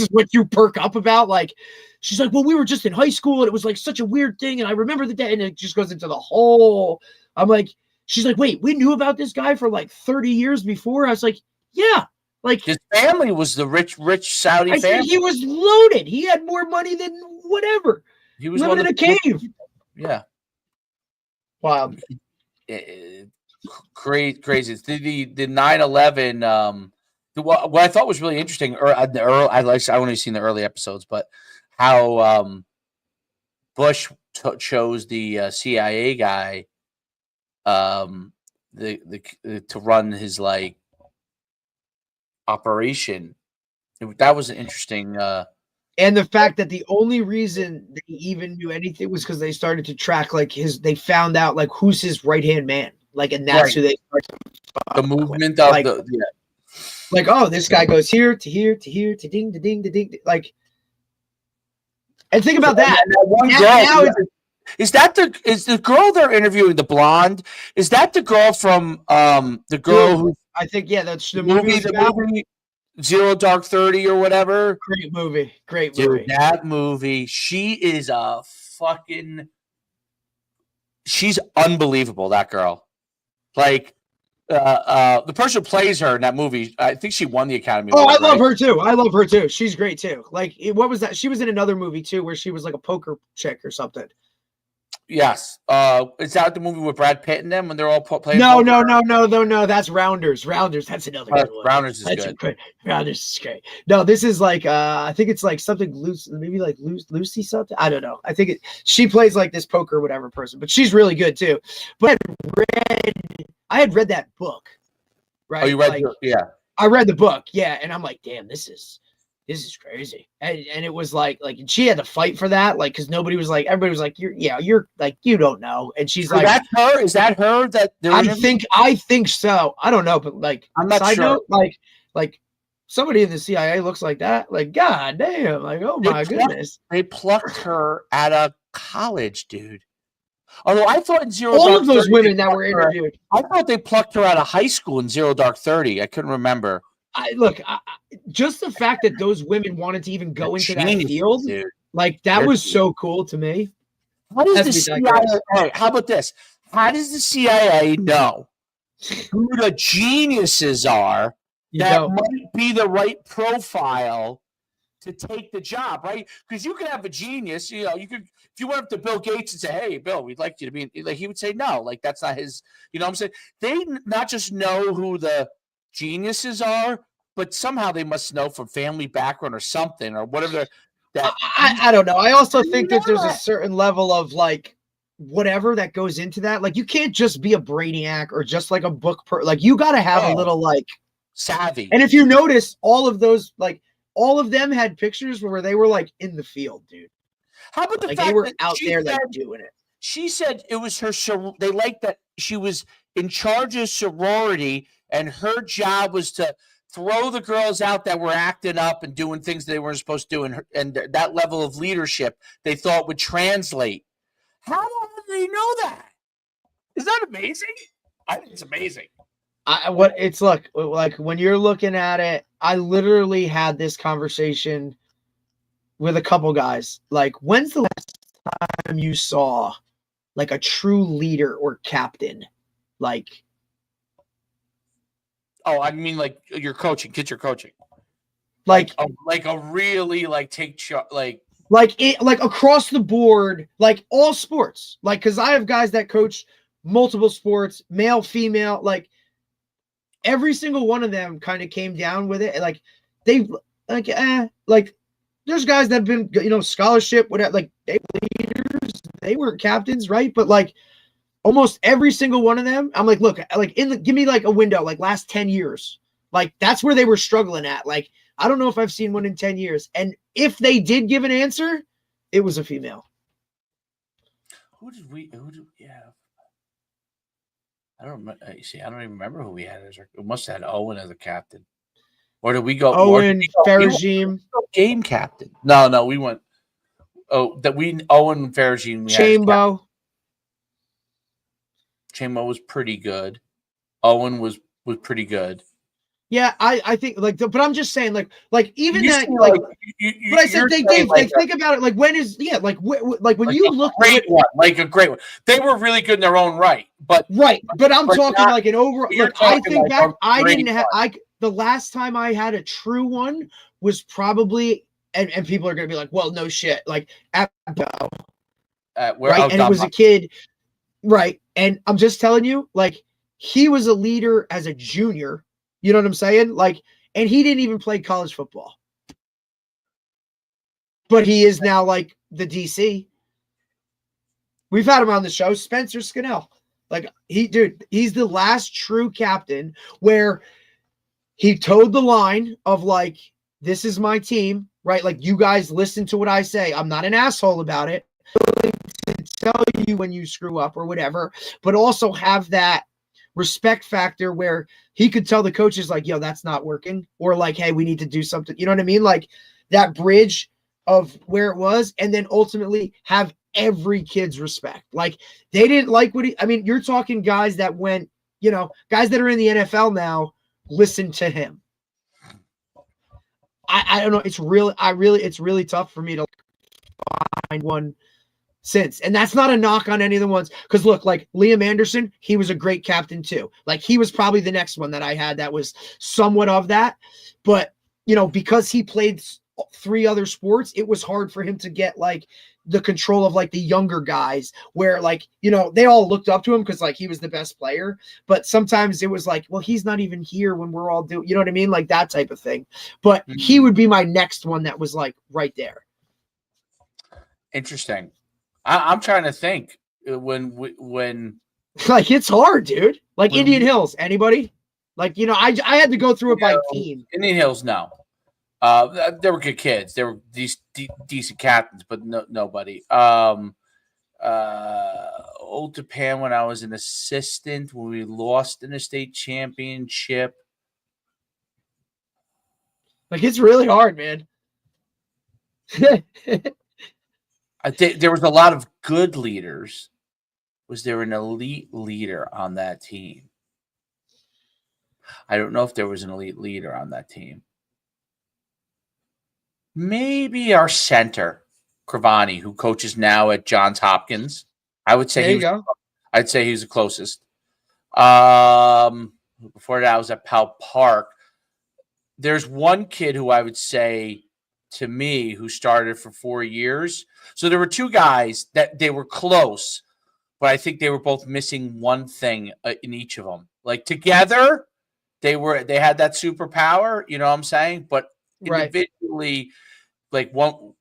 what you perk up about? Like, she's like, well, we were just in high school and it was like such a weird thing, and I remember the day, and it just goes into the whole. I'm like, she's like, wait, we knew about this guy for like 30 years before? I was like, yeah. Like, his family was the rich Saudi family. Said he was loaded. He had more money than whatever. He was living in a cave. Yeah. Wow. Crazy. The 9/11. What I thought was really interesting, I've only seen the early episodes, but how Bush chose the CIA guy to run his, like, operation. That was an interesting. And the fact that the only reason they even knew anything was because they started to track, like, they found out, like, who's his right-hand man. Like, and that's right. Who they started the movement of, like, like, oh, this guy goes here to here to here to ding to ding to ding. Like, and think about that. One girl, is the girl they're interviewing, the blonde? Is that the girl from the girl who? I think, yeah, that's the movie. The movie Zero Dark 30 or whatever. Great movie. Dude, that movie. She is a fucking. She's unbelievable. That girl. Like, the person who plays her in that movie, I think she won the Academy Award. Oh, I love her too. She's great too. Like, what was that? She was in another movie too, where she was like a poker chick or something. Yes. Is that the movie with Brad Pitt in them when they're all playing? No. That's Rounders. That's another good one. Rounders is good. Rounders is great. No, this is like, I think it's like something loose, maybe like Lucy something. I don't know. I think she plays like this poker whatever person, but she's really good too. But I had read that book. Right. Oh, you read? Yeah. I read the book. Yeah, and I'm like, damn, this is crazy. And it was like she had to fight for that, like, because everybody was like, you're like, you don't know. And she's like, that's her? Is that her that I think so. I don't know, but like, I'm not sure. Note, like somebody in the CIA looks like that. Like, god damn. Like, oh my goodness. They plucked her out of college, dude. Although I thought in Zero All Dark of those 30, women that were interviewed. I thought they plucked her out of high school in Zero Dark 30. I couldn't remember. Just the fact that those women wanted to even go into that field, dude. like that was so cool to me. How does the CIA? All right, how about this? How does the CIA know who the geniuses are that might be the right profile to take the job, right? Because you could have a genius, you could, if you went up to Bill Gates and say, "Hey, Bill, we'd like you to be," like he would say, "No, like that's not his." You know what I'm saying? They not just know who the geniuses are, but somehow they must know from family background or something or whatever. I don't know. I also think that there's a certain level of like whatever that goes into that. Like you can't just be a brainiac or just like a book like you got to have a little like savvy. And if you notice, all of those like all of them had pictures where they were like in the field, dude. How about the fact they were that out there like doing it? She said it was her. They liked that she was in charge of sorority, and her job was to throw the girls out that were acting up and doing things they weren't supposed to do, and that level of leadership they thought would translate. How did they know that? Is that amazing? I think it's amazing. It's like when you're looking at it, I literally had this conversation with a couple guys. Like, when's the last time you saw like a true leader or captain? Like, oh, I mean, like you're coaching, kids you're coaching. Like a really like take shot, like across the board, like all sports. Like, because I have guys that coach multiple sports, male, female, like every single one of them kind of came down with it. Like they like there's guys that have been, scholarship, whatever, like they were leaders, they weren't captains, right? But like almost every single one of them, I'm like, look, like give me like a window, like last 10 years. Like that's where they were struggling at. Like, I don't know if I've seen one in 10 years. And if they did give an answer, it was a female. Who did we have? I don't remember. See, I don't even remember who we had as we must have had Owen as a captain. Or did we go Owen Ferragine? Game captain. No, we went. Owen Ferragine. Chambo. Chambo was pretty good. Owen was pretty good. Yeah, I think but I'm just saying like even that but I said they think about it like when is when you look at a great one. They were really good in their own right, but I'm talking like an overall. Look, I think back, I didn't have the last time I had a true one was probably and people are gonna be like, well, no shit, like at right, and it was a kid, right, and I'm just telling you, like he was a leader as a junior. You know what I'm saying? Like, and he didn't even play college football. But he is now like the DC. We've had him on the show, Spencer Scannell. Like, he's the last true captain where he towed the line of like, this is my team, right? Like, you guys listen to what I say. I'm not an asshole about it. To tell you when you screw up or whatever, but also have that respect factor where he could tell the coaches like, yo, that's not working, or like, hey, we need to do something. You know what I mean? Like that bridge of where it was, and then ultimately have every kid's respect. Like they didn't like you're talking guys that went, guys that are in the NFL now, listen to him. I don't know. It's really tough for me to find one since. And that's not a knock on any of the ones. Because look, like Liam Anderson, he was a great captain too. Like he was probably the next one that I had that was somewhat of that. But, because he played 3 other sports, it was hard for him to get like the control of like the younger guys where like, they all looked up to him because like he was the best player. But sometimes it was like, well, he's not even here when we're all doing, you know what I mean? Like that type of thing. But he would be my next one that was like right there. Interesting. I'm trying to think when like it's hard, dude. Like Indian Hills, anybody? Like I had to go through it by team. Indian Hills, no. They were good kids. They were decent captains, but nobody. Old Japan when I was an assistant when we lost in the state championship. Like, it's really hard, man. I think there was a lot of good leaders. Was there an elite leader on that team? I don't know if there was an elite leader on that team. Maybe our center, Cravani, who coaches now at Johns Hopkins. I would say I'd say he was the closest. Before that, I was at Powell Park. There's one kid who I would say to me who started for 4 years. So there were two guys that they were close, but I think they were both missing one thing in each of them. Like together, they had that superpower. You know what I'm saying? But individually, like one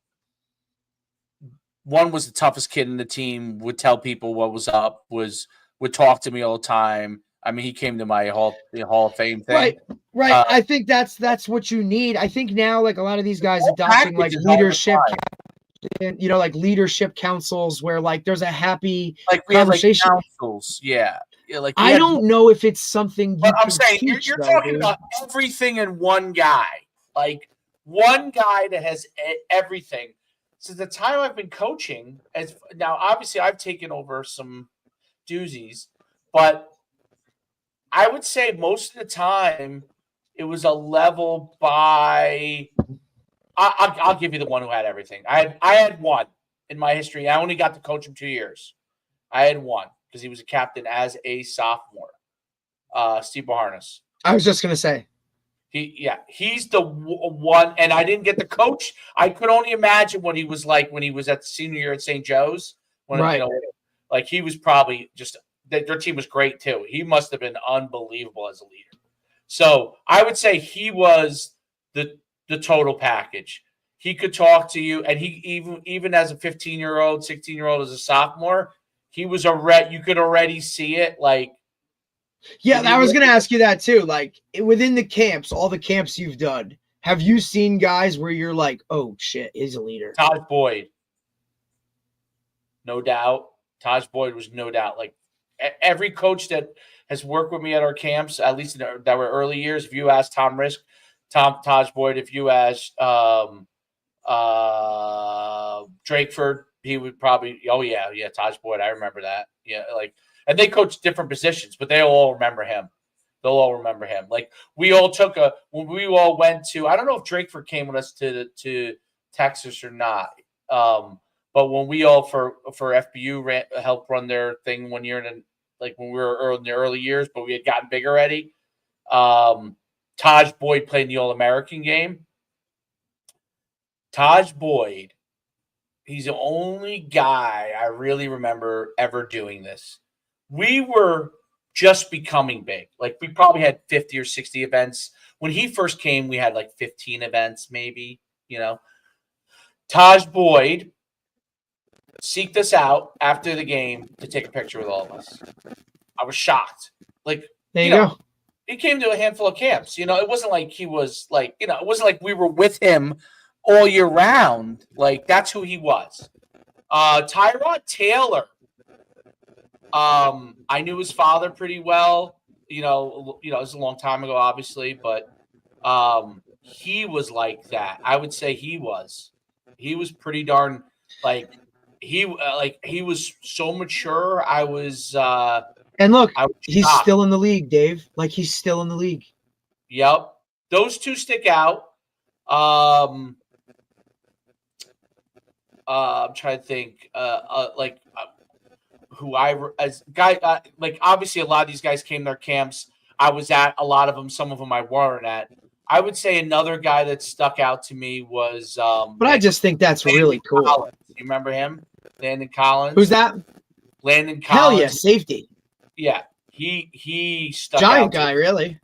was the toughest kid in the team. Would tell people what was up. Would talk to me all the time. I mean, he came to my Hall of Fame thing. Right. I think that's what you need. I think now, like a lot of these guys adopting like leadership, like leadership councils where like there's a happy conversation. Have, councils, yeah. Like I don't know if it's something. But I'm saying you're talking about everything in one guy, like one guy that has everything. So the time I've been coaching, now obviously I've taken over some doozies, but I would say most of the time it was a level by. I'll give you the one who had everything. I had one in my history. I only got to coach him 2 years. I had one because he was a captain as a sophomore. Steve Boharnis. I was just gonna say. He's the one, and I didn't get to coach. I could only imagine what he was like when he was at the senior year at St. Joe's. Like he was probably just. Their team was great too. He must have been unbelievable as a leader. So I would say he was the total package. He could talk to you, and he even as a 15-year-old, 16-year-old, as a sophomore, he was you could already see it. Like, yeah, I was going to ask you that too. Like within the camps, all the camps you've done, have you seen guys where you're like, oh shit, he's a leader? Taj Boyd, no doubt. Taj Boyd was no doubt like. Every coach that has worked with me at our camps, at least that were early years, if you ask Taj Boyd, if you ask Drakeford, he would probably, Taj Boyd, I remember that. Yeah, like, and they coach different positions, but they'll all remember him. They'll all remember him. Like we all when we all went to, I don't know if Drakeford came with us to Texas or not. But when we all for FBU helped run their thing 1 year, and like when we were in the early years, but we had gotten big already. Taj Boyd played in the All-American game. Taj Boyd, he's the only guy I really remember ever doing this. We were just becoming big. Like we probably had 50 or 60 events. When he first came, we had like 15 events, maybe, Taj Boyd seeked us out after the game to take a picture with all of us. I was shocked. Like, there you go. He came to a handful of camps. It wasn't like he was like, it wasn't like we were with him all year round. Like, that's who he was. Tyrod Taylor. I knew his father pretty well. It was a long time ago, obviously, but he was like that. I would say he was pretty darn like. He was so mature. I was and look, he's still in the league, Dave. Like he's still in the league. Yep. Those two stick out. I'm trying to think who obviously a lot of these guys came to their camps. I was at a lot of them, some of them I weren't at. I would say another guy that stuck out to me was but I just think that's really cool. Collins. You remember him? Landon Collins. Who's that? Landon Collins. Hell yeah, safety. Yeah. He stuck Giant out guy, really.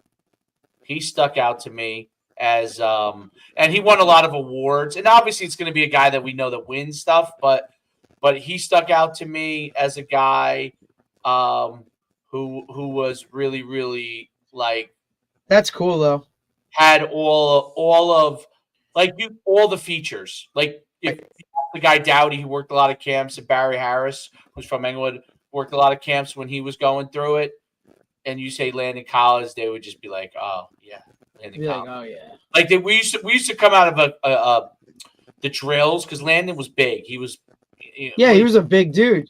He stuck out to me as and he won a lot of awards. And obviously it's going to be a guy that we know that wins stuff, but he stuck out to me as a guy who was really, really like that's cool though. Had all of all the features. Like if the guy Dowdy, who worked a lot of camps, and Barry Harris, who's from Englewood, worked a lot of camps when he was going through it, and you say Landon Collins, they would just be like, oh, yeah, Landon Be like, Collins. oh yeah. Like we used to come out of the drills because Landon was big. He was he was a big dude.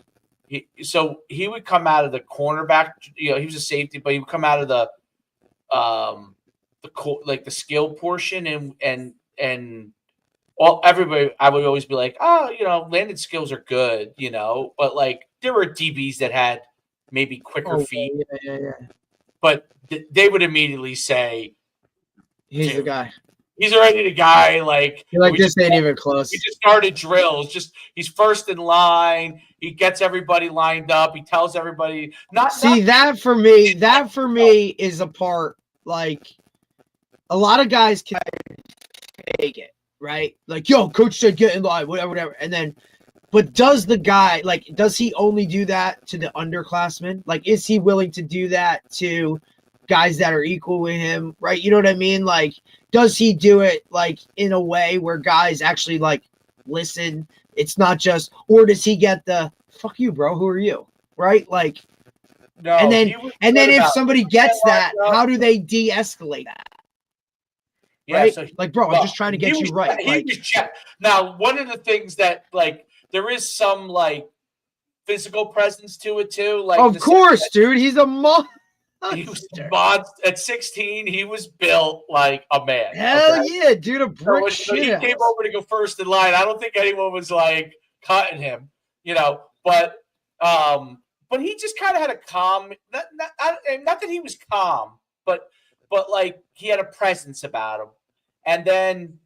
So he would come out of the cornerback. He was a safety, but he would come out of the skill portion and all everybody. I would always be like, oh, Landon's skills are good, but like there were DBs that had maybe quicker feet. Yeah. But they would immediately say, he's the guy. He's already the guy. Like this ain't even close. We just started drills. He's first in line. He gets everybody lined up. He tells everybody. That for me is a part. Like a lot of guys can fake it, right? Like, yo, coach said get in line, whatever. And then, but does he only do that to the underclassmen? Like, is he willing to do that to guys that are equal with him, right? You know what I mean? Like, does he do it like in a way where guys actually like listen? It's not just, or does he get the fuck you, bro? Who are you? Right? Like, no. And then if somebody gets that, how do they de-escalate that? Yeah, right? So like, bro, I'm just trying to get you right. Now, one of the things that like there is some like physical presence to it too. Like, of course, dude, he's a monster. He was at 16. He was built like a man. Hell yeah, dude, a brick shit. He came over to go first in line. I don't think anyone was like cutting him, But he just kind of had a calm. Not that he was calm, but like he had a presence about him. And then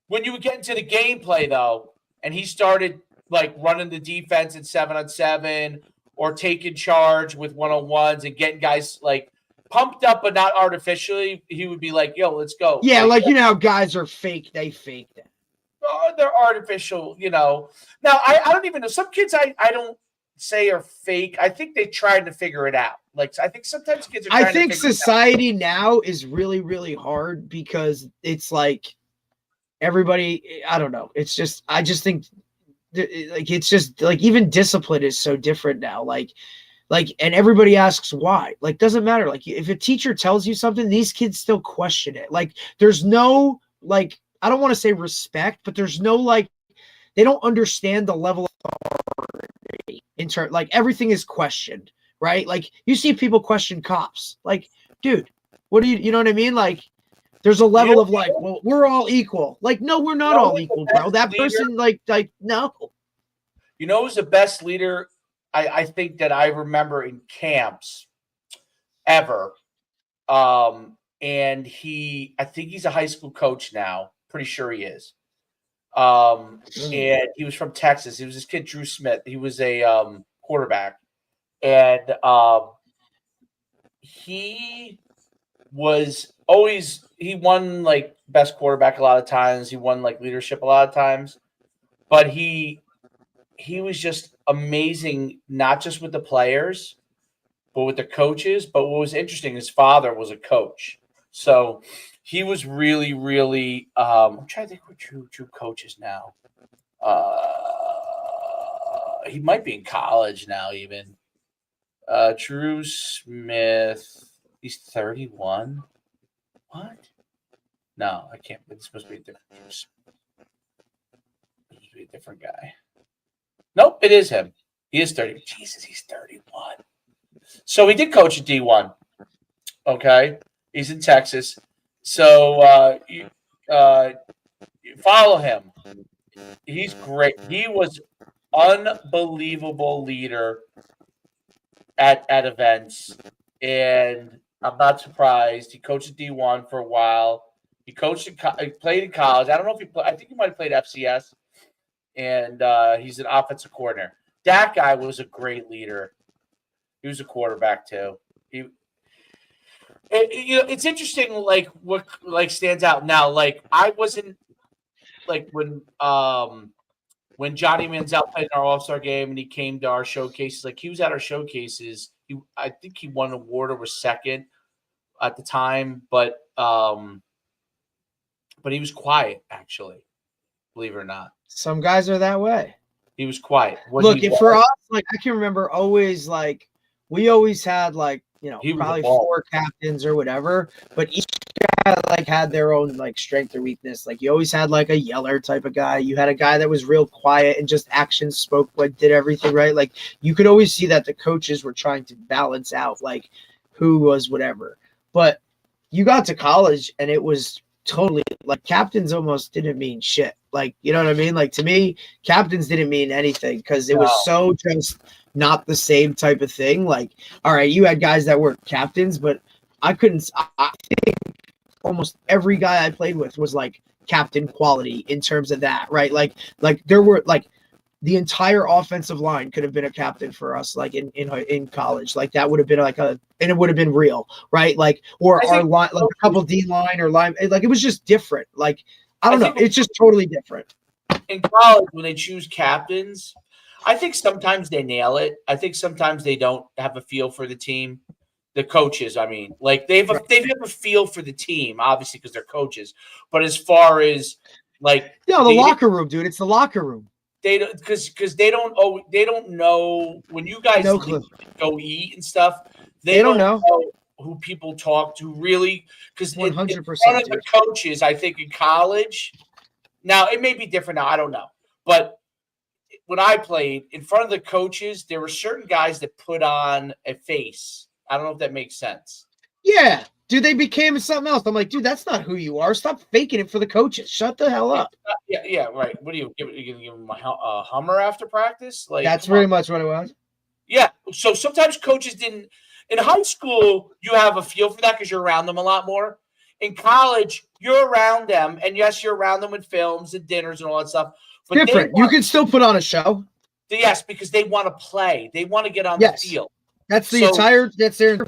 when you would get into the gameplay though, and he started like running the defense in 7-on-7. Or taking charge with one-on-ones and getting guys like pumped up, but not artificially. He would be like, "Yo, let's go." Yeah, like you know how guys are fake. They fake that. Oh, they're artificial, Now I don't even know. Some kids I don't say are fake. I think they tried to figure it out. Like I think sometimes kids are. I think society now is really, really hard because it's like everybody. I don't know. It's just I just think. Like it's just like even discipline is so different now. Like and everybody asks why. Like doesn't matter. Like if a teacher tells you something, these kids still question it. Like there's no like I don't want to say respect, but there's no like they don't understand the level of authority in turn. Like everything is questioned, right? Like you see people question cops. Like, dude, what do you know what I mean? Like there's a level of like, well, we're all equal. Like, no, we're not all equal, bro. That person, like, no. Who's the best leader I think that I remember in camps ever? And I think he's a high school coach now. Pretty sure he is. And he was from Texas. He was this kid, Drew Smith. He was a quarterback. And he was always he won like best quarterback a lot of times. He won like leadership a lot of times, but he was just amazing, not just with the players, but with the coaches. But what was interesting, his father was a coach, so he was really, really. I'm trying to think what Drew coaches now. He might be in college now, even. Drew Smith. He's 31. What? No, I can't. It's supposed to be a different. It's supposed to be a different guy. Nope, it is him. He is 30. Jesus, he's 31. So he did coach at D1. Okay, he's in Texas. So you follow him. He's great. He was unbelievable leader at events, and I'm not surprised. He coached at D1 for a while. He played in college. I don't know if I think he might have played FCS. And he's an offensive coordinator. That guy was a great leader. He was a quarterback too. It's interesting. Like what stands out now. Like I wasn't like when Johnny Manziel played in our All-Star game and he came to our showcases. Like he was at our showcases. I think he won an award or was second at the time, but he was quiet actually. Believe it or not. Some guys are that way. He was quiet. Look, for us, like I can remember always like we always had like He was a probably ball. 4 captains or whatever, but each guy like had their own like strength or weakness. Like you always had like a yeller type of guy. You had a guy that was real quiet and just action spoke, like did everything right. Like you could always see that the coaches were trying to balance out like who was whatever. But you got to college and it was totally like captains almost didn't mean shit. Like, you know what I mean? Like to me, captains didn't mean anything because it was so just not the same type of thing. Like, all right, you had guys that were captains, but I think almost every guy I played with was like captain quality in terms of that, right? Like there were like the entire offensive line could have been a captain for us, like in college. Like that would have been and it would have been real, right? Like, or our line, like a couple D line or line, like it was just different. Like, I don't know. It's just totally different. In college, when they choose captains, I think sometimes they nail it. I think sometimes they don't have a feel for the team. The coaches, I mean, like they have a feel for the team, obviously, because they're coaches. But as far as like, the locker room, dude, it's the locker room. They don't because they don't know when you guys go eat and stuff. They don't know who people talk to really, because 100% one of the coaches, I think in college. Now it may be different now, I don't know, but when I played in front of the coaches, there were certain guys that put on a face. I don't know if that makes sense. Yeah, dude, they became something else. I'm like, dude, that's not who you are. Stop faking it for the coaches. Shut the hell up. Yeah, right. What are you gonna give them a Hummer after practice? Like that's pretty much what it was. Yeah. So sometimes coaches didn't. In high school, you have a feel for that because you're around them a lot more. In college, you're around them, and yes, you're around them with films and dinners and all that stuff. But different. You can still put on a show. Yes, because they want to play. They want to get on the field. That's their focus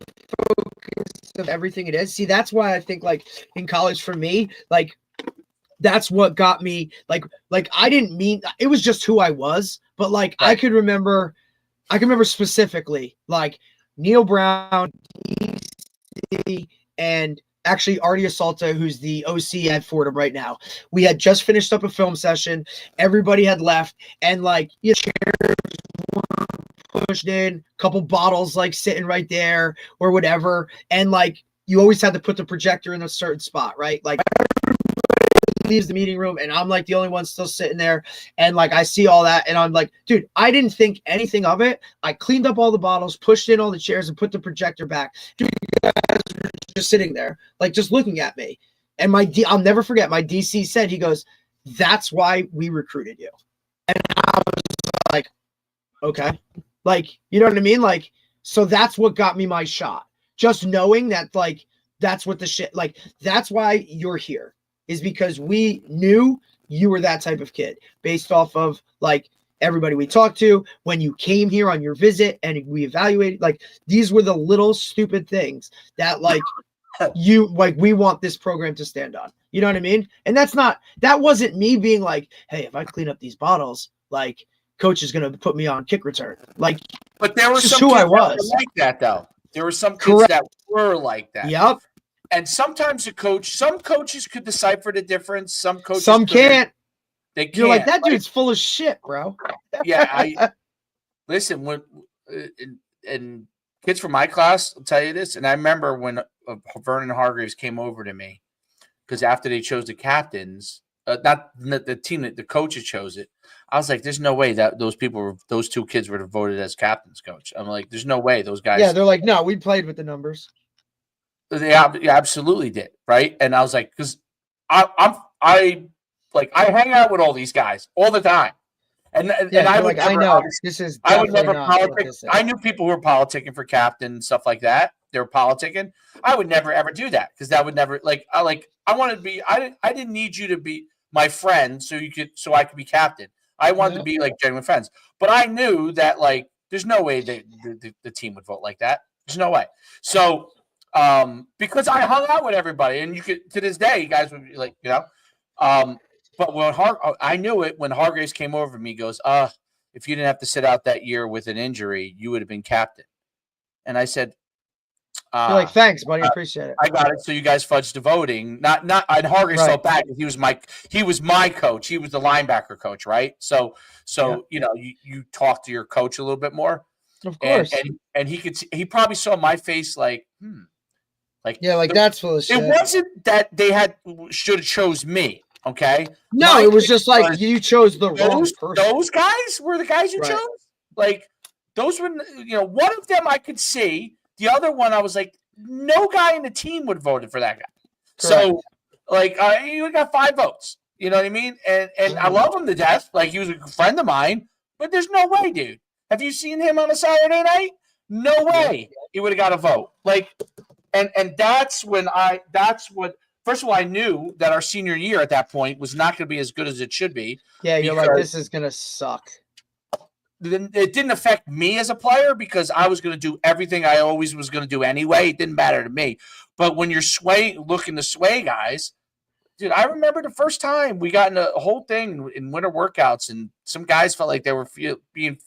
of everything it is. See, that's why I think like in college for me, like that's what got me like I didn't mean it was just who I was, but like I can remember specifically like Neil Brown and actually Artie Asalta, who's the OC at Fordham right now. We had just finished up a film session. Everybody had left, and like chairs were pushed in, couple bottles like sitting right there or whatever, and like you always had to put the projector in a certain spot, right? Like leaves the meeting room and I'm like the only one still sitting there, and like I see all that and I'm like, dude, I didn't think anything of it. I cleaned up all the bottles, pushed in all the chairs, and put the projector back. Dude, you guys were just sitting there like just looking at me, and I'll never forget, my DC said, he goes, that's why we recruited you. And I was like, okay, like, you know what I mean? Like, so that's what got me my shot, just knowing that like that's what the shit, like that's why you're here, is because we knew you were that type of kid based off of like everybody we talked to when you came here on your visit, and we evaluated, like these were the little stupid things that like you like we want this program to stand on. You know what I mean? And that wasn't me being like, hey, if I clean up these bottles, like coach is gonna put me on kick return. Like, but there were some who kids I was that were like that though. There were some kids that were like that. Yep. And sometimes some coaches could decipher the difference. Some coaches can't. They can't. You're like, that dude's full of shit, bro. Yeah. Listen, when and kids from my class will tell you this. And I remember when Vernon Hargreaves came over to me, because after they chose the captains, not the team, that the coaches chose it. I was like, there's no way that those two kids were voted as captains, coach. I'm like, there's no way those guys. Yeah, they're like, no, we played with the numbers. They absolutely did, right? And I was like, because I hang out with all these guys all the time, and I would like, I know this is. I would never politic. I knew people who were politicking for captain and stuff like that. They were politicking. I would never ever do that, because that would never I wanted to be. I didn't need you to be my friend so I could be captain. I wanted to be like genuine friends, but I knew that like there's no way the team would vote like that. There's no way. So. Because I hung out with everybody, and you could, to this day, you guys would be like, you know, but when I knew it when Hargreaves came over to me, he goes, if you didn't have to sit out that year with an injury, you would have been captain. And I said, you're like, thanks, buddy, appreciate it. I got it. So you guys fudged the voting. And Hargreaves felt bad. He was my coach. He was the linebacker coach, right? So you know, you talk to your coach a little bit more. Of course. And he probably saw my face like, like, yeah, like that's full of shit. It wasn't that they should have chose me. Okay. No, it was just like you chose the wrong person. Those guys were the guys you chose. Like those were, one of them I could see. The other one I was like, no guy in the team would have voted for that guy. Correct. So like you got 5 votes. You know what I mean? And I love him to death. Like he was a friend of mine, but there's no way, dude. Have you seen him on a Saturday night? No way he would have got a vote. Like, and that's what. First of all, I knew that our senior year at that point was not going to be as good as it should be. Yeah, you're like, this is going to suck. It didn't affect me as a player because I was going to do everything I always was going to do anyway. It didn't matter to me. But when you're looking to sway guys, dude, I remember the first time we got in a whole thing in winter workouts, and some guys felt like they were being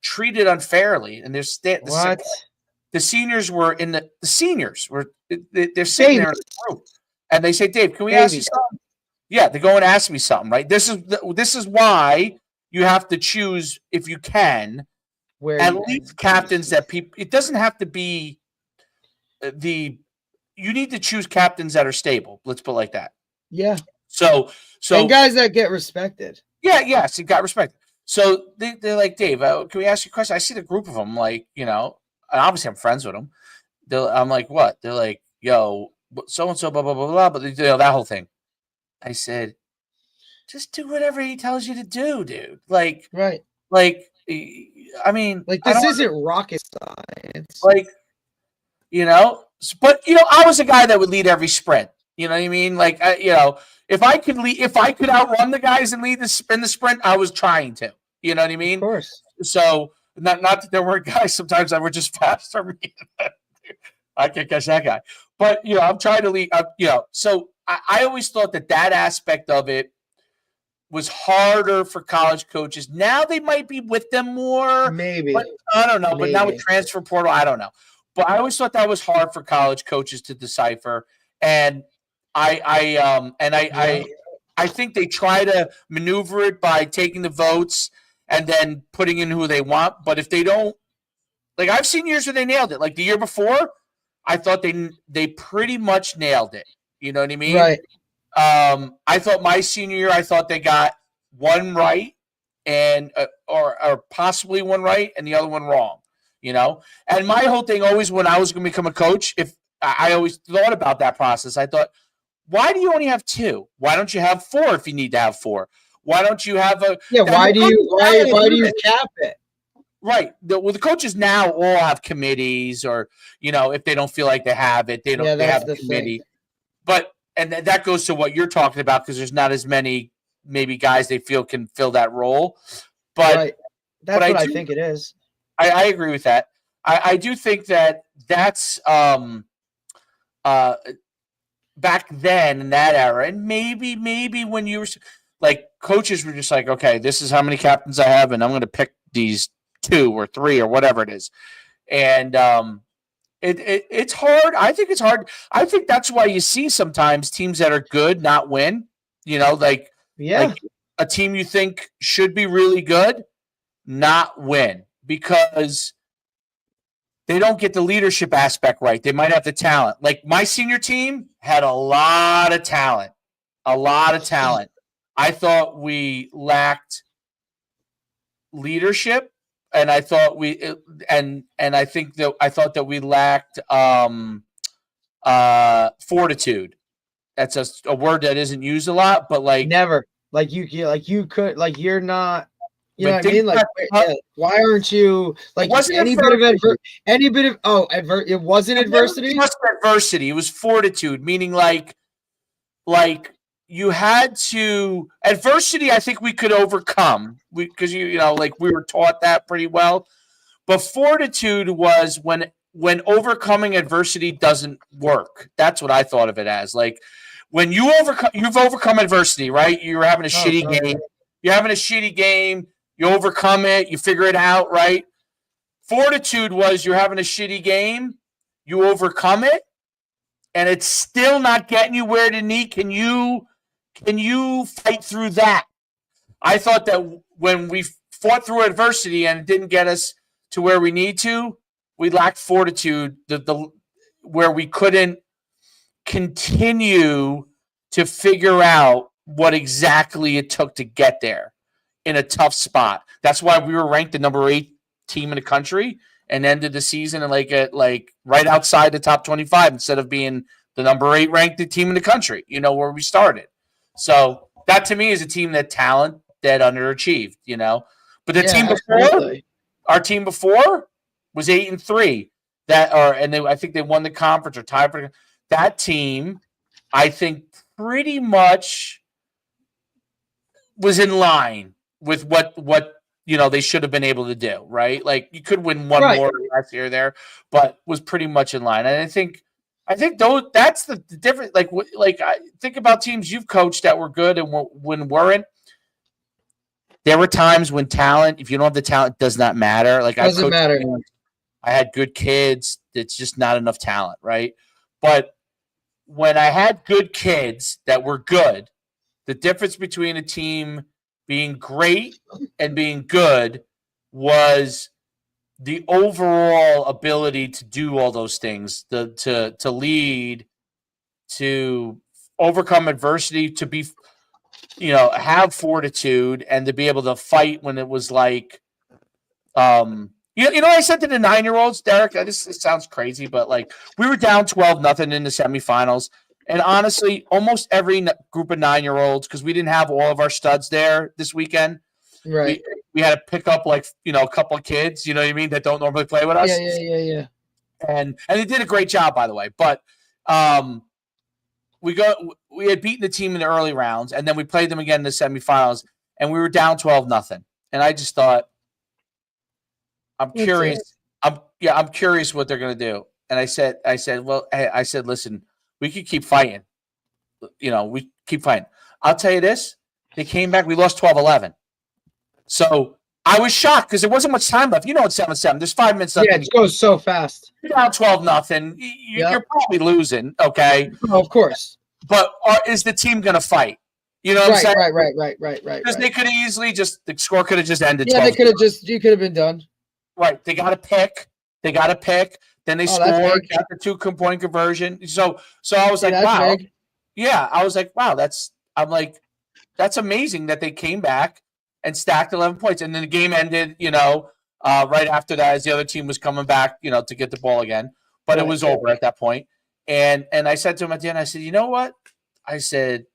treated unfairly, and the seniors were in the seniors were they're sitting there in the group, and they say, Dave, can we ask you something? Yeah, they go and ask me something, right? This is why you have to choose, if you can, at least captains that people. It doesn't have to be you need to choose captains that are stable. Let's put it like that. Yeah. So and guys that get respected. Yeah, yes, you got respect. So they're like, Dave, can we ask you a question? I see the group of them, like, and obviously I'm friends with them. I'm like, what? They're like, yo, so-and-so, blah, blah, blah, blah, but that whole thing. I said, just do whatever he tells you to do, dude. Like, right. Like, I mean. Like, this isn't rocket science. Like, but, I was a guy that would lead every sprint. You know what I mean? Like, if I could outrun the guys and lead the sprint, I was trying to. You know what I mean? Of course. So not that there weren't guys sometimes that were just faster. I can't catch that guy, but I'm trying to lead. So I always thought that aspect of it was harder for college coaches. Now they might be with them more. Maybe. But I don't know. But now with transfer portal, I don't know. But I always thought that was hard for college coaches to decipher. And I think they try to maneuver it by taking the votes and then putting in who they want. But if they don't, like, I've seen years where they nailed it. Like the year before, I thought they pretty much nailed it. You know what I mean? Right. I thought my senior year, I thought they got one right and or possibly one right and the other one wrong. And my whole thing always, when I was going to become a coach, if I always thought about that process, I thought, why do you only have 2? Why don't you have 4 if you need to have 4? Why don't you have a? Yeah. Why do you cap it? Right. The coaches now all have committees, or if they don't feel like they have it, they don't. They have a committee. But that goes to what you're talking about, because there's not as many maybe guys they feel can fill that role. But right. That's what I think it is. I agree with that. I do think that's back then in that era, and maybe when you were like, coaches were just like, okay, this is how many captains I have, and I'm going to pick these 2 or 3 or whatever it is. And it's hard. I think it's hard. I think that's why you see sometimes teams that are good not win. Like a team you think should be really good not win because they don't get the leadership aspect right. They might have the talent. Like my senior team had a lot of talent. I thought we lacked leadership, and I thought I thought that we lacked fortitude. That's a word that isn't used a lot, but like never. Like you could, like you're not. You know what I mean? Like, why aren't you like it wasn't adversity? Just adversity. It was fortitude, meaning like you had to adversity. I think we could overcome because like we were taught that pretty well. But fortitude was when overcoming adversity doesn't work. That's what I thought of it as. Like when you've overcome adversity, right? You're having a shitty game. You're having a shitty game. You overcome it. You figure it out, right? Fortitude was you're having a shitty game. You overcome it, and it's still not getting you where to need. Can you fight through that? I thought that when we fought through adversity and it didn't get us to where we need to. We lacked fortitude, where we couldn't continue to figure out what exactly it took to get there in a tough spot. That's why we were ranked the number 8 team in the country and ended the season and like right outside the top 25 instead of being the number 8 ranked team in the country, where we started. So that to me is a team that underachieved, But the team before, absolutely. Our team before was 8-3. I think they won the conference or tied for that team. I think pretty much was in line with what they should have been able to do, right? Like you could win one more last year there, but was pretty much in line. And I think that's the difference. Like I think about teams you've coached that were good and when weren't. There were times when talent, if you don't have the talent, it does not matter. Like doesn't matter. I had good kids. It's just not enough talent, right? But when I had good kids that were good, the difference between a team being great and being good was the overall ability to do all those things, to lead, to overcome adversity, to be, have fortitude, and to be able to fight when it was like, I said to the 9-year-olds, Derek, it sounds crazy, but like we were down 12-0 in the semifinals. And honestly, almost every group of 9-year-olds, because we didn't have all of our studs there this weekend. Right. We had to pick up a couple of kids, you know what I mean, that don't normally play with us. Yeah. And they did a great job, by the way. But we had beaten the team in the early rounds, and then we played them again in the semifinals, and we were down 12-0. And I just thought, I'm curious. I'm curious what they're going to do. And I said, listen, we could keep fighting. We keep fighting. I'll tell you this. They came back. We lost 12-11. So I was shocked because there wasn't much time left. It's 7-7. There's 5 minutes left. Yeah, it goes so fast. You're down 12-0. You're probably losing, okay? Oh, of course. But is the team going to fight? You know what I'm saying? Right. Because they could have easily the score could have just ended. Yeah, you could have been done. Right. They got to pick. Then they scored, got the 2-point conversion. So I was like, wow. Big. Yeah. I was like, wow, that's amazing that they came back and stacked 11 points. And then the game ended, right after that as the other team was coming back, to get the ball again. But it was over at that point. And I said to him at the end, I said, you know what? I said,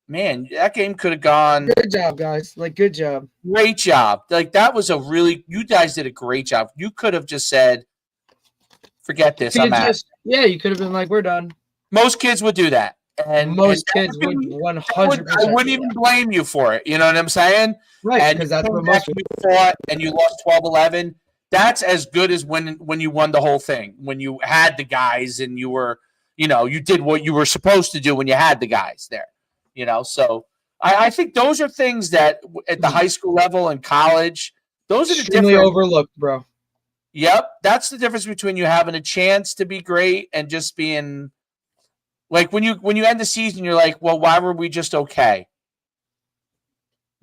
man, that game could have gone. Good job, guys. Good job. Great job. That was you guys did a great job. You could have just said, forget this. I'm out. Yeah, you could have been like, we're done. Most kids would do that. And most kids would 100%. I wouldn't even blame you for it. You know what I'm saying? Right, because that's what most people fought and you lost 12-11. That's as good as when you won the whole thing. When you had the guys and you were, you did what you were supposed to do when you had the guys there. So I think those are things that at the high school level and college, those are the extremely overlooked, bro. Yep, that's the difference between you having a chance to be great and just being like when you end the season, you're like, well, why were we just okay?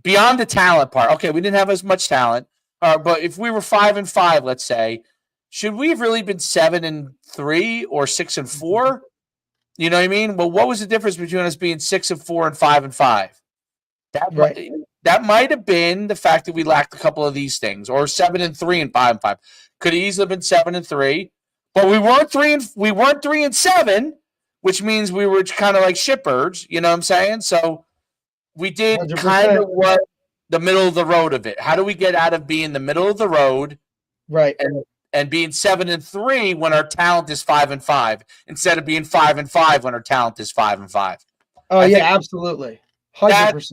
Beyond the talent part, okay, we didn't have as much talent, but if we were 5-5, let's say, should we have really been 7-3 or 6-4? You know what I mean? Well, what was the difference between us being 6-4 and 5-5? That might have been the fact that we lacked a couple of these things, or 7-3 and 5-5. Could have easily been 7-3, but we weren't 3-7, which means we were kind of like shitbirds. You know what I'm saying? So we did 100%. Kind of what the middle of the road of it. How do we get out of being the middle of the road, right? And being 7-3 when our talent is 5-5, instead of being 5-5 when our talent is 5-5. Oh, yeah, absolutely. 100%.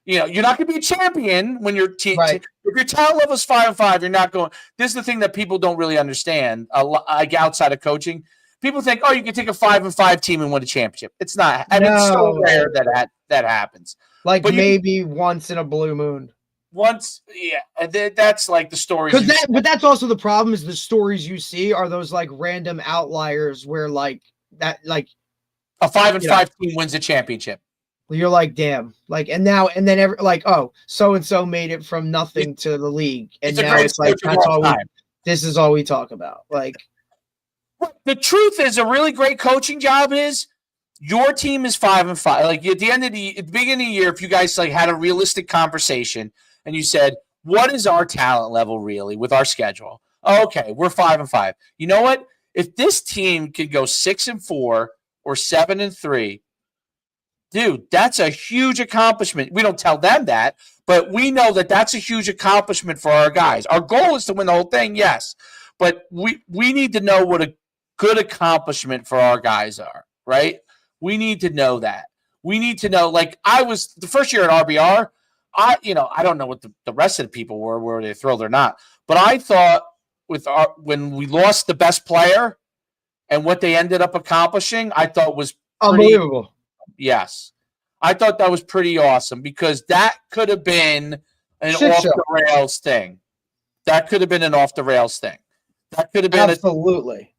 You're not going to be a champion when your team. Right. If your talent level is 5-5, you're not going. This is the thing that people don't really understand. Like outside of coaching, people think, "Oh, you can take a 5-5 team and win a championship." It's not. I mean, it's so rare that happens. Like maybe once in a blue moon. Once, yeah, that's like the stories. But that's also the problem is the stories you see are those like random outliers where like a 5-5 team wins a championship. You're like, damn, and then so and so made it from nothing to the league, and now it's like that's all. this is all we talk about. Like, the truth is, a really great coaching job is your team is 5-5. Like at the beginning of the year, if you guys like had a realistic conversation and you said, what is our talent level really with our schedule? Oh, okay, we're 5-5. You know what? If this team could go 6-4 or 7-3, dude, that's a huge accomplishment. We don't tell them that, but we know that that's a huge accomplishment for our guys. Our goal is to win the whole thing, yes, but we need to know what a good accomplishment for our guys are, right? We need to know that. We need to know, like I was the first year at RBR, I don't know what the rest of the people were they thrilled or not, but I thought when we lost the best player and what they ended up accomplishing, I thought was unbelievable. Yes. I thought that was pretty awesome because that could have been an Shit off show. the rails thing. That could have been an off the rails thing. That could have been absolutely.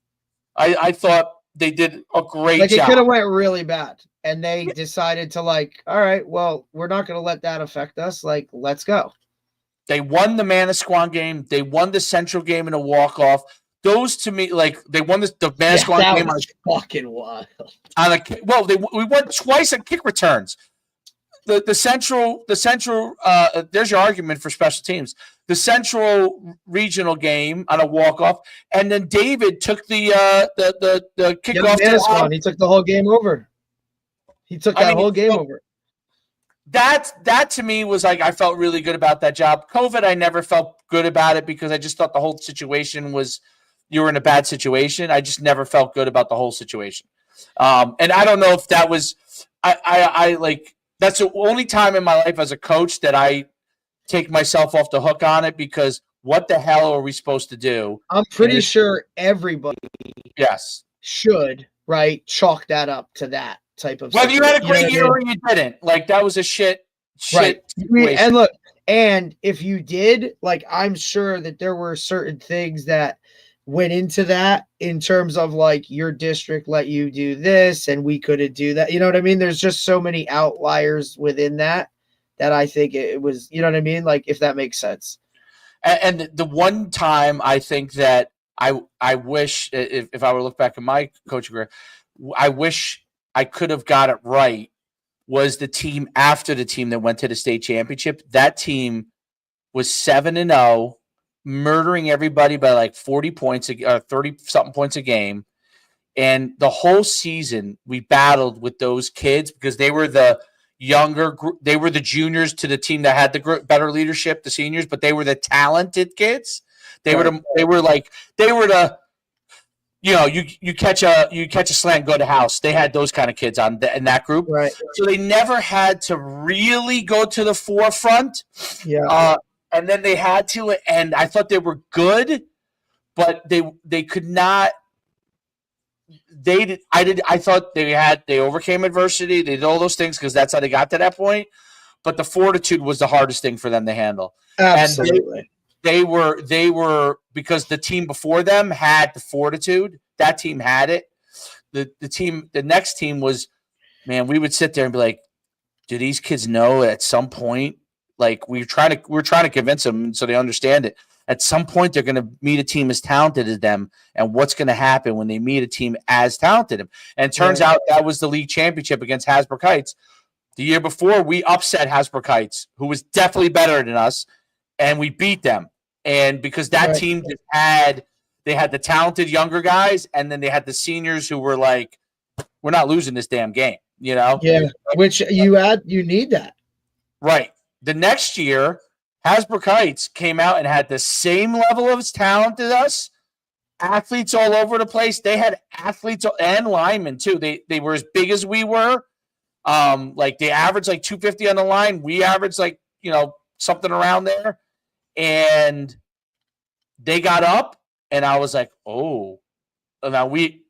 I thought they did a great like job. It could have went really bad, and they decided to like, all right, well, we're not going to let that affect us. Like, let's go. They won the Manasquan game. They won the Central game in a walk-off. Those to me, like they won the Manasquan game. Was fucking wild. We won twice on kick returns. The Central. There's your argument for special teams. The Central regional game on a walk-off, and then David took the kickoff. He took the whole game over. He took that whole game over. That to me was like I felt really good about that job. COVID, I never felt good about it because I just thought the whole situation was you were in a bad situation. I just never felt good about the whole situation. And I don't know if that was I like that's the only time in my life as a coach that I take myself off the hook on it because what the hell are we supposed to do? I'm pretty sure everybody should chalk that up to that type of whether you had a great year or you didn't. Like that was a shit situation. And look, and if you did, like I'm sure that there were certain things that went into that in terms of like your district let you do this and we couldn't do that. You know what I mean? There's just so many outliers within that I think it was, you know what I mean? Like if that makes sense. And the one time I think that I wish if I were to look back at my coaching career, I wish I could have got it right was the team after the team that went to the state championship. That team was 7-0, murdering everybody by like 40 points or 30 something points a game. And the whole season we battled with those kids because they were the younger group. They were the juniors to the team that had the better leadership, the seniors, but they were the talented kids. They were the you catch a slant, go to house. They had those kind of kids in that group. Right. So they never had to really go to the forefront. Yeah. And then they had to, and I thought they were good, but they could not. I thought they overcame adversity. They did all those things because that's how they got to that point. But the fortitude was the hardest thing for them to handle. Absolutely. And they were because the team before them had the fortitude. That team had it. The next team was, man, we would sit there and be like, do these kids know at some point? Like we're trying to convince them so they understand it. At some point, they're going to meet a team as talented as them, and what's going to happen when they meet a team as talented as them? And it turns out that was the league championship against Hasbrook Heights. The year before, we upset Hasbrook Heights, who was definitely better than us, and we beat them. And because that team had the talented younger guys, and then they had the seniors who were like, "We're not losing this damn game," you know? Yeah, which you need that. Right. The next year, Hasbrook Heights came out and had the same level of talent as us, athletes all over the place. They had athletes and linemen too. They were as big as we were. Like they averaged like 250 on the line. We averaged like, something around there. And they got up and I was like, oh, now we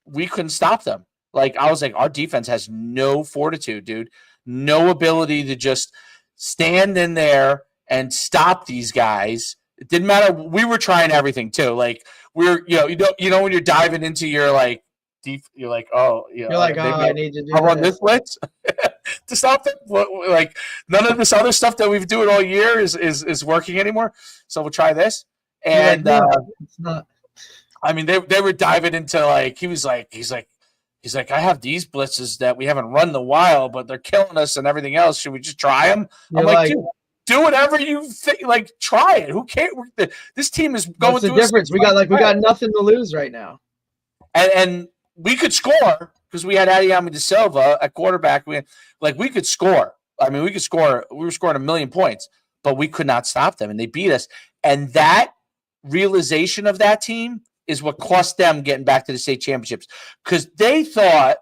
couldn't stop them. Like I was like, our defense has no fortitude, dude. No ability to just stand in there and stop these guys. It didn't matter. We were trying everything too. Like we're, when you're diving into your like deep, you're like, oh, you're like, I need to do run this blitz to stop them. Like none of this other stuff that we've doing all year is working anymore. So we'll try this. And no, it's not. I mean, they were diving into like he's like, I have these blitzes that we haven't run in a while, but they're killing us and everything else. Should we just try them? I'm like, dude, do whatever you think. Like, try it. Who cares? This team is going through. What's the difference? We got nothing to lose right now, and we could score because we had Adiyami De Silva at quarterback. We could score. I mean, we could score. We were scoring 1,000,000 points, but we could not stop them, and they beat us. And that realization of that team is what cost them getting back to the state championships, because they thought,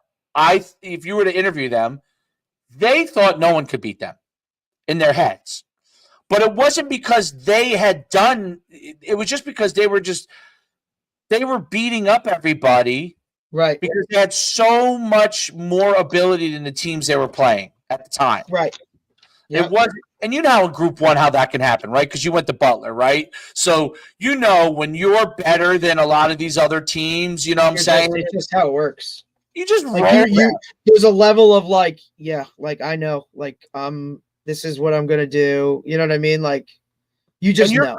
if you were to interview them, they thought no one could beat them in their heads. But it wasn't because they had done it was just because they were beating up everybody, right? Because they had so much more ability than the teams they were playing at the time, right? Yep. It wasn't. And you know in Group 1 how that can happen, right? Because you went to Butler, right? So you know when you're better than a lot of these other teams, you know what I'm saying? It's just how it works. You just like there's a level of like, yeah, like I know, like this is what I'm gonna do. You know what I mean? Like you just know.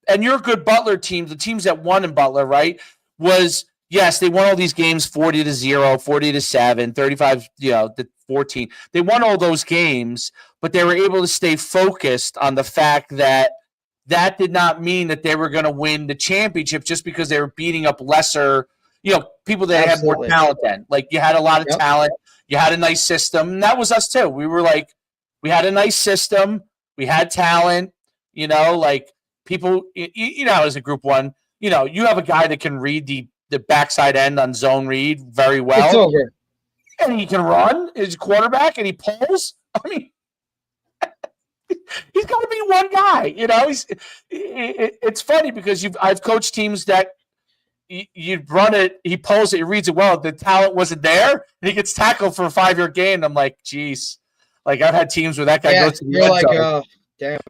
And your good Butler teams, the teams that won in Butler, right? Was yes, they won all these games 40-0, 40-7, 35, to 14. They won all those games, but they were able to stay focused on the fact that did not mean that they were going to win the championship just because they were beating up lesser, people that had more talent than. Like you had a lot of talent, you had a nice system, and that was us too. We were like, we had a nice system, we had talent, like people, as a Group 1, you have a guy that can read the backside end on zone read very well. It's over. And he can run, his quarterback, and he pulls. I mean, he's got to be one guy. It's funny because I've coached teams that you run it, he pulls it, he reads it well. The talent wasn't there, and he gets tackled for a 5-yard gain. I'm like, geez. Like, I've had teams where that guy goes to the end zone. Oh, damn.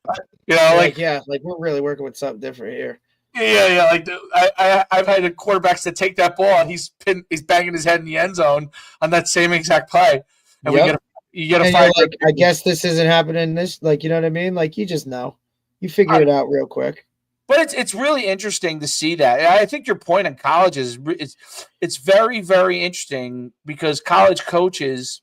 Like we're really working with something different here. Yeah. Like I've had quarterbacks that take that ball and he's banging his head in the end zone on that same exact play, and you get a 5. Like, I guess this isn't happening. This, like, you know what I mean? Like, you just know, you figure it out real quick. But it's really interesting to see that. And I think your point on college is it's very, very interesting because college coaches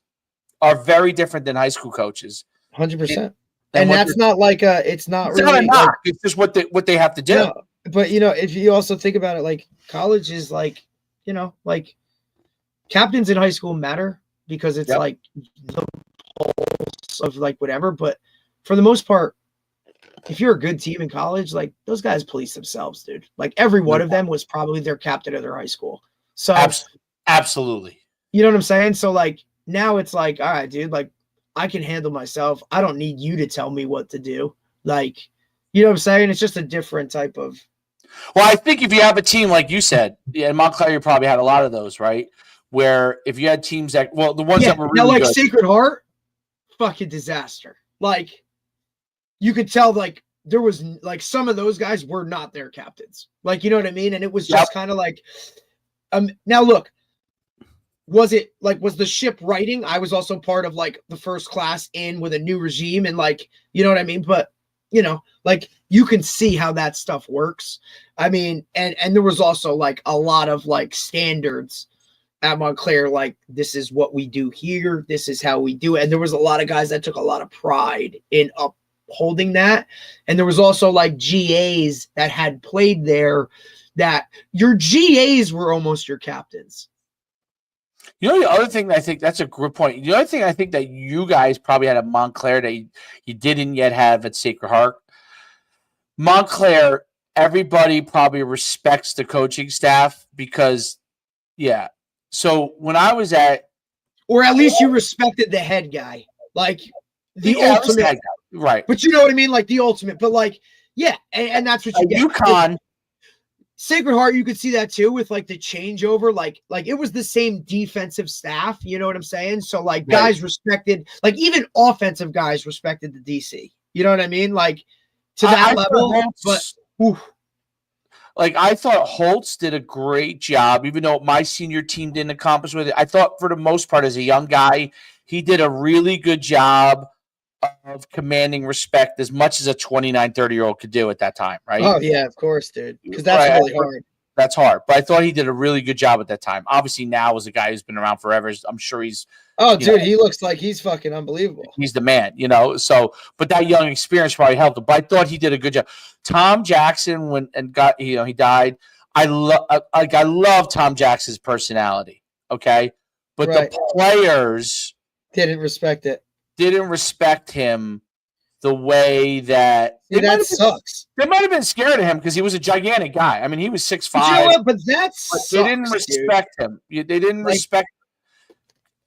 are very different than high school coaches. 100%. And that's not like it's not really not a knock. It's just what they have to do. No. But, if you also think about it, like college is like, like captains in high school matter because it's like the pulse of like whatever. But for the most part, if you're a good team in college, like those guys police themselves, dude. Like every one of them was probably their captain of their high school. So absolutely. You know what I'm saying? So like now it's like, all right, dude, like I can handle myself. I don't need you to tell me what to do. Like, you know what I'm saying? It's just a different type of. Well, I think if you have a team like you said, in Montclair, you probably had a lot of those, right? Where if you had teams that, the ones that were really good. Sacred Heart, fucking disaster. Like, you could tell, like, there was, like, some of those guys were not their captains. Like, you know what I mean? And it was just kind of like, now look, was the ship righting? I was also part of, like, the first class in with a new regime and, like, you know what I mean? But, like you can see how that stuff works. I mean, and there was also like a lot of like standards at Montclair, like this is what we do here. This is how we do it. And there was a lot of guys that took a lot of pride in upholding that. And there was also like GAs that had played there that your GAs were almost your captains. The other thing I think that's a good point. The other thing I think that you guys probably had at Montclair that you didn't yet have at Sacred Heart. Montclair, everybody probably respects the coaching staff because, So when I was or at least you respected the head guy, like the ultimate, right? But you know what I mean, like the ultimate. But like, and that's what you get. UConn. Sacred Heart, you could see that too with like the changeover, like it was the same defensive staff, you know what I'm saying? So like guys respected, like even offensive guys respected the DC. You know what I mean? Like to that level. Like I thought Holtz did a great job, even though my senior team didn't accomplish with it. I thought for the most part, as a young guy, he did a really good job of commanding respect as much as a 29, 30-year-old could do at that time, right? Oh, yeah, of course, dude. Because that's really hard. That's hard. But I thought he did a really good job at that time. Obviously, now as a guy who's been around forever, I'm sure he's he looks like he's fucking unbelievable. He's the man, So, but that young experience probably helped him. But I thought he did a good job. Tom Jackson, he died. I love Tom Jackson's personality. Okay, but the players didn't respect him the way that that sucks. They might have been scared of him because he was a gigantic guy. I mean, he was 6'5". But you know what? But that sucks, they didn't respect him. They didn't respect.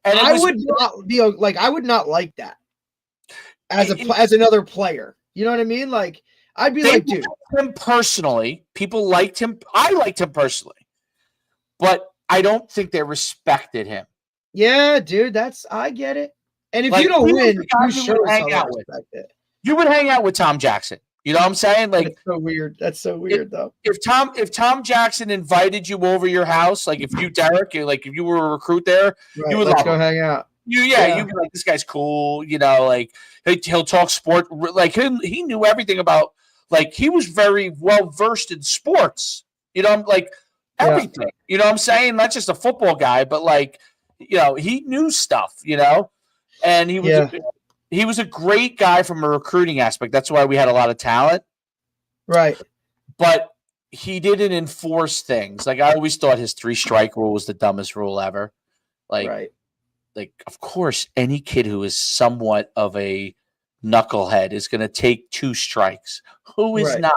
And I would not be like, I would not like that as another player. You know what I mean? Like, I'd be like, dude. Him personally, people liked him. I liked him personally, but I don't think they respected him. Yeah, dude, I get it. And if you don't win, you sure hang out with it. You would hang out with Tom Jackson. You know what I'm saying? Like, that's so weird. That's so weird, though. If Tom Jackson invited you over your house, like if you, Derek, if you were a recruit there, you would go hang out. You'd be like, this guy's cool. Like he'll talk sport. Like he knew everything about. Like he was very well versed in sports. Like everything. You know what I'm saying? Not just a football guy, but like he knew stuff. And he was. He was a great guy from a recruiting aspect. That's why we had a lot of talent. Right. But he didn't enforce things. Like I always thought his 3-strike rule was the dumbest rule ever. Like, of course, any kid who is somewhat of a knucklehead is going to take 2 strikes. Who is not?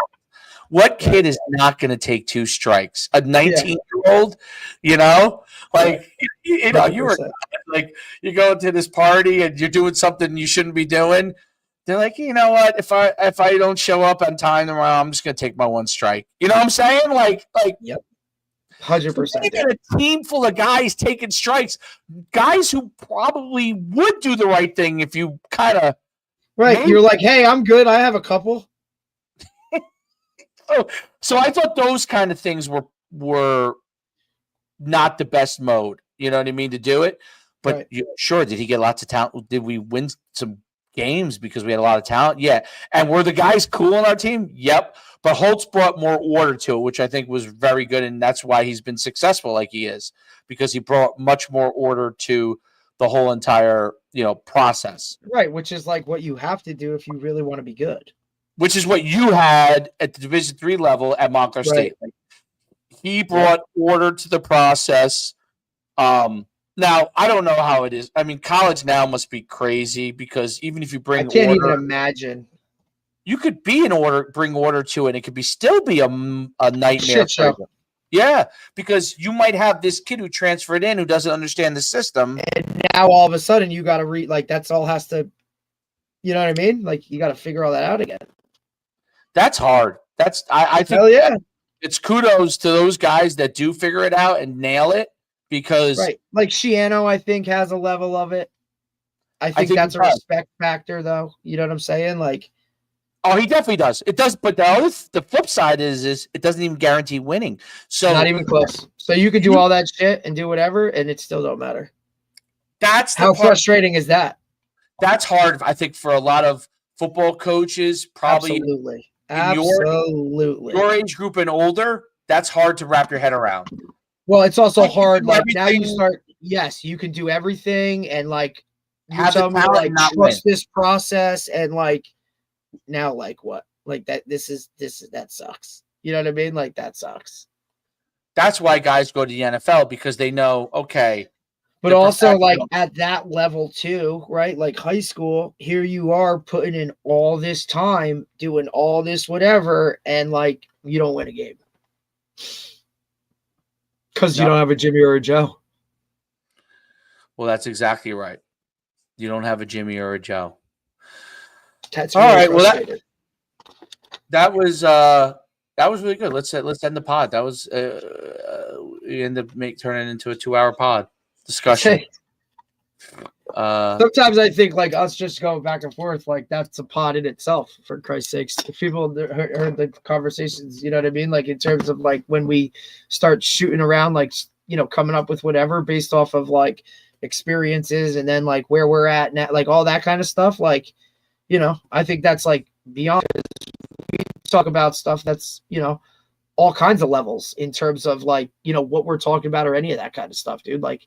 What kid is not going to take 2 strikes? A 19-year-old, like you were like you go into this party and you're doing something you shouldn't be doing. They're like, you know what? If I don't show up on time tomorrow, I'm just going to take my 1 strike. You know what I'm saying? Like, yep, 100%. You get a team full of guys taking strikes, guys who probably would do the right thing if you kind of You're like, hey, I'm good. I have a couple. So I thought those kind of things were not the best mode. You know what I mean, to do it. But sure, did he get lots of talent? Did we win some games because we had a lot of talent? Yeah. And were the guys cool on our team? Yep. But Holtz brought more order to it, which I think was very good. And that's why he's been successful like he is, because he brought much more order to the whole entire, process. Right. Which is like what you have to do if you really want to be good. Which is what you had at the Division III level at Montclair State. He brought order to the process. Now, I don't know how it is. I mean, college now must be crazy because even if you bring order, I can't even imagine. You could bring order to it, and it could still be a nightmare. Shit show. Yeah, because you might have this kid who transferred in who doesn't understand the system. And now all of a sudden you got to read, like, that's all has to, you know what I mean? Like, you got to figure all that out again. That's hard. I think it's kudos to those guys that do figure it out and nail it, because like Shiano, I think, has a level of it. I think that's a respect factor, though. You know what I'm saying? Like, oh, he definitely does. It does, but the flip side is it doesn't even guarantee winning. So not even close. So you could do all that shit and do whatever, and it still don't matter. That's how frustrating is that? That's hard, I think, for a lot of football coaches. Probably Absolutely. Your age group and older, that's hard to wrap your head around. Well, it's also hard. Like now you start, yes, you can do everything, and like you tell me, like, trust this process, and like now, like what? Like that that sucks. You know what I mean? Like that sucks. That's why guys go to the NFL, because they know, okay. But also, like, at that level too, right? Like high school, here you are putting in all this time, doing all this whatever, and like you don't win a game because you don't have a Jimmy or a Joe. Well, that's exactly right. You don't have a Jimmy or a Joe. That's all right. Well, that was really good. Let's end the pod. That was we ended up turning it into a 2-hour pod discussion. Sometimes I think like us just going back and forth, like that's a pod in itself, for Christ's sakes. If people heard the conversations, you know what I mean? Like in terms of like when we start shooting around, like, coming up with whatever based off of like experiences and then like where we're at now, like all that kind of stuff. Like I think that's like beyond. We talk about stuff that's, all kinds of levels in terms of like, what we're talking about or any of that kind of stuff, dude. Like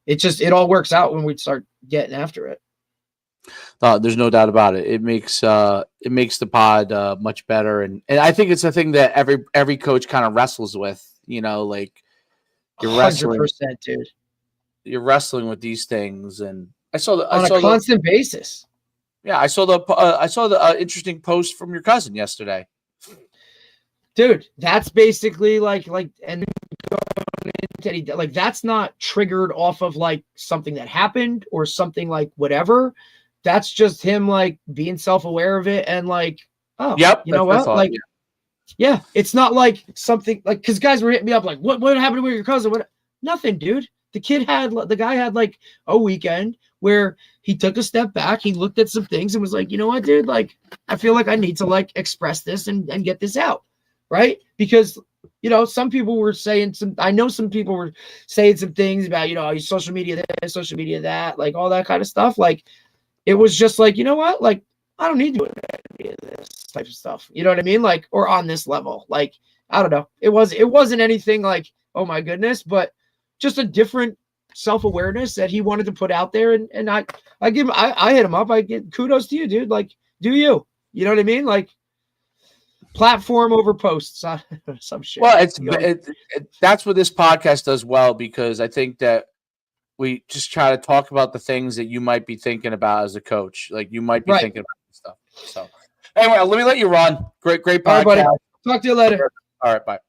it all works out when we start getting after it. There's no doubt about it. It makes the pod much better, and I think it's a thing that every coach kind of wrestles with. Like you're wrestling, 100%, dude. You're wrestling with these things, and I saw on a constant basis. Yeah, I saw the interesting post from your cousin yesterday. Dude, that's basically like that's not triggered off of like something that happened or something like whatever. That's just him like being self-aware of it and like, oh, yep, you know what? Like, yeah, it's not like something like, because guys were hitting me up like, what happened with your cousin? What? Nothing, dude. The guy had like a weekend where he took a step back. He looked at some things and was like, you know what, dude? Like, I feel like I need to like express this and get this out. Right? Because, some people were saying some people were saying some things about, social media this, social media that, like all that kind of stuff. Like, it was just like, you know what? Like, I don't need to do any of this type of stuff. You know what I mean? Like, or on this level. Like, I don't know. It wasn't anything like, oh my goodness, but just a different self-awareness that he wanted to put out there. And I hit him up. I get kudos to you, dude. Like, do you? You know what I mean? Like, platform over posts, some shit. Well, that's what this podcast does well, because I think that we just try to talk about the things that you might be thinking about as a coach. Like you might be thinking about stuff. So anyway, let me let you run. Great podcast. All right, buddy. Talk to you later. All right, bye.